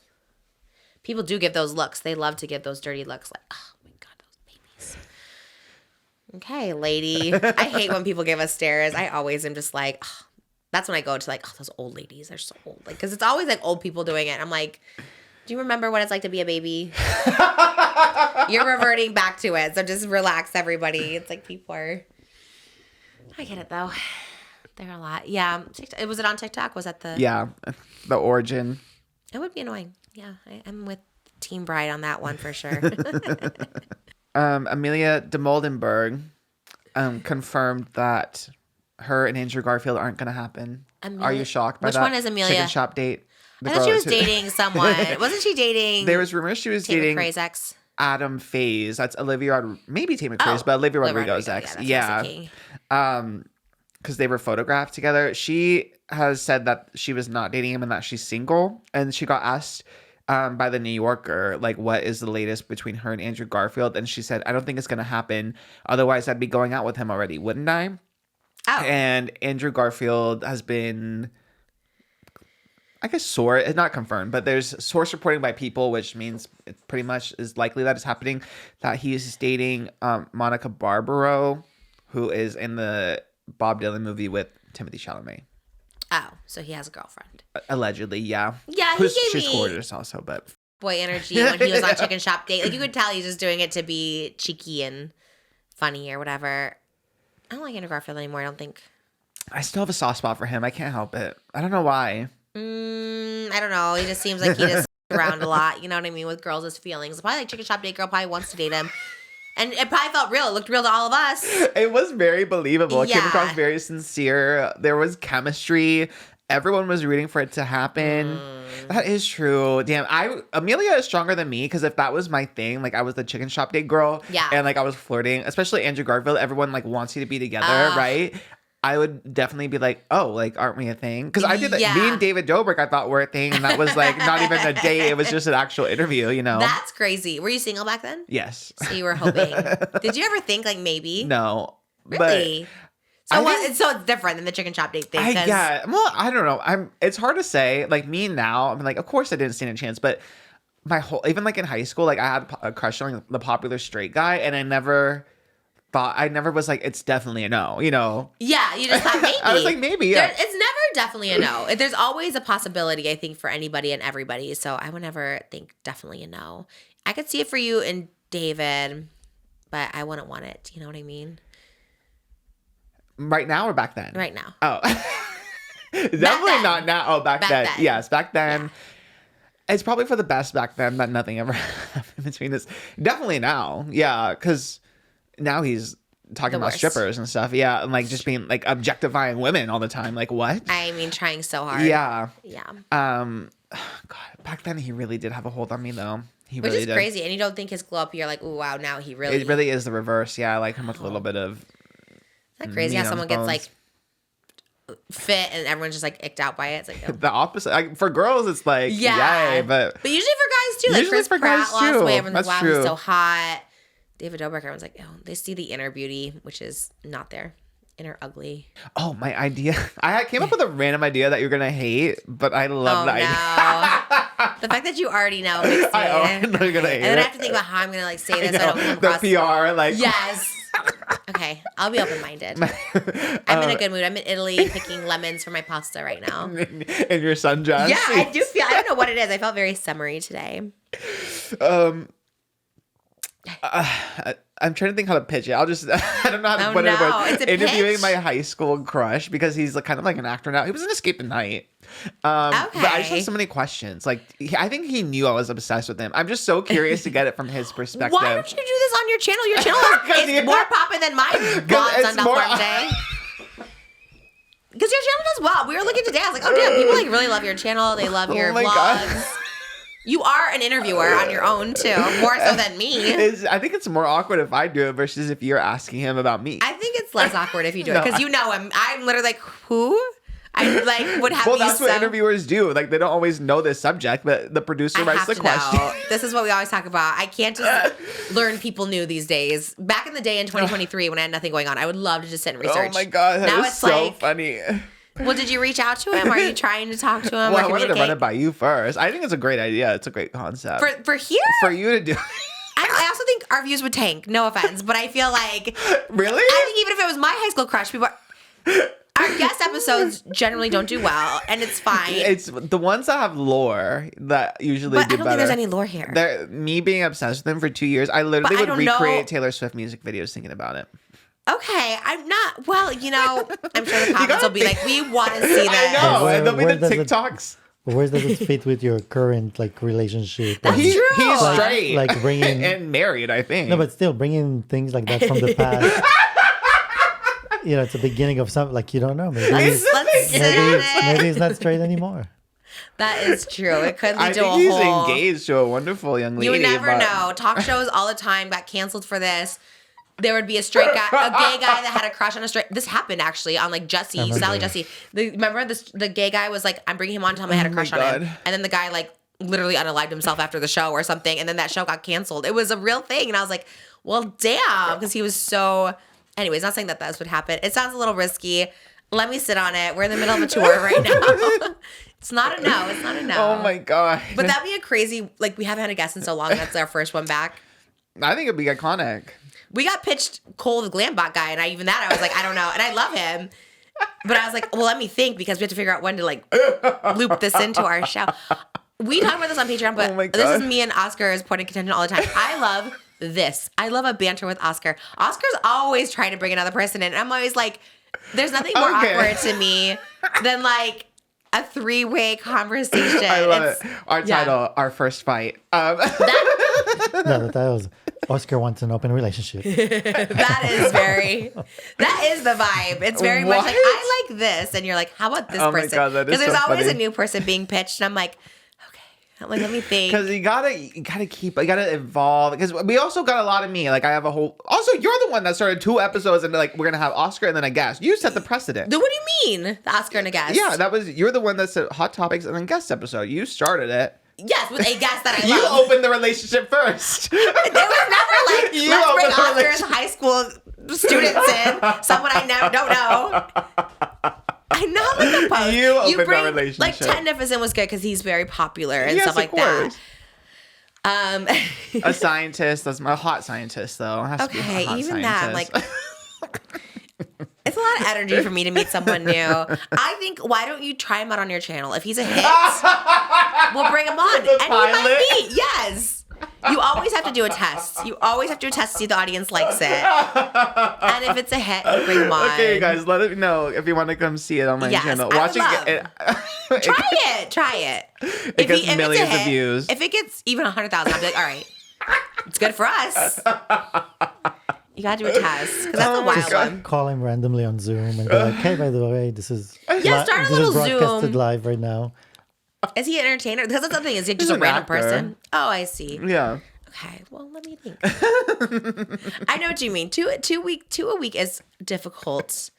people do give those looks. They love to give those dirty looks, like, oh my God, those babies. Okay, lady. I hate when people give us stares. I always am just like, oh. That's when I go to like, oh, those old ladies are so old. Like, because it's always like old people doing it. I'm like, do you remember what it's like to be a baby? You're reverting back to it. So just relax, everybody. It's like people are. I get it though. They're a lot. Yeah. Was it on TikTok? Was that the? Yeah, the origin. It would be annoying. Yeah, I'm with Team Bride on that one for sure. Amelia DiMoldenberg confirmed that her and Andrew Garfield aren't going to happen. Are you shocked by that? Which one is Amelia? Chicken Shop date. I thought she was dating someone. Wasn't she dating? There was rumors she was dating McRae's ex. Adam Faze. That's maybe Tate McRae's, but Olivia Rodrigo's ex. Yeah. Because they were photographed together. She has said that she was not dating him and that she's single. And she got asked by the New Yorker, like, what is the latest between her and Andrew Garfield? And she said, I don't think it's going to happen. Otherwise, I'd be going out with him already, wouldn't I? Oh. And Andrew Garfield has been, I guess, it's not confirmed, but there's source reporting by People, which means it pretty much is likely that it's happening, that he's dating Monica Barbaro, who is in the Bob Dylan movie with Timothée Chalamet. Oh, so he has a girlfriend. Allegedly, yeah. Yeah, she's gorgeous also, but boy energy when he was on Chicken Shop Date. Like, you could tell he's just doing it to be cheeky and funny or whatever. I don't like Andrew Garfield anymore, I don't think. I still have a soft spot for him. I can't help it. I don't know why. I don't know. He just seems like he just around a lot. You know what I mean? With girls' feelings. Probably like Chicken Shop Date girl probably wants to date him. And it probably felt real. It looked real to all of us. It was very believable. It came Yeah. across very sincere. There was chemistry. Everyone was rooting for it to happen. That is true. Damn, Amelia is stronger than me because if that was my thing, like I was the chicken shop date girl, Yeah. and like I was flirting, especially Andrew Garfield, everyone like wants you to be together, right? I would definitely be like, oh, like, aren't we a thing? Because I did that. Yeah. Me and David Dobrik, I thought were a thing, and that was like not even a date. It was just an actual interview, you know? That's crazy. Were you single back then? Yes. So you were hoping. Did you ever think like maybe? No. Really? I So think- so it's different than the chicken shop date thing. 'cause- Well, I don't know. It's hard to say. Like me now, I'm like, of course I didn't stand a chance, but my whole, even like in high school, like I had a crush on the popular straight guy, and I never was like, it's definitely a no, you know? Yeah, you just thought maybe. I was like, maybe, yeah. It's never definitely a no. There's always a possibility, I think, for anybody and everybody. So I would never think definitely a no. I could see it for you and David, but I wouldn't want it. You know what I mean? Right now or back then? Right now. Oh. Definitely then. not now. Oh, back then. then. Yes, back then. It's probably for the best back then that nothing ever happened between us. Definitely now. Yeah, because now he's talking The about worst. strippers and stuff. Yeah, and like just being like objectifying women all the time. Like what? I mean, trying so hard. Yeah. Yeah. God, back then he really did have a hold on me though. He Which really is did. crazy. And you don't think his glow up, you're like, oh, wow, now he really. It really is the reverse. Yeah, I like him with a little bit of. Isn't that crazy meat how on someone his gets bones. like fit and everyone's just like icked out by it? It's like, oh. The opposite. Like, for girls, it's like, Yeah. yay, but But usually for guys too. Like Usually Chris for Pratt guys, lost too. weight. Everyone's like, That's wow, he's true. so hot. David Dobrik, everyone's like, oh, they see the inner beauty, which is not there. Inner ugly. oh, my idea. I came up with a random idea that you're gonna hate, but I love Oh, the idea. no. The fact that you already know makes me. I already know you're gonna hate And then I it. have to think about how I'm going to like say I this. So I don't know, come the across. PR, like Yes. Okay. I'll be open-minded. I'm in a good mood. I'm in Italy picking lemons for my pasta right now. in your sundress. Yeah, I do feel. I don't know what it is. I felt very summery today. I'm trying to think how to pitch it. I'll just I don't know how to Oh, put it. no. But It's a interviewing pitch? my high school crush because he's like, kind of like an actor now. He was in Escape at Night. But I just Okay. have so many questions. Like I think he knew I was obsessed with him. I'm just so curious to get it from his perspective. Why don't you do this on your channel? Your channel 'Cause is you- more popping than my vlogs it's on Del more- Fuerte. Because your channel does well. We were looking today. I was like, oh, damn, people like really love your channel. They love your Oh my vlogs. God. You are an interviewer on your own, too. More so than me. I think it's more awkward if I do it versus if you're asking him about me. I think it's less awkward if you do it No, because you know him. I'm literally like, who? I like would have well, you that's what so- interviewers do. Like they don't always know this subject, but the producer I writes have the to question. know. This is what we always talk about. I can't just learn people new these days. Back in the day in 2023 when I had nothing going on, I would love to just sit and research. Oh my god, that now is it's so like, funny. well, did you reach out to him? Are you trying to talk to him Well, or I wanted to communicate? run it by you first. I think it's a great idea. It's a great concept For here, for you to do. I also think our views would tank. No offense, but I feel like Really? I think even if it was my high school crush, people. Our guest episodes generally don't do well, and it's fine. It's the ones that have lore that usually but do I don't better. think there's any lore here. Me being obsessed with them for 2 years, I literally But I would don't know- recreate Taylor Swift music videos thinking about it. Okay, I'm not. Well, I'm sure the comments gotta will be like, we want to see I that. know, Where- and there'll be where the does it- TikToks. Where does it fit with your current like relationship? That's He's true. straight, Like bringing and married, I think. no, but still bringing things like that from the past. You know, it's the beginning of something like you don't know. Maybe Let's Is it? sit on it. maybe it's not straight anymore. That is true. It could I lead to think a he's whole. engaged to a wonderful young lady. You would never but- know. Talk shows all the time got canceled for this. There would be a straight guy, a gay guy that had a crush on a straight. This happened actually on like Jesse, remember. Sally Jesse. Remember the gay guy was like, I'm bringing him on to tell him I had a Oh my crush on him, God. and then the guy like literally unalived himself after the show or something, and then that show got canceled. It was a real thing, and I was like, well, damn, because he was so. Anyways, not saying that that's what happened. It sounds a little risky. Let me sit on it. We're in the middle of a tour right now. It's not a no. It's not a no. Oh my god! But that'd be a crazy. Like we haven't had a guest in so long. That's our first one back. I think it'd be iconic. We got pitched Cole the Glambot guy, and I was like, I don't know, and I love him, but I was like, well, let me think because we have to figure out when to like loop this into our show. We talk about this on Patreon, but Oh my this is God. me and Oscar's point of contention all the time. I love this. I love a banter with Oscar. Oscar's always trying to bring another person in, and I'm always like, there's nothing more Okay. awkward to me than like a three-way conversation. I love It's- it. Our yeah. title, our first fight. No, that was Oscar wants an open relationship. That is the vibe. It's very much like, I like this. And you're like, how about this Oh my person? God, that is Because there's so always funny. a new person being pitched. And I'm like, okay. I'm like, let me think. Because you gotta evolve. Because we also got a lot of me. Like I have a whole. Also, you're the one that started 2 episodes and like we're gonna have Oscar and then a guest. You set the precedent. What do you mean? The Oscar and a guest? Yeah, you're the one that said hot topics and then guest episode. You started it. Yes, with a guest that I You love. opened the relationship first. It was never like, You let's bring opened the Oscar's high school students in. Someone I don't know. I know like the post. You opened that bring, relationship. Like Ted Nifison was good because he's very popular and Yes, stuff like of course. that. A scientist. That's my hot scientist, though. It has to be a Okay, hot even that, scientist. like, it's a lot of energy for me to meet someone new. I think, why don't you try him out on your channel? If he's a hit, we'll bring him on. The And he might pilot? be, yes. You always have to do a test. You always have to do a test to see if the audience likes it. And if it's a hit, you bring him on. Okay, guys, let me know if you want to come see it on my Yes, channel. I Watch would it. Try it. It gets if it's millions a of hit, views. If it gets even 100,000, I'll be like, all right, it's good for us. You gotta do a test because that's a wild God. one. Call him randomly on Zoom and be like, hey, by the way, this is Yeah, start a this little is broadcasted Zoom. live right now. Is he an entertainer? Because that's the thing. Is he just He's a an random actor. person? Oh, I see. Yeah. Okay, well, let me think. I know what you mean. Two a week is difficult,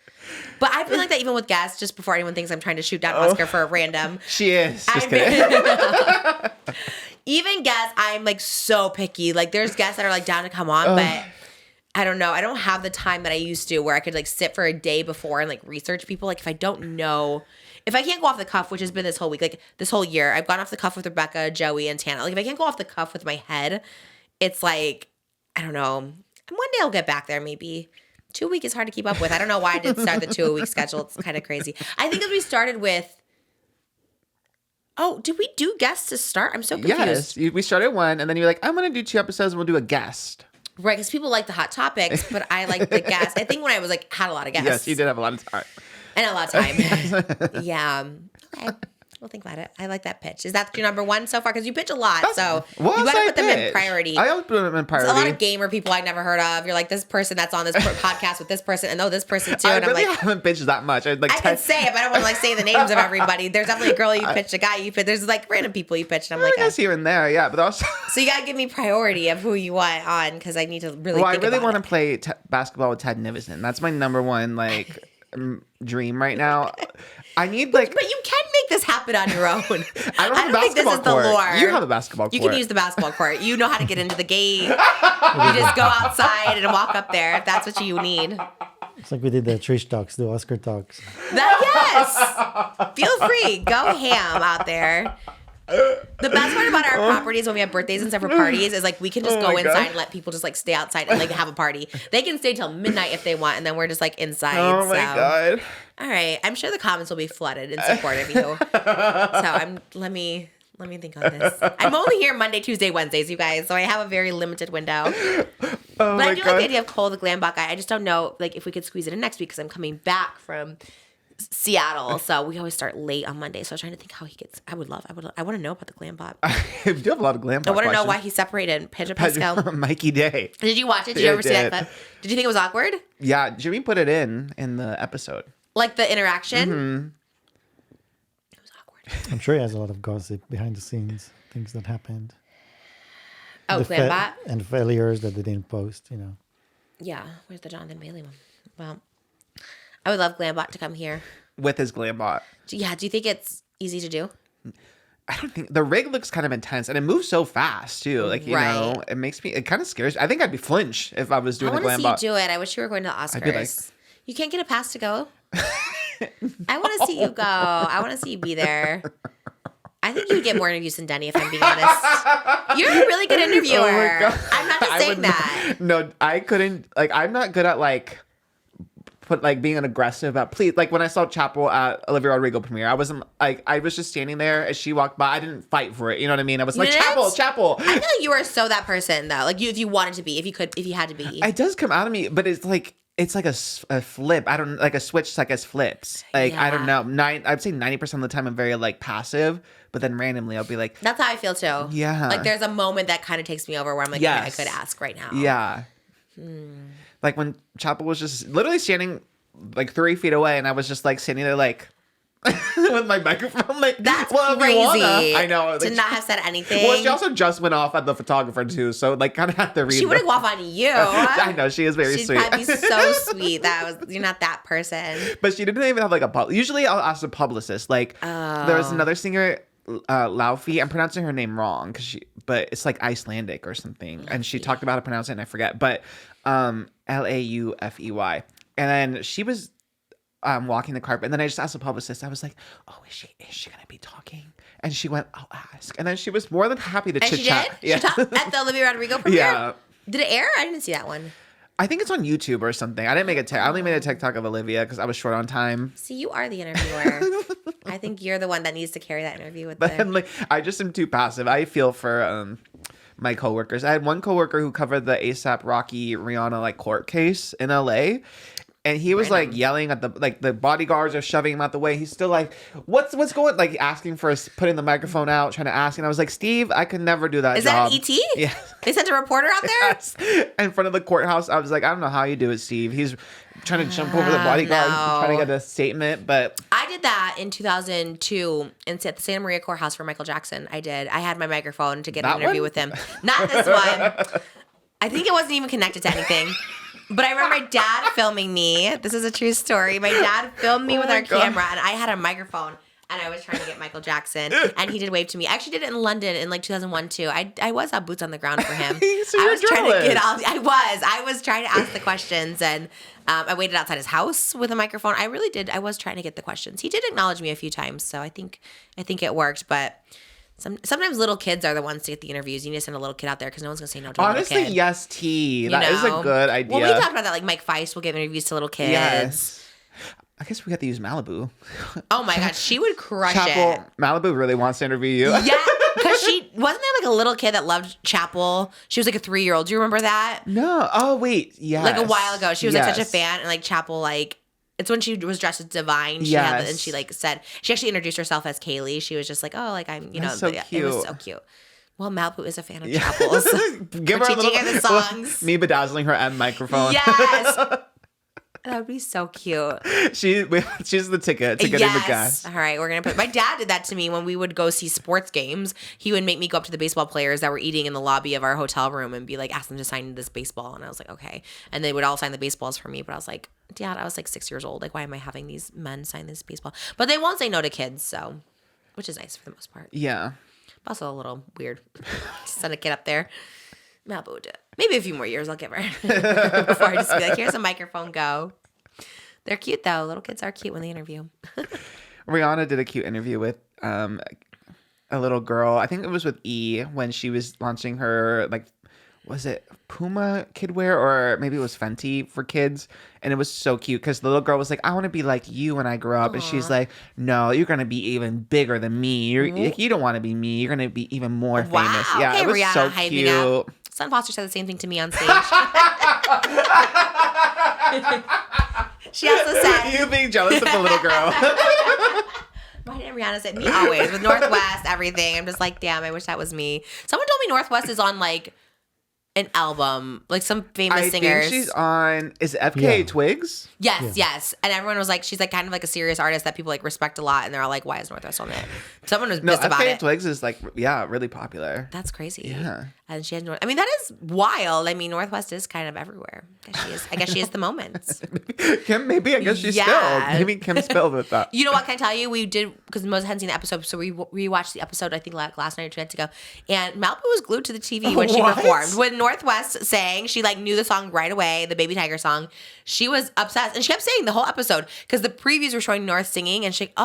but I feel like that even with guests. Just before anyone thinks I'm trying to shoot down Oscar for a random, She is. Just I'm- kidding. even guests, I'm like so picky. Like there's guests that are like down to come on, but I don't know. I don't have the time that I used to where I could like sit for a day before and like research people. Like if I don't know. If I can't go off the cuff, which has been this whole week, like this whole year, I've gone off the cuff with Rebecca, Joey, and Tana. Like if I can't go off the cuff with my head, it's like, I don't know. And one day I'll get back there maybe. 2 a week is hard to keep up with. I don't know why I did start the 2 a week schedule. It's kind of crazy. I think as we started with, did we do guests to start? I'm so confused. Yes. We started one, and then you're like, I'm going to do 2 episodes, and we'll do a guest. Right, because people like the hot topics, but I like the guests. I think when I was like, had a lot of guests. Yes, you did have a lot of time. And a lot of time. Yeah. Okay. We'll think about it. I like that pitch. Is that your number one so far? Because you pitch a lot, so What you else got to I put them in pitch? priority. I always put them in priority. There's a lot of gamer people I never heard of. You're like, this person that's on this podcast with this person, and this person too. I And really I'm like, haven't pitched that much. I can say it, but I don't want to like say the names of everybody. There's definitely a girl you pitched, a guy you pitched. There's like random people you pitched. And I'm like, I guess here and there, yeah. But also, so you got to give me priority of who you want on because I need to really well, I think really about want it. to play basketball with Ted Nivison. That's my number one like dream right now. I need like. But you can make this happen on your own. I don't have a think this basketball is the court. lore. You have a basketball court. You can use the basketball court. You know how to get into the gate. You just go outside and walk up there if that's what you need. It's like we did the Trish talks, the Oscar talks. Yes. Feel free. Go ham out there. The best part about our properties when we have birthdays and stuff for parties is like we can just go my inside God. and let people just like stay outside and like have a party. They can stay till midnight if they want, and then we're just like inside. Oh my God. All right. I'm sure the comments will be flooded in support of you. So let me think on this. I'm only here Monday, Tuesday, Wednesdays, you guys. So I have a very limited window. Oh But my I do God. like the idea of Cole the Glam Bot guy. I just don't know like if we could squeeze it in next week because I'm coming back from Seattle. So we always start late on Monday. So I was trying to think how he gets. I want to know about the Glam Bot. I do have a lot of glam. I want to know why he separated Pedro Pascal. Mikey Day. Did you watch it? Did you Yeah, I ever see that did. clip? Did you think it was awkward? Yeah, Jimmy put it in the episode. Like the interaction? Mm-hmm. It was awkward. I'm sure he has a lot of gossip behind the scenes, things that happened. Oh, The Glam Bot? and failures that they didn't post, you know. Yeah. Where's the Jonathan Bailey one? Well, I would love Glambot to come here. With his glam bot. Do you think it's easy to do? I don't think the rig looks kind of intense and it moves so fast too. Like, you know, Right. it kind of scares me. I think I'd be flinch if I was I doing the want to glam see bot. you do it. I wish you were going to the be like- Oscars. You can't get a pass to go. I want to see you go. I want to see you be there. I think you would get more interviews than Denny, if I'm being honest. You're a really good interviewer. Oh my God. I'm not just I saying would that. No, I couldn't. Like, I'm not good at being an aggressive. Please, like when I saw Chapel at Olivia Rodrigo premiere, I wasn't like I was just standing there as she walked by. I didn't fight for it. You know what I mean? I was like, Minutes? Chapel. I feel like you are so that person though. Like if you wanted to be, if you had to be. It does come out of me, but it's like it's like a flip. I don't like a switch like as flips. Like I don't know. I'd say 90% of the time I'm very like passive, but then randomly I'll be like, That's how I feel too. Yeah. Like there's a moment that kind of takes me over where I'm like, Yes. okay, I could ask right now. yeah. Like when Chappell was just literally standing like 3 feet away, and I was just like sitting there like with my microphone. Like That's well, crazy. if you wanna. I know. To Like, not have said anything. well, she also just went off at the photographer too, so like kind of had to read. She wouldn't go off on you. I know she is very She'd sweet. probably be so sweet. You're not that person. But she didn't even have like a usually I'll ask a publicist. Like there was another singer, Laufey. I'm pronouncing her name wrong but it's like Icelandic or something. And she talked about how to pronounce it and I forget. But Laufey. And then she was walking the carpet, and then I just asked the publicist. I was like, "Oh, is she gonna be talking?" And she went, "I'll ask." And then she was more than happy to And chit she chat. did? She talked at the Olivia Rodrigo premiere? Yeah. Did it air? I didn't see that one. I think it's on YouTube or something. I didn't make I only made a TikTok of Olivia because I was short on time. See, you are the interviewer. I think you're the one that needs to carry that interview with But them. like, I just am too passive. I feel for my coworkers. I had one coworker who covered the ASAP Rocky Rihanna like court case in LA. And he was like yelling at the bodyguards are shoving him out the way. He's still like, what's going, like asking for us, putting the microphone out, trying to ask. And I was like, Steve, I could never do that Is job. that an ET? Yeah. They sent a reporter out there? Yes. In front of the courthouse. I was like, I don't know how you do it, Steve. He's trying to jump over the bodyguard, trying to get a statement. But I did that in 2002 at the Santa Maria courthouse for Michael Jackson. I had my microphone to get an That interview one? with him. Not this one. I think it wasn't even connected to anything. But I remember my dad filming me. This is a true story. My dad filmed me with our camera, and I had a microphone, and I was trying to get Michael Jackson, and he did wave to me. I actually did it in London in like 2001 too. I was on boots on the ground for him. So I you're was trying to jealous. get out. I was trying to ask the questions, and I waited outside his house with a microphone. I really did. I was trying to get the questions. He did acknowledge me a few times, so I think it worked, but. Sometimes little kids are the ones to get the interviews. You need to send a little kid out there because no one's going to say no to a little honestly, kid. yes, T. You That is know? a good idea. Well, we talked about that. Like Mike Feist will give interviews to little kids. Yes. I guess we got to use Malibu. Oh my God, she would crush Chapel, it. Malibu really wants to interview you. Yeah, because she wasn't there like a little kid that loved Chapel. She was like a 3-year-old. Do you remember that? No. Oh, wait. Yes. Like a while ago, she was like such a Yes. fan, and like Chapel like. It's when she was dressed as Divine. She Yes. and she like said she actually introduced herself as Kaylee. She was just like, oh, like I'm, That's so it was cute. so cute. Well, Malibu is a fan of Chapel's. Give We're her a teaching little her the songs. Me bedazzling her M microphone. Yes, that would be so cute. She's the ticket to get in the guest. All right, we're gonna put. My dad did that to me when we would go see sports games. He would make me go up to the baseball players that were eating in the lobby of our hotel room and be like, ask them to sign this baseball. And I was like, okay. And they would all sign the baseballs for me. But I was like, Dad, I was like 6 years old. Like, why am I having these men sign this baseball? But they won't say no to kids, so which is nice for the most part. Yeah. But also a little weird. Just send a kid up there. Malibu would do it. Maybe a few more years I'll give her before I just be like, here's a microphone, go. They're cute though. Little kids are cute when they interview. Rihanna did a cute interview with a little girl. I think it was with E when she was launching her, like, was it Puma kidwear or maybe it was Fenty for kids? And it was so cute because the little girl was like, I want to be like you when I grow up. And she's like, no, you're going to be even bigger than me. You don't want to be me. You're going to be even more famous. Wow. Yeah, Okay, it was Rihanna, so hyping cute. up. Son Foster said the same thing to me on stage. She also said, You being jealous of the little girl. why didn't Rihanna say me always with Northwest, everything? I'm just like, damn, I wish that was me. Someone told me Northwest is on like an album, like some famous I singers. think she's on, is it FKA Yeah. Twigs? Yes. And everyone was like, she's like kind of like a serious artist that people like respect a lot. And they're all like, why is Northwest on it? Someone was No, pissed about FKA it. Twigs is like, yeah, really popular. That's crazy. Yeah. And she has I mean, that is wild. I mean, Northwest is kind of everywhere. I guess she is the moment. Kim, maybe I guess she's Yeah. spilled. Maybe Kim spilled with that. You know what? Can I tell you? We did, because Moses hadn't seen the episode, so we rewatched the episode, I think last night or 2 nights ago. And Malibu was glued to the TV when she What? performed. When Northwest sang, she like knew the song right away, the Baby Tiger song. She was obsessed. And she kept saying the whole episode, because the previews were showing North singing. And she's like,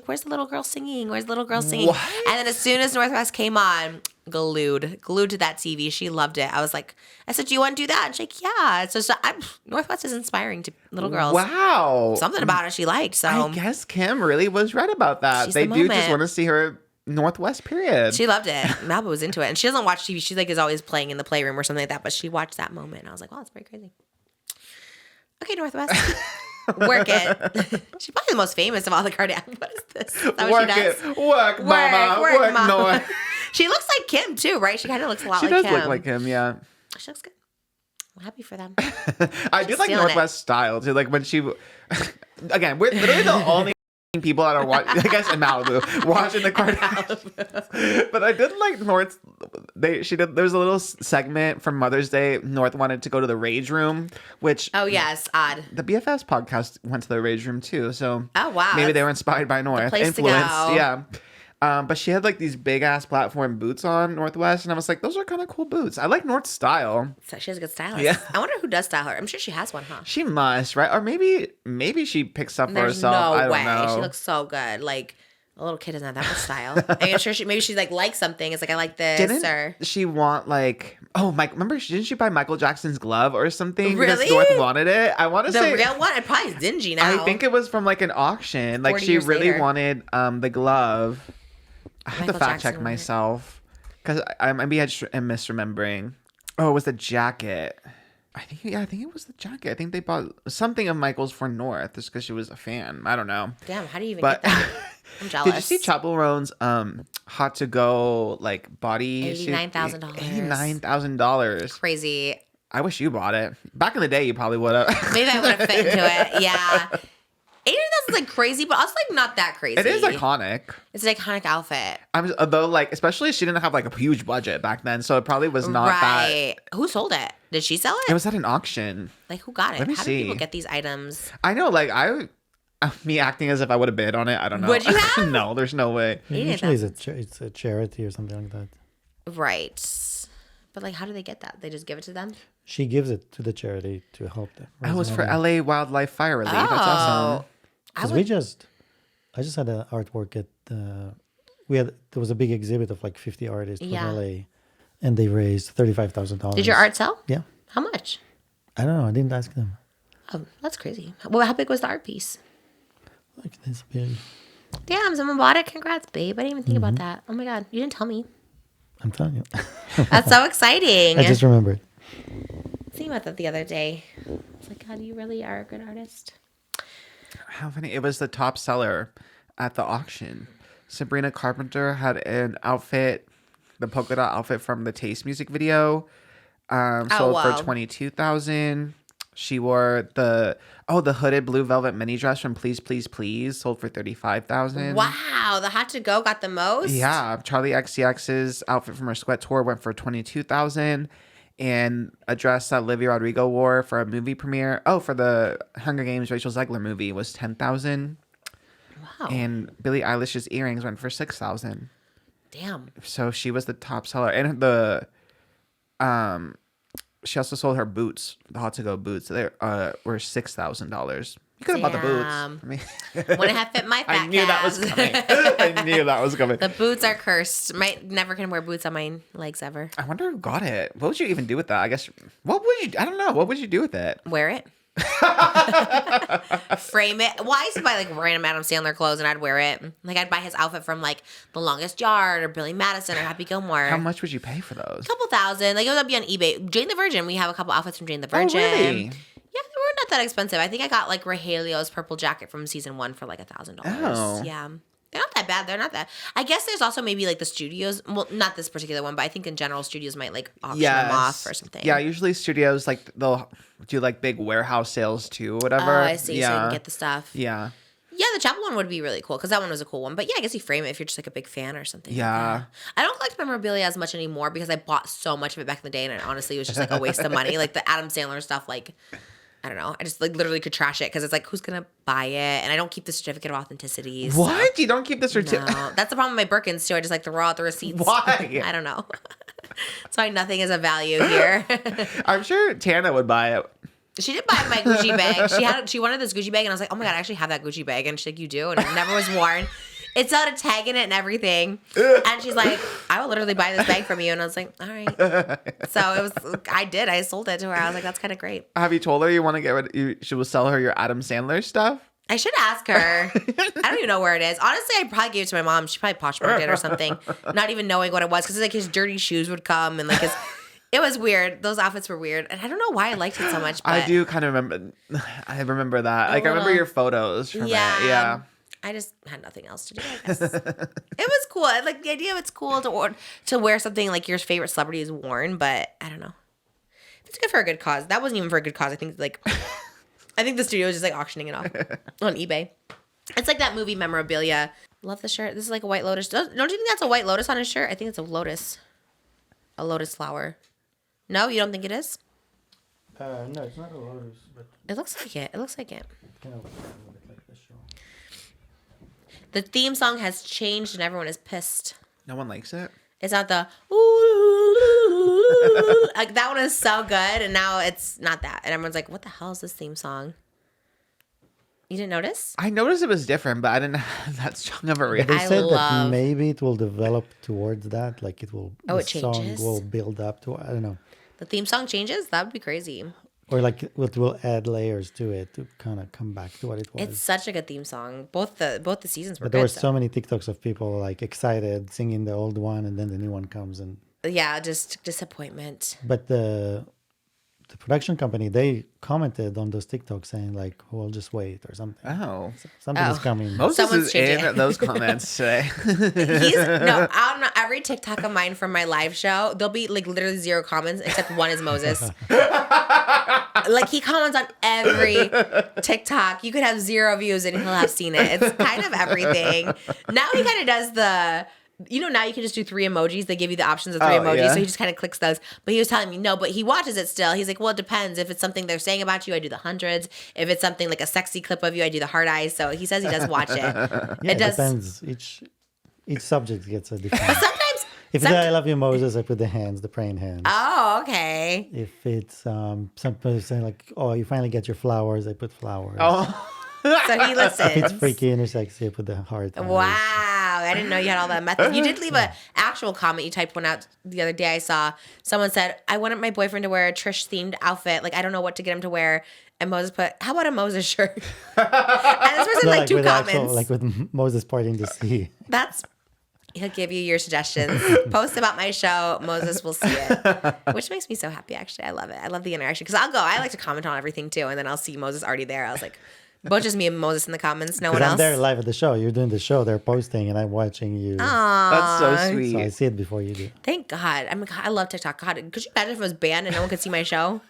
where's the little girl singing? Where's the little girl singing? What? And then as soon as Northwest came on, glued to that TV. She loved it. I said, do you want to do that? And she's like, yeah. So Northwest is inspiring to little girls. Wow. Something about it she liked. So I guess Kim really was right about that. She's They the do just moment. want to see her Northwest, period. she loved it. Malibu was into it. And she doesn't watch TV. She like is always playing in the playroom or something like that. But she watched that moment. And I was like, wow, that's pretty crazy. Okay, Northwest. Work it. She's probably the most famous of all the Kardashians. What is this? Is that what Work she does? it. Work, mama. Work, mama. North. She looks like Kim too, right? She kind of looks a lot She like does Kim. look like him, yeah. She looks good. I'm happy for them. I do like stealing Northwest style too. Like when she, again, we're literally the only people that are watching. I guess in Malibu watching the Kardashians. But I did like North. She did. There was a little segment from Mother's Day. North wanted to go to the Rage Room, which Oh yes, odd. the BFS podcast went to the Rage Room too. So Oh wow. maybe they were inspired by North, place to influenced. go. Yeah. But she had like these big ass platform boots on Northwest, and I was like, those are kind of cool boots. I like North's style. So she has a good stylist. Yeah. I wonder who does style her. I'm sure she has one, huh? She must, right? Or maybe she picks up for There's herself. no I don't way. know. She looks so good. Like a little kid doesn't have that much style. I'm sure maybe she's like likes something. It's like I like this Didn't or she want like Mike? Remember, didn't she buy Michael Jackson's glove or something? Really? Because North wanted it. I want to the say real one. It probably is dingy now. I think it was from like an auction. Like 40 she years really later. wanted the glove. I have to Michael fact Jackson check wore it. myself because I maybe I'm misremembering. Oh, it was the jacket. I think it was the jacket. I think they bought something of Michael's for North just because she was a fan. I don't know. Damn, how do you even But get that? I'm jealous. did you see Chappell Roan's hot to go like body suit? $89,000. $89,000. Crazy. I wish you bought it. Back in the day, you probably would have. Maybe I would have fit into it. Yeah. 89,000 is like crazy, but also like not that crazy. It is iconic. It's an iconic outfit. Although, like, especially she didn't have like a huge budget back then, so it probably was not that. Right. Who sold it? Did she sell It it? was at an auction. Like who got it? Let me How see. do people get these items? I know, like me acting as if I would have bid on it. I don't know. Would you have? No, there's no way. Usually it's a charity or something like that. Right. But like how do they get that? They just give it to them? She gives it to the charity to help them. That was for LA Wildlife Fire Relief. That's awesome. Because I just had an artwork at there was a big exhibit of like 50 artists Yeah. from LA, and they raised $35,000. Did your art sell? Yeah. How much? I don't know. I didn't ask them. Oh, that's crazy. Well, how big was the art piece? Like this big. Damn, someone bought it. Congrats, babe. I didn't even think about that. Oh my god, you didn't tell me. I'm telling you. That's so exciting. I just remembered. Thinking about that the other day. I was like, God, you really are a good artist. How funny. It was the top seller at the auction. Sabrina Carpenter had an outfit, the polka dot outfit from the Taste music video. Sold wow. for $22,000. She wore the hooded blue velvet mini dress from Please Please Please, sold for $35,000. Wow, the hot to go got the most. Yeah, Charlie XCX's outfit from her sweat tour went for $22,000, and a dress that Olivia Rodrigo wore for a movie premiere. Oh, for the Hunger Games Rachel Zegler movie was $10,000. Wow. And Billie Eilish's earrings went for $6,000. Damn. So she was the top seller, and she also sold her boots, the hot to go boots. They were $6,000. You could have bought the boots. I mean, Wouldn't have fit my fat I knew that was calves. coming. I knew that was coming. The boots are cursed. Might never can wear boots on my legs ever. I wonder who got it. What would you even do with that? I guess. I don't know. What would you do with it? Wear it. Frame it. Well, I used to buy like random Adam Sandler clothes and I'd wear it. Like I'd buy his outfit from like The Longest Yard or Billy Madison or Happy Gilmore. How much would you pay for those? A couple thousand. Like it would be on eBay. Jane the Virgin. We have a couple outfits from Jane the Virgin. Oh, really? Yeah, they were not that expensive. I think I got like Rogelio's purple jacket from season 1 for like $1,000. Oh. Yeah. They're not that bad. They're not that. I guess there's also maybe like the studios. Well, not this particular one, but I think in general studios might like auction them off or something. Yeah, usually studios like they'll do like big warehouse sales too, whatever. Oh, I see. Yeah. So you can get the stuff. Yeah. Yeah, the Chapel one would be really cool because that one was a cool one. But yeah, I guess you frame it if you're just like a big fan or something. Yeah. I don't collect memorabilia as much anymore because I bought so much of it back in the day, and it honestly was just like a waste of money. Like the Adam Sandler stuff, like I don't know. I just like literally could trash it because it's like who's gonna buy it, and I don't keep the certificate of authenticity. So. What? You don't keep the certificate? No, that's the problem with my Birkins too. I just like throw out the receipts. Why? I don't know. That's why nothing is of value here. I'm sure Tana would buy it. She did buy my Gucci bag. She wanted this Gucci bag, and I was like, oh my God, I actually have that Gucci bag. And she's like, you do? And it never was worn. It still had a tag in it and everything. And she's like, I will literally buy this bag from you. And I was like, all right. So it was, I sold it to her. I was like, that's kind of great. Have you told her you want to get rid? She will sell her your Adam Sandler stuff. I should ask her. I don't even know where it is. Honestly, I probably gave it to my mom. She probably poshmarked it or something, not even knowing what it was. Because like his dirty shoes would come and like his. It was weird. Those outfits were weird. And I don't know why I liked it so much. But I do kind of remember. I remember that. Like, I remember your photos from it. Yeah. I just had nothing else to do. I guess. It was cool. Like, the idea of it's cool to wear something like your favorite celebrity is worn, but I don't know. It's good for a good cause. That wasn't even for a good cause. I think the studio was just like auctioning it off on eBay. It's like that movie memorabilia. Love the shirt. This is like a White Lotus. Don't you think that's a White Lotus on his shirt? I think it's a lotus. A lotus flower. No, you don't think it is? No, it's not a lotus, but It looks like it. It looks like it. it kind of looks a little bit like this show. The theme song has changed and everyone is pissed. No one likes it. It's not the ooh, like that one is so good, and now it's not that, and everyone's like, "What the hell is this theme song?" You didn't notice? I noticed it was different, but I didn't have that strong of a They reaction. said that love- maybe it will develop towards that, like it will. Oh, the it changes? song will build up to. I don't know, The theme song changes. That would be crazy. or like it will add layers to it to kind of come back to what it was. It's such a good theme song. Both the seasons were But there good. were so many TikToks of people like excited singing the old one, and then the new one comes. And Yeah, just disappointment. but the production company, they commented on those TikToks saying like, "We'll just wait" or something. Oh. Something is Oh. coming. Moses Someone's is changing in it. those comments today. No, I don't know. Every TikTok of mine from my live show, there'll be like literally 0 comments except one is Moses. Like he comments on every TikTok. You could have 0 views and he'll have seen it. It's kind of everything. Now he kind of does now you can just do 3 emojis. They give you the options of 3 Oh, emojis. yeah. So he just kind of clicks those. But he was telling me, no, but he watches it still. He's like, well, it depends. If it's something they're saying about you, I do the hundreds. If it's something like a sexy clip of you, I do the heart eyes. So he says he does watch it. Yeah, it it does. depends. Each subject gets a different. But sometimes. If it's I love you, Moses, I put the hands, the praying hands. Oh, okay. If it's somebody saying like, oh, you finally get your flowers, I put flowers. Oh. So he listens. If it's freaky and or sexy, I put the heart. eyes. Wow. I didn't know you had all that method. You did leave an actual comment. You typed one out the other day. I saw someone said, I wanted my boyfriend to wear a Trish themed outfit. Like, I don't know what to get him to wear. And Moses put, how about a Moses shirt? And this person No, like 2 with comments. actual, like with Moses parting the sea. He'll give you your suggestions. Post about my show. Moses will see it. Which makes me so happy, actually. I love it. I love the interaction. Because I like to comment on everything, too. And then I'll see Moses already there. I was like, both just me and Moses in the comments. No one Because I'm else. there live at the show. You're doing the show. They're posting, and I'm watching you. That's so So I sweet. see it before you do. Thank God. I love TikTok. God, could you imagine if it was banned and no one could see my show?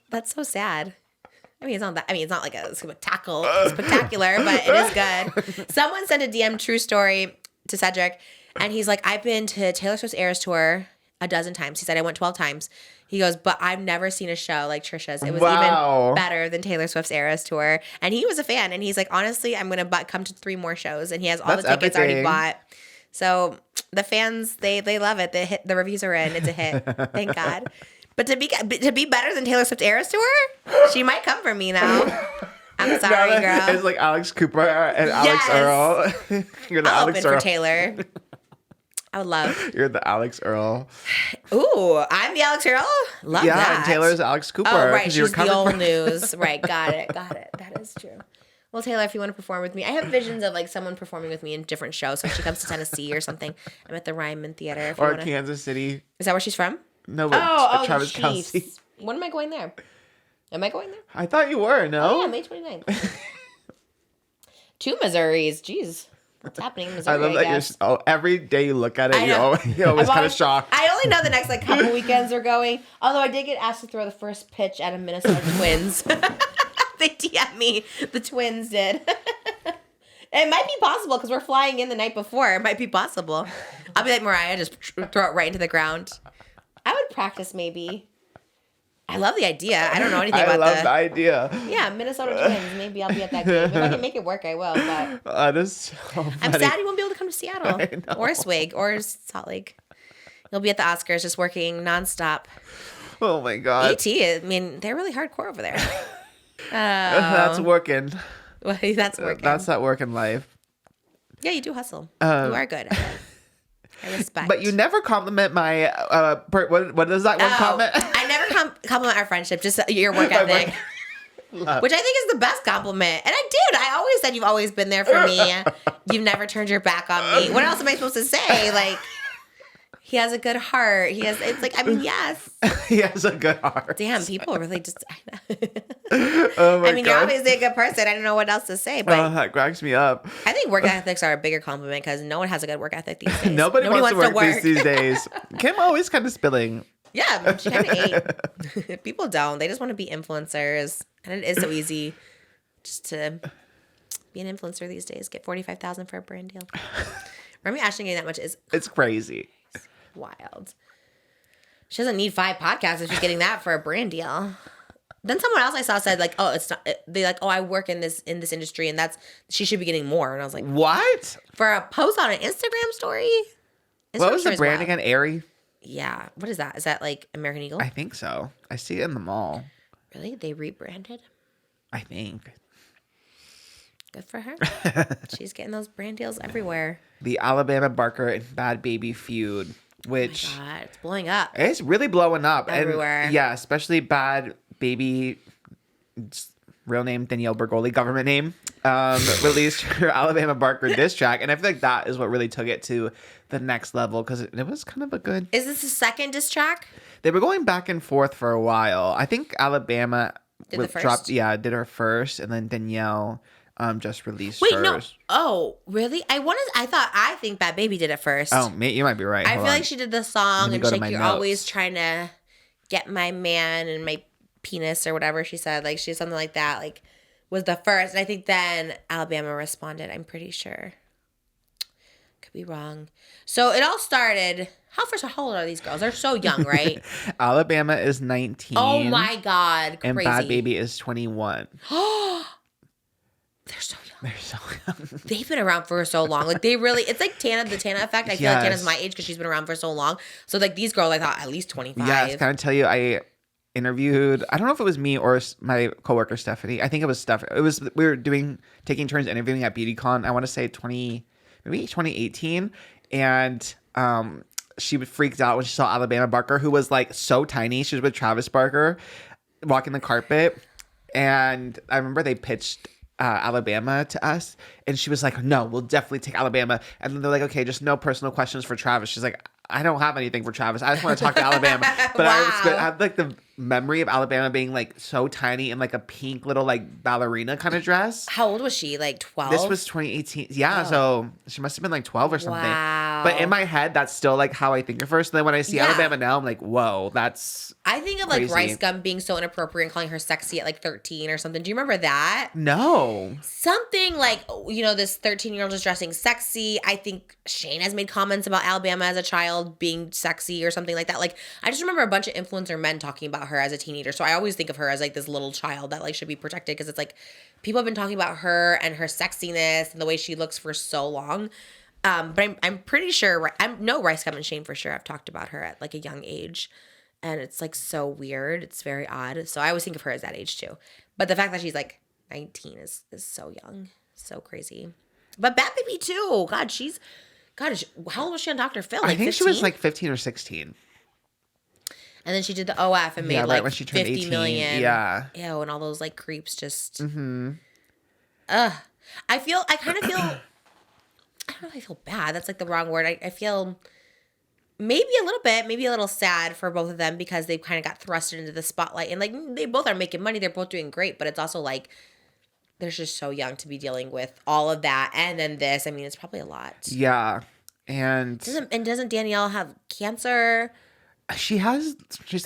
That's so sad. It's not like a spectacular, but it is good. Someone sent a DM true story to Cedric, and he's like, I've been to Taylor Swift's Eras tour a dozen times. He said I went 12 times. He goes, but I've never seen a show like Trisha's. It was Wow. even better than Taylor Swift's Eras tour. And he was a fan. And he's like, honestly, I'm going to come to 3 more shows. And he has all That's the tickets already everything. bought. So the fans, they love it. The reviews are in. It's a hit. Thank God. But to be better than Taylor Swift's Eras tour, she might come for me now. I'm sorry, Now that girl. It's like Alex Cooper and Alex Yes. Earle. You're the I'll Alex open Earle. for Taylor. I would love. You're the Alex Earle. Ooh, I'm the Alex Earle? Love Yeah, that. and Taylor's Alex Cooper. Oh, right. 'cause you were She's the coming old from- news. Right. Got it. That is true. Well, Taylor, if you want to perform with me, I have visions of like someone performing with me in different shows. So if she comes to Tennessee or something, I'm at the Ryman Theater. If you Or wanna... Kansas City. Is that where she's from? No, but Oh, Travis the Kelce. Chiefs. When am I going there? Am I going there? I thought you were, no? Oh, yeah, May 29th. 2 Missouris. Jeez. What's happening in Missouri, I love that guess. every day you look at it, I you're know. always I'm kind of shocked. I only know the next like couple weekends are going. Although I did get asked to throw the first pitch at a Minnesota Twins. They DM me. The Twins did. It might be possible because we're flying in the night before. It might be possible. I'll be like Mariah, just throw it right into the ground. I would practice maybe. I love the idea. I don't know anything I about love the idea. Yeah, Minnesota Twins. Maybe I'll be at that game. If I can make it work, I will. But That is so funny. I'm sad you won't be able to come to Seattle or Swig or Salt Lake. You'll be at the Oscars just working nonstop. Oh my God. ET, I mean, they're really hardcore over there. That's working. Well, that's working. That's that working life. Yeah, you do hustle. You are good at it. I respect. But you never compliment my, what is that one comment? I never compliment our friendship, just your work ethic. Which I think is the best compliment. And I did. I always said you've always been there for me. You've never turned your back on me. What else am I supposed to say? Like, He has a good heart. It's like, I mean, yes. He has a good heart. Damn, people really just, Oh my I mean, you're God. obviously a good person. I don't know what else to say, but That cracks me up. I think work ethics are a bigger compliment because no one has a good work ethic these days. Nobody wants to work these days. Kim always kind of spilling. Yeah, she kind of ate. People don't. They just want to be influencers. And it is so easy just to be an influencer these days. Get $45,000 for a brand deal. Remy Ashton getting that much is It's crazy. wild. She doesn't need 5 podcasts if she's getting that for a brand deal. Then someone else I saw said like, oh, it's not. They like, oh, I work in this industry, and she should be getting more. And I was like, What? for a post on an Instagram story. What was the Instagram brand wild. again? Aerie? Yeah, what is that? Is that like American Eagle? I think so. I see it in the mall. Really? They rebranded? I think. Good for her. She's getting those brand deals everywhere. The Alabama Barker and Bad Baby feud, which Oh my God, it's blowing up. it's really blowing up. Everywhere. And yeah, especially Bad Baby, real name Danielle Bergoli, government name, released her Alabama Barker diss track. And I feel like that is what really took it to the next level because it was kind of a good... Is this the second diss track? They were going back and forth for a while. I think Alabama Did the first? did her first, and then Danielle just released Wait, hers. no. Oh, really? I think Bad Baby did it first. Oh, you might be right. I Hold feel on. like she did the Let song me and go to Shake my You're notes. Always trying to get my man and my penis or whatever she said. Like she something like that. Like was the first. And I think then Alabama responded. I'm pretty sure. Could be wrong. So it all started. How old are these girls? They're so young, right? Alabama is 19. Oh my God. Crazy. And Bad Baby is 21. They're so young. They're so young. They've been around for so long. Like they really, it's like the Tana effect. I feel like Tana's Yes. my age because she's been around for so long. So like these girls, I thought at least 25. Yes, can I tell you, I interviewed, I don't know if it was me or my coworker Stephanie. I think it was Steph. We were taking turns interviewing at BeautyCon. I want to say maybe 2018. And she freaked out when she saw Alabama Barker, who was like so tiny. She was with Travis Barker walking the carpet. And I remember they pitched Alabama to us, and she was like, no, we'll definitely take Alabama. And then they're like, okay, just no personal questions for Travis. She's like, I don't have anything for Travis. I just want to talk to Alabama. But Wow. I had like the memory of Alabama being like so tiny in like a pink little like ballerina kind of dress. How old was she? Like 12? This was 2018. Yeah, so she must have been like 12 or something. Wow. But in my head, that's still like how I think of her. So then when I see Yeah. Alabama now, I'm like, whoa, that's I think of like crazy. Rice Gum being so inappropriate and calling her sexy at like 13 or something. Do you remember that? no. Something like, you know, this 13-year-old is dressing sexy. I think Shane has made comments about Alabama as a child being sexy or something like that. Like, I just remember a bunch of influencer men talking about her as a teenager. So I always think of her as like this little child that like should be protected because it's like people have been talking about her and her sexiness and the way she looks for so long. But I'm pretty sure, I'm no Rice Gum and Shane for sure. I've talked about her at like a young age. And it's like so weird. It's very odd. So I always think of her as that age too. But the fact that she's like 19 is so young. So crazy. But Bad Baby too. God, how old was she on Dr. Phil? Like I think 15? she was like 15 or 16. And then she did the OF and made Yeah, right like when she turned 50 18. million. Yeah. Ew, and all those like creeps just. Mm-hmm. I kind of feel, I don't know if I feel bad. That's like the wrong word. I feel maybe a little bit, maybe a little sad for both of them because they kind of got thrusted into the spotlight. And like they both are making money. They're both doing great. But it's also like they're just so young to be dealing with all of that. And then this, I mean, it's probably a lot. Yeah. And Doesn't Danielle have cancer? she says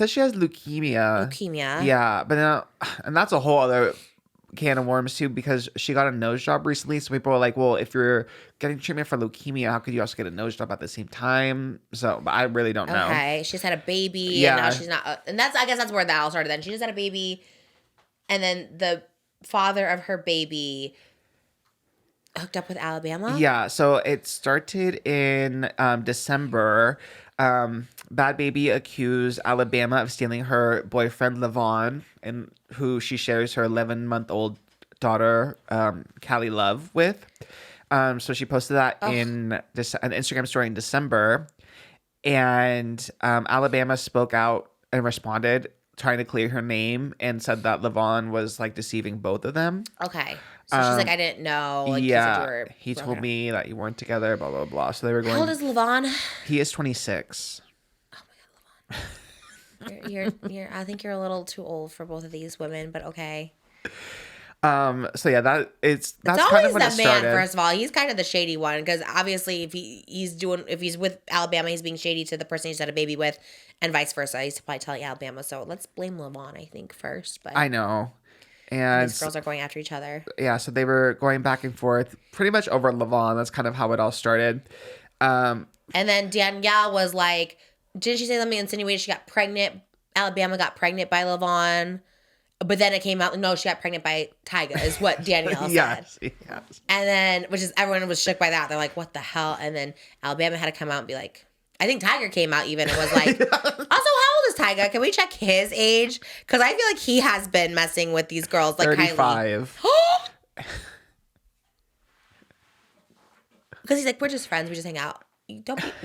she has leukemia. Leukemia. Yeah. But and that's a whole other can of worms too, because she got a nose job recently. So people are like, well, if you're getting treatment for leukemia, how could you also get a nose job at the same time? So, but I really don't know. Okay. She's had a baby. Yeah. And now she's not. And I guess that's where that all started then. She just had a baby. And then the father of her baby hooked up with Alabama. Yeah, so it started in December. Bad Baby accused Alabama of stealing her boyfriend Levon, and who she shares her 11-month-old daughter Callie Love with. So she posted that in an Instagram story in December, and Alabama spoke out and responded trying to clear her name and said that Levon was like deceiving both of them. Okay. So she's like, I didn't know. Like, Yeah, he told me that you weren't together, blah, blah, blah. So they were going. How old is Levon? He is 26. Oh my God, Levon. You're I think you're a little too old for both of these women, but okay. So yeah, that's It's kind of always when it the man, started. first of all. He's kind of the shady one because obviously if he's with Alabama, he's being shady to the person he's had a baby with, and vice versa. He's probably telling Alabama. So let's blame Levon, I think, first. But I know. And these girls are going after each other. yeah, so they were going back and forth pretty much over Levon. That's kind of how it all started. And then Danielle was like, didn't she say something insinuated she got pregnant? Alabama got pregnant by Levon. But then it came out, no, she got pregnant by Tyga, is what Danielle said. Yes. And then, which is, everyone was shook by that. They're like, what the hell? And then Alabama had to come out and be like, I think Tiger came out even and was like, also, how old is Tyga? Can we check his age? Because I feel like he has been messing with these girls like 35. Kylie. Because he's like, we're just friends. We just hang out.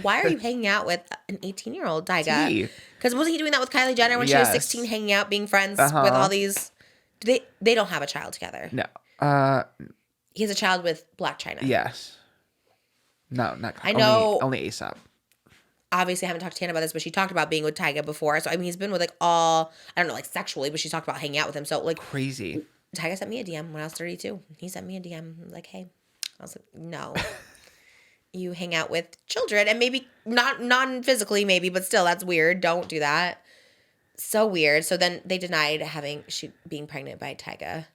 Why are you hanging out with an 18-year-old Tyga? Because wasn't he doing that with Kylie Jenner when she was 16, hanging out, being friends with all these? They don't have a child together. No. He has a child with Black China. Yes. No, not I know. Only ASAP. Obviously, I haven't talked to Hannah about this, but she talked about being with Tyga before. So, I mean, he's been with like all, I don't know, like sexually, but she talked about hanging out with him. So, like, Crazy. Tyga sent me a DM when I was 32. He sent me a DM. I was like, hey. I was like, no. You hang out with children and maybe not non-physically maybe, but still that's weird. Don't do that. So weird. So then they denied being pregnant by Tyga.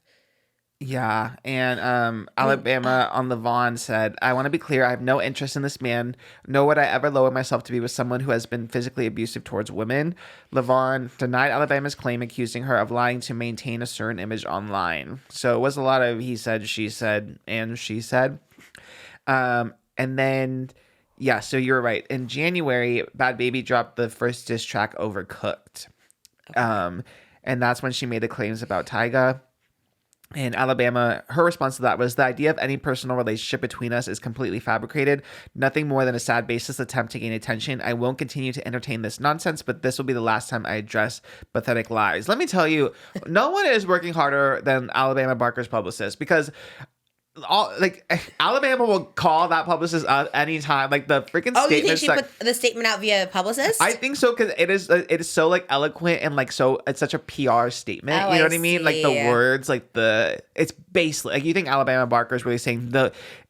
Yeah, and Alabama on Levon said, I want to be clear, I have no interest in this man, nor would I ever lower myself to be with someone who has been physically abusive towards women. Levon denied Alabama's claim, accusing her of lying to maintain a certain image online. So it was a lot of he said, she said, and she said. And then, yeah, so you're right. In January, Bhad Bhabie dropped the first diss track, Overcooked. Okay. And that's when she made the claims about Tyga. And Alabama, her response to that was, the idea of any personal relationship between us is completely fabricated. Nothing more than a sad, baseless attempt to gain attention. I won't continue to entertain this nonsense, but this will be the last time I address pathetic lies. Let me tell you, no one is working harder than Alabama Barker's publicist, because Alabama will call that publicist up anytime. Like the freaking statement. Oh, you think statements she put the statement out via publicist? I think so, because it is so like eloquent and like so it's such a PR statement. Oh, you know what I I mean? see. Like the words, like it's basically like you think Alabama Barker is really saying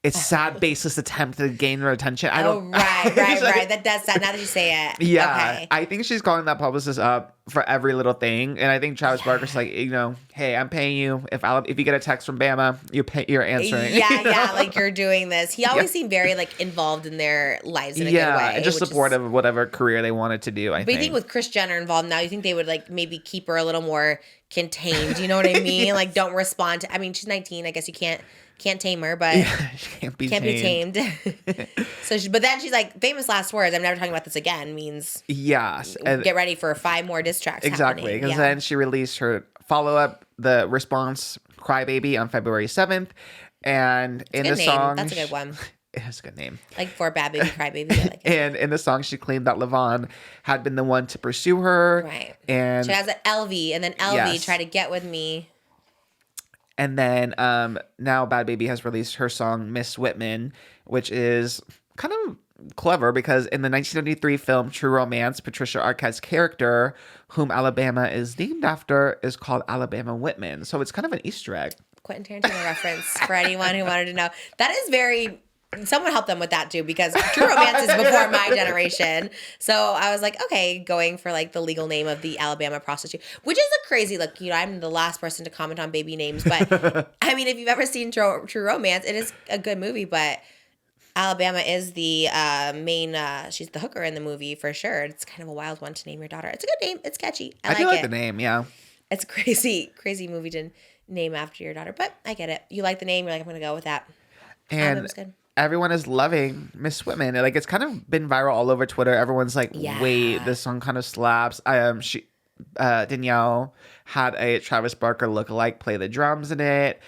it's sad baseless attempt to gain her attention. I don't. Right. That does sound. Now that you say it. Yeah, Okay. I think she's calling that publicist up for every little thing, and I think Travis Barker's like, hey, I'm paying you. If you get a text from Bama, you're answering. Yeah, like you're doing this. He always seemed very like involved in their lives in a good way. And just supportive of whatever career they wanted to do. But you think with Kris Jenner involved now, you think they would like maybe keep her a little more contained? You know what I mean? Yes. Like don't respond to. I mean, she's 19. I guess you can't tame her, but she can't be tamed. But then she's like, famous last words, I'm never talking about this again, means yes. And get ready for 5 more diss tracks. Exactly. Because then she released her follow-up, the response, Crybaby, on February 7th. And in the song... That's a good one. It has a good name. Like for Bad Baby, Crybaby. I like it. And in the song, she claimed that Levon had been the one to pursue her. Right. And she has an LV, and then LV tried to get with me. And then now Bhad Bhabie has released her song Miss Whitman, which is kind of clever because in the 1973 film True Romance, Patricia Arquette's character, whom Alabama is named after, is called Alabama Whitman. So it's kind of an Easter egg. Quentin Tarantino reference for anyone who wanted to know. That is very... Someone helped them with that too, because True Romance is before my generation. So I was like, okay, going for like the legal name of the Alabama prostitute, which is a crazy look. I'm the last person to comment on baby names, but I mean, if you've ever seen True Romance, it is a good movie, but Alabama is the main, she's the hooker in the movie for sure. It's kind of a wild one to name your daughter. It's a good name. It's catchy. I do like it. the name, yeah. It's a crazy movie to name after your daughter, but I get it. You like the name, you're like, I'm going to go with that. And good. Everyone is loving Miss Whitman. Like it's kind of been viral all over Twitter. Everyone's like, wait, this song kind of slaps. Danielle had a Travis Barker lookalike play the drums in it.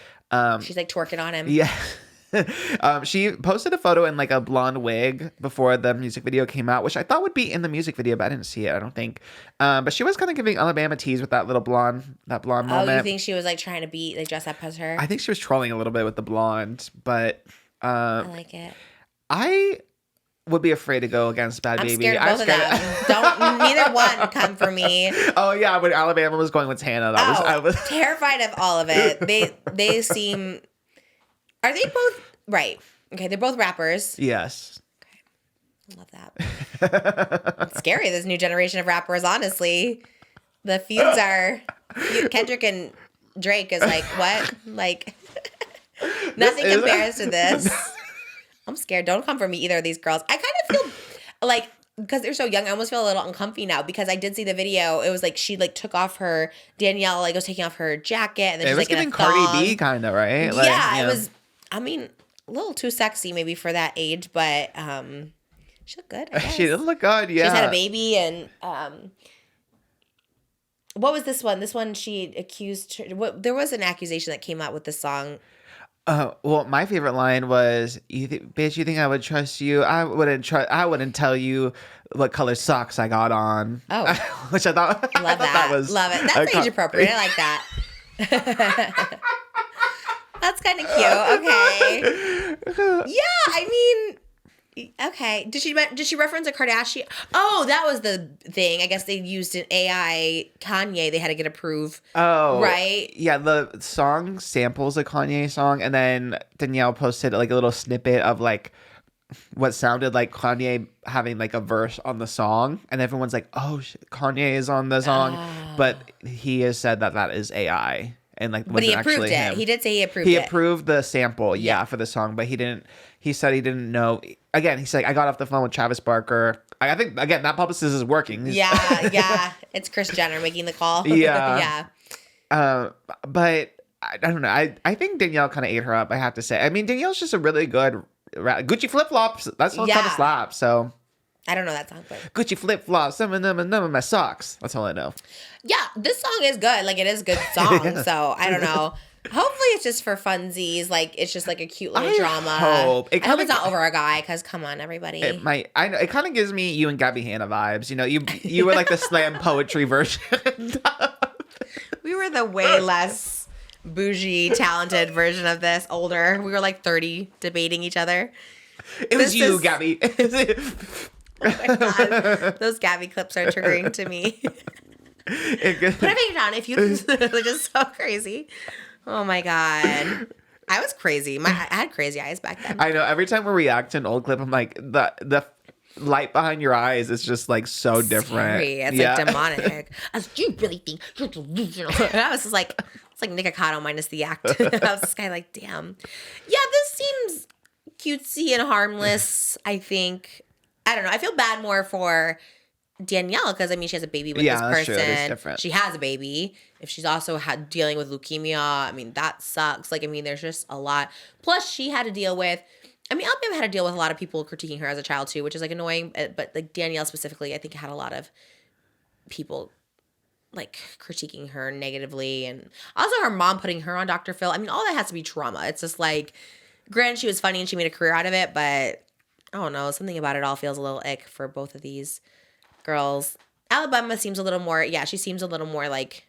She's like twerking on him. Yeah. She posted a photo in like a blonde wig before the music video came out, which I thought would be in the music video, but I didn't see it, I don't think. But she was kind of giving Alabama tease with that little blonde moment. Oh, you think she was like trying to be like dress up as her? I think she was trolling a little bit with the blonde, but I like it. I would be afraid to go against Bad I'm Baby. scared of both of them. Neither one come for me. Oh yeah, when Alabama was going with Hannah, I was terrified of all of it. They seem. Are they both right? Okay, they're both rappers. Yes. Okay, I love that. It's scary. This new generation of rappers. Honestly, the feuds are Kendrick and Drake is like what? Like nothing compares to this. I'm scared. Don't come for me, either of these girls. I kind of feel like, because they're so young, I almost feel a little uncomfy now, because I did see the video. It was like she like took off her, Danielle like was taking off her jacket, and then she's like in a thong. Cardi B kind of, right? Like, yeah, it was, I mean, a little too sexy maybe for that age, but she looked good, I guess. She did look good, yeah. She's had a baby, and what was this one? This one she accused her, there was an accusation that came out with the song. Well, my favorite line was, "Bitch, you think I would trust you? I wouldn't tell you what color socks I got on." Oh, which I thought, love that. Love it. That's age appropriate. I like that. That's kind of cute. Okay. Yeah, I mean, okay. Did she reference a Kardashian? Oh, that was the thing. I guess they used an AI Kanye. They had to get approved. Oh, right. Yeah, the song samples a Kanye song, and then Danielle posted like a little snippet of like what sounded like Kanye having like a verse on the song, and everyone's like, "Oh, Kanye is on the song," but he has said that is AI. And like, but he approved it. Him. He did say he approved it. He approved the sample, yeah, for the song, but he didn't. He said he didn't know. Again, he's like, I got off the phone with Travis Barker. I think again that publicist is working. Yeah. It's Kris Jenner making the call. Yeah. But I don't know. I think Danielle kind of ate her up, I have to say. I mean, Danielle's just a really good Gucci flip flops. That song kind of slaps. So I don't know that song, but Gucci flip flops, some of them and none of my socks. That's all I know. Yeah, this song is good. Like, it is a good song. So I don't know. Hopefully it's just for funsies. Like, it's just like a cute little drama. I hope it's not over a guy, because come on, everybody. It might. I know it kind of gives me you and Gabby Hanna vibes. You know, you were like the slam poetry version. We were the way less bougie, talented version of this. Older. We were like 30 debating each other. It was you, Gabby. Oh my God. Those Gabby clips are triggering to me. Put it down if you they're just so crazy. Oh my God. I was crazy. I had crazy eyes back then. I know. Every time we react to an old clip, I'm like, the light behind your eyes is just like so different. Scary. It's like demonic. You really think you're delusional? And I was just like, it's like Nikocado minus the act. I was this guy like, damn. Yeah, this seems cutesy and harmless, I think. I don't know. I feel bad more for Danielle, because I mean, she has a baby with this person. That's true. It is different. She has a baby. If she's also dealing with leukemia, I mean, that sucks. Like, I mean, there's just a lot. Plus, she had to deal with, I mean, Alabama had to deal with a lot of people critiquing her as a child too, which is like annoying. But like Danielle specifically, I think had a lot of people like critiquing her negatively, and also her mom putting her on Dr. Phil. I mean, all that has to be trauma. It's just like, granted, she was funny and she made a career out of it, but I don't know. Something about it all feels a little ick for both of these girls. Alabama seems a little more, she seems a little more like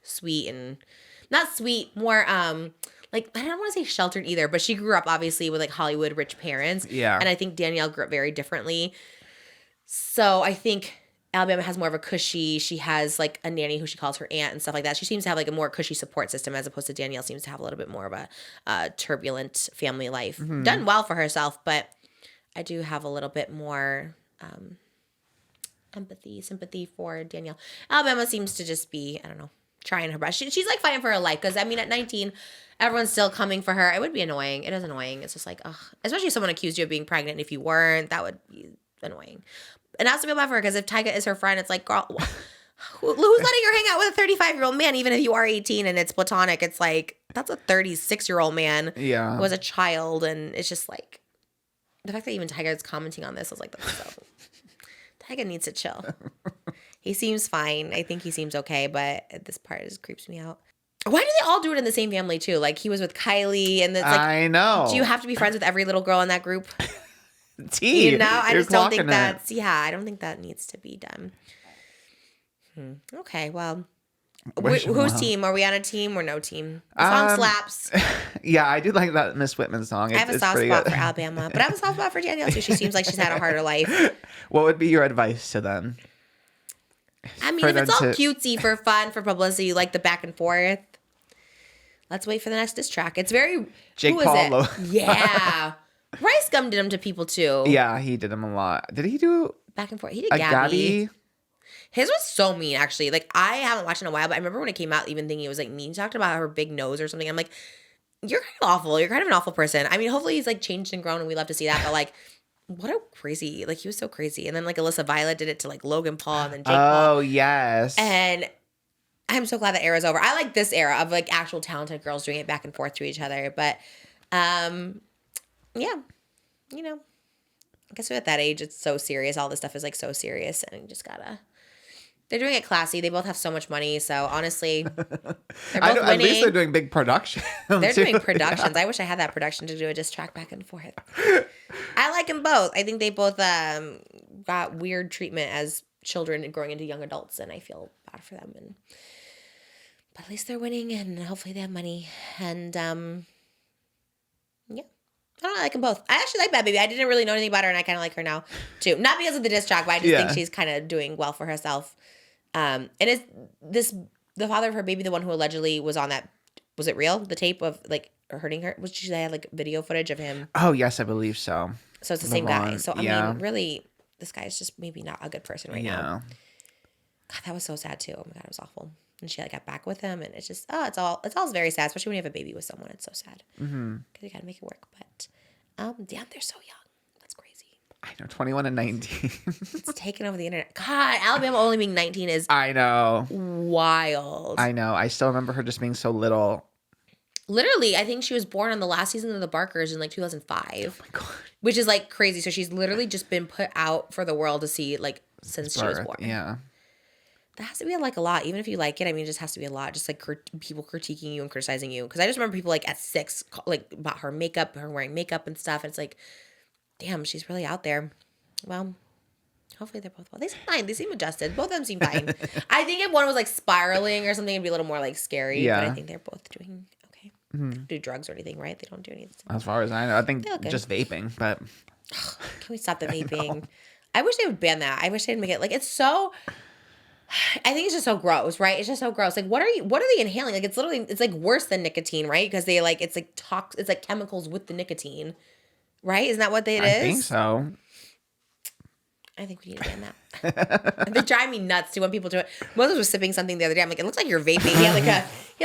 sweet, and not sweet, more like, I don't want to say sheltered either, but she grew up obviously with like Hollywood rich parents. Yeah. And I think Danielle grew up very differently. So I think Alabama has more of a cushy, she has like a nanny who she calls her aunt and stuff like that. She seems to have like a more cushy support system, as opposed to Danielle seems to have a little bit more of a turbulent family life. Mm-hmm. Done well for herself, but I do have a little bit more sympathy for Danielle. Alabama seems to just be, I don't know, trying her best. She's like fighting for her life, because I mean, at 19, everyone's still coming for her. It would be annoying. It is annoying. It's just like, ugh. Especially if someone accused you of being pregnant, and if you weren't, that would be annoying. And I also feel bad for her, because if Tyga is her friend, it's like, girl, who's letting her hang out with a 35-year-old man, even if you are 18 and it's platonic? It's like, that's a 36-year-old man who was a child, and it's just like, the fact that even Tyga is commenting on this, I was like, that's so... Tyga needs to chill. He seems fine. I think he seems okay, but this part just creeps me out. Why do they all do it in the same family too? Like he was with Kylie, and it's like, I know. do you have to be friends with every little girl in that group? T, You know, I you're just don't think clocking it. that's I don't think that needs to be done. Okay, well, whose team? Are we on a team or no team? The song slaps. Yeah, I do like that Miss Whitman song. I have a It's soft pretty spot good. for Alabama, but I have a soft spot for Danielle too. She seems like she's had a harder life. What would be your advice to them? I mean, For if it's them all to- cutesy for fun, for publicity, like the back and forth, let's wait for the next diss track. It's very Jake who is Paul it? Lo- Yeah, Rice Gum did them to people too. Yeah, he did him a lot. Did he do Back and forth. He did a Gabby. Gabby? His was so mean, actually. Like, I haven't watched in a while, but I remember when it came out, even thinking it was like mean. He talked about her big nose or something. I'm like, you're kind of awful. You're kind of an awful person. I mean, hopefully he's like changed and grown, and we love to see that. But like, what a crazy, like he was so crazy. And then like Alyssa Violet did it to like Logan Paul and then Jake Paul. Oh, yes. And I'm so glad that era's over. I like this era of like actual talented girls doing it back and forth to each other. But yeah, you know, I guess we're at that age, it's so serious. All this stuff is like so serious, and you just gotta. They're doing it classy. They both have so much money. So honestly, they're both winning. At least they're doing big production. They're too. doing productions. I wish I had that production to do a diss track back and forth. I like them both. I think they both got weird treatment as children growing into young adults, and I feel bad for them. But at least they're winning, and hopefully they have money. And yeah. I don't know, I like them both. I actually like Bad Baby. I didn't really know anything about her, and I kind of like her now, too. Not because of the diss track, but I just think she's kind of doing well for herself. And is the father of her baby the one who allegedly was on that, was it real? The tape of, like, hurting her? Was she had, like, video footage of him? Oh, yes, I believe so. So it's the same guy. LeVon, So, I yeah. mean, really, this guy is just maybe not a good person right now. Yeah. God, that was so sad, too. Oh, my God, it was awful. And she, like, got back with him, and it's just, it's all very sad, especially when you have a baby with someone. It's so sad. Because you got to make it work. But, damn, they're so young. That's crazy. I know, 21 and 19. It's taken over the internet. God, Alabama only being 19 is I know. wild. I know. I still remember her just being so little. Literally, I think she was born on the last season of the Barkers in like 2005. Oh my God. Which is like crazy. So she's literally just been put out for the world to see like since she was Birth, born. Yeah. That has to be like a lot. Even if you like it, I mean, it just has to be a lot. Just like people critiquing you and criticizing you. Because I just remember people like at 6, like about her makeup, her wearing makeup and stuff. And it's like, damn, she's really out there. Well, hopefully they're both well. They seem fine. They seem adjusted. Both of them seem fine. I think if one was like spiraling or something, it'd be a little more like scary. Yeah. But I think they're both doing okay. Do drugs or anything, right? They don't do anything. As far as I know. I think They look good. just vaping, but Can we stop the vaping? I wish they would ban that. I wish they'd make it like it's so. I think it's just so gross, right? It's just so gross. Like, what are they inhaling? Like, it's literally, it's like worse than nicotine, right? Because they like, it's like it's like chemicals with the nicotine, right? Isn't that what it is? I think so. I think we need to ban that. They drive me nuts too when people do it. Moses was sipping something the other day. I'm like, it looks like you're vaping. He had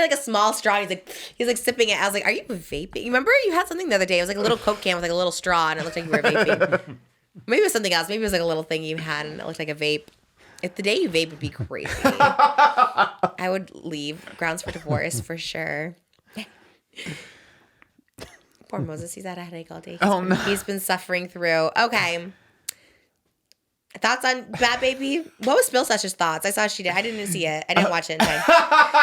like a small straw. And he's like sipping it. I was like, are you vaping? Remember you had something the other day? It was like a little Coke can with like a little straw, and it looked like you were vaping. Maybe it was something else. Maybe it was like a little thing you had, and it looked like a vape. If the day you vape would be crazy, I would leave. Grounds for divorce for sure. Poor Moses. He's had a headache all day. No. He's been suffering through. Okay. Thoughts on Bad Baby? What was Spill Session's thoughts? I saw she did. I didn't see it. I didn't watch it in time.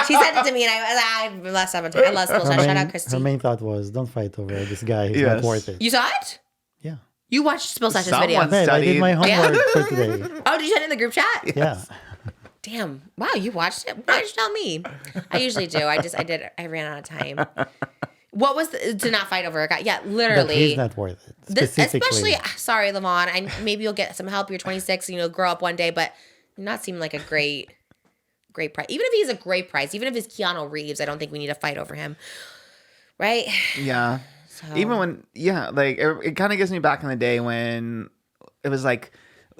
She sent it to me, and I last time I love Spill Session. Shout out Christy. Her main thought was, don't fight over this guy. He's Yes. not worth it. You saw it? Yeah. You watched Spill Session's Someone video. said- Babe, I did my Studied. homework for today. Oh, did you send it in the group chat? Yeah. Damn. Wow, you watched it? Why did you tell me? I usually do. I ran out of time. What was to not fight over a guy? Yeah, But literally. he's not worth it. This, Specifically. especially, sorry, Levon. Maybe you'll get some help. You're 26 and you'll grow up one day, but you're not seeming like a great price. Even if he's a great price, even if it's Keanu Reeves, I don't think we need to fight over him. Right? Yeah. So, Even when, like, it kind of gives me back in the day when it was like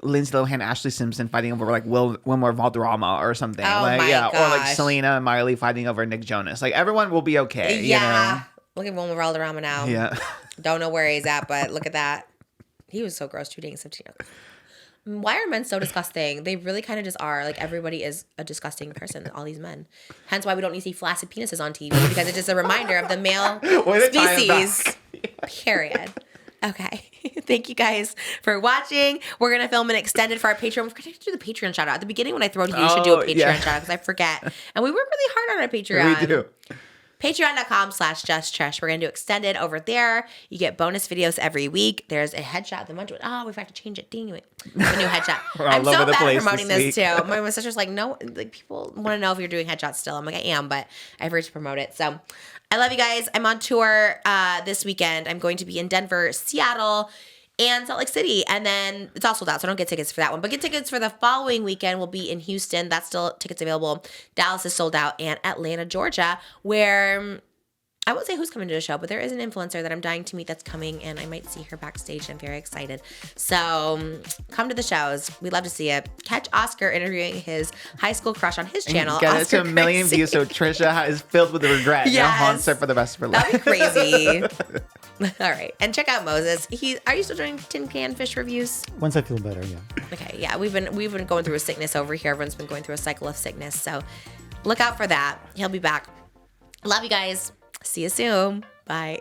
Lindsay Lohan, Ashley Simpson fighting over like Wilmer Valderrama or something. Oh like, my or like gosh. Selena and Miley fighting over Nick Jonas. Like, everyone will be okay. yeah. Look at Wilmer Valderrama now. You know? Yeah. Don't know where he's at, but look at that. He was so gross too, dating 17-year-olds. Why are men so disgusting? They really kind of just are. Like, everybody is a disgusting person, all these men. Hence why we don't need to see flaccid penises on TV, because it's just a reminder of the male Way to tie 'em species. Period. Okay. Thank you guys for watching. We're going to film an extended for our Patreon. We're going to do the Patreon shout out. At the beginning when I throw it, you should do a Patreon shout out because I forget. And we work really hard on our Patreon. We do. Patreon.com/JustTrish. We're going to do extended over there. You get bonus videos every week. There's a headshot. The month. Oh, we've got to change it. Dang it. A new headshot. I'm so bad at promoting this too. My sister's like, no, like people want to know if you're doing headshots still. I'm like, I am, but I forget to promote it. So I love you guys. I'm on tour this weekend. I'm going to be in Denver, Seattle, and Salt Lake City. And then it's all sold out, so don't get tickets for that one. But get tickets for the following weekend. We'll be in Houston. That's still tickets available. Dallas is sold out. And Atlanta, Georgia, where I won't say who's coming to the show, but there is an influencer that I'm dying to meet that's coming, and I might see her backstage. I'm very excited. So come to the shows. We'd love to see you. Catch Oscar interviewing his high school crush on his channel. Get it to 1 million views so Trisha is filled with regret. Yes. And haunts her for the rest of her life. That'd be crazy. All right. And check out Moses. Are you still doing tin can fish reviews? Once I feel better, yeah. Okay, yeah. We've been going through a sickness over here. Everyone's been going through a cycle of sickness. So look out for that. He'll be back. Love you guys. See you soon. Bye.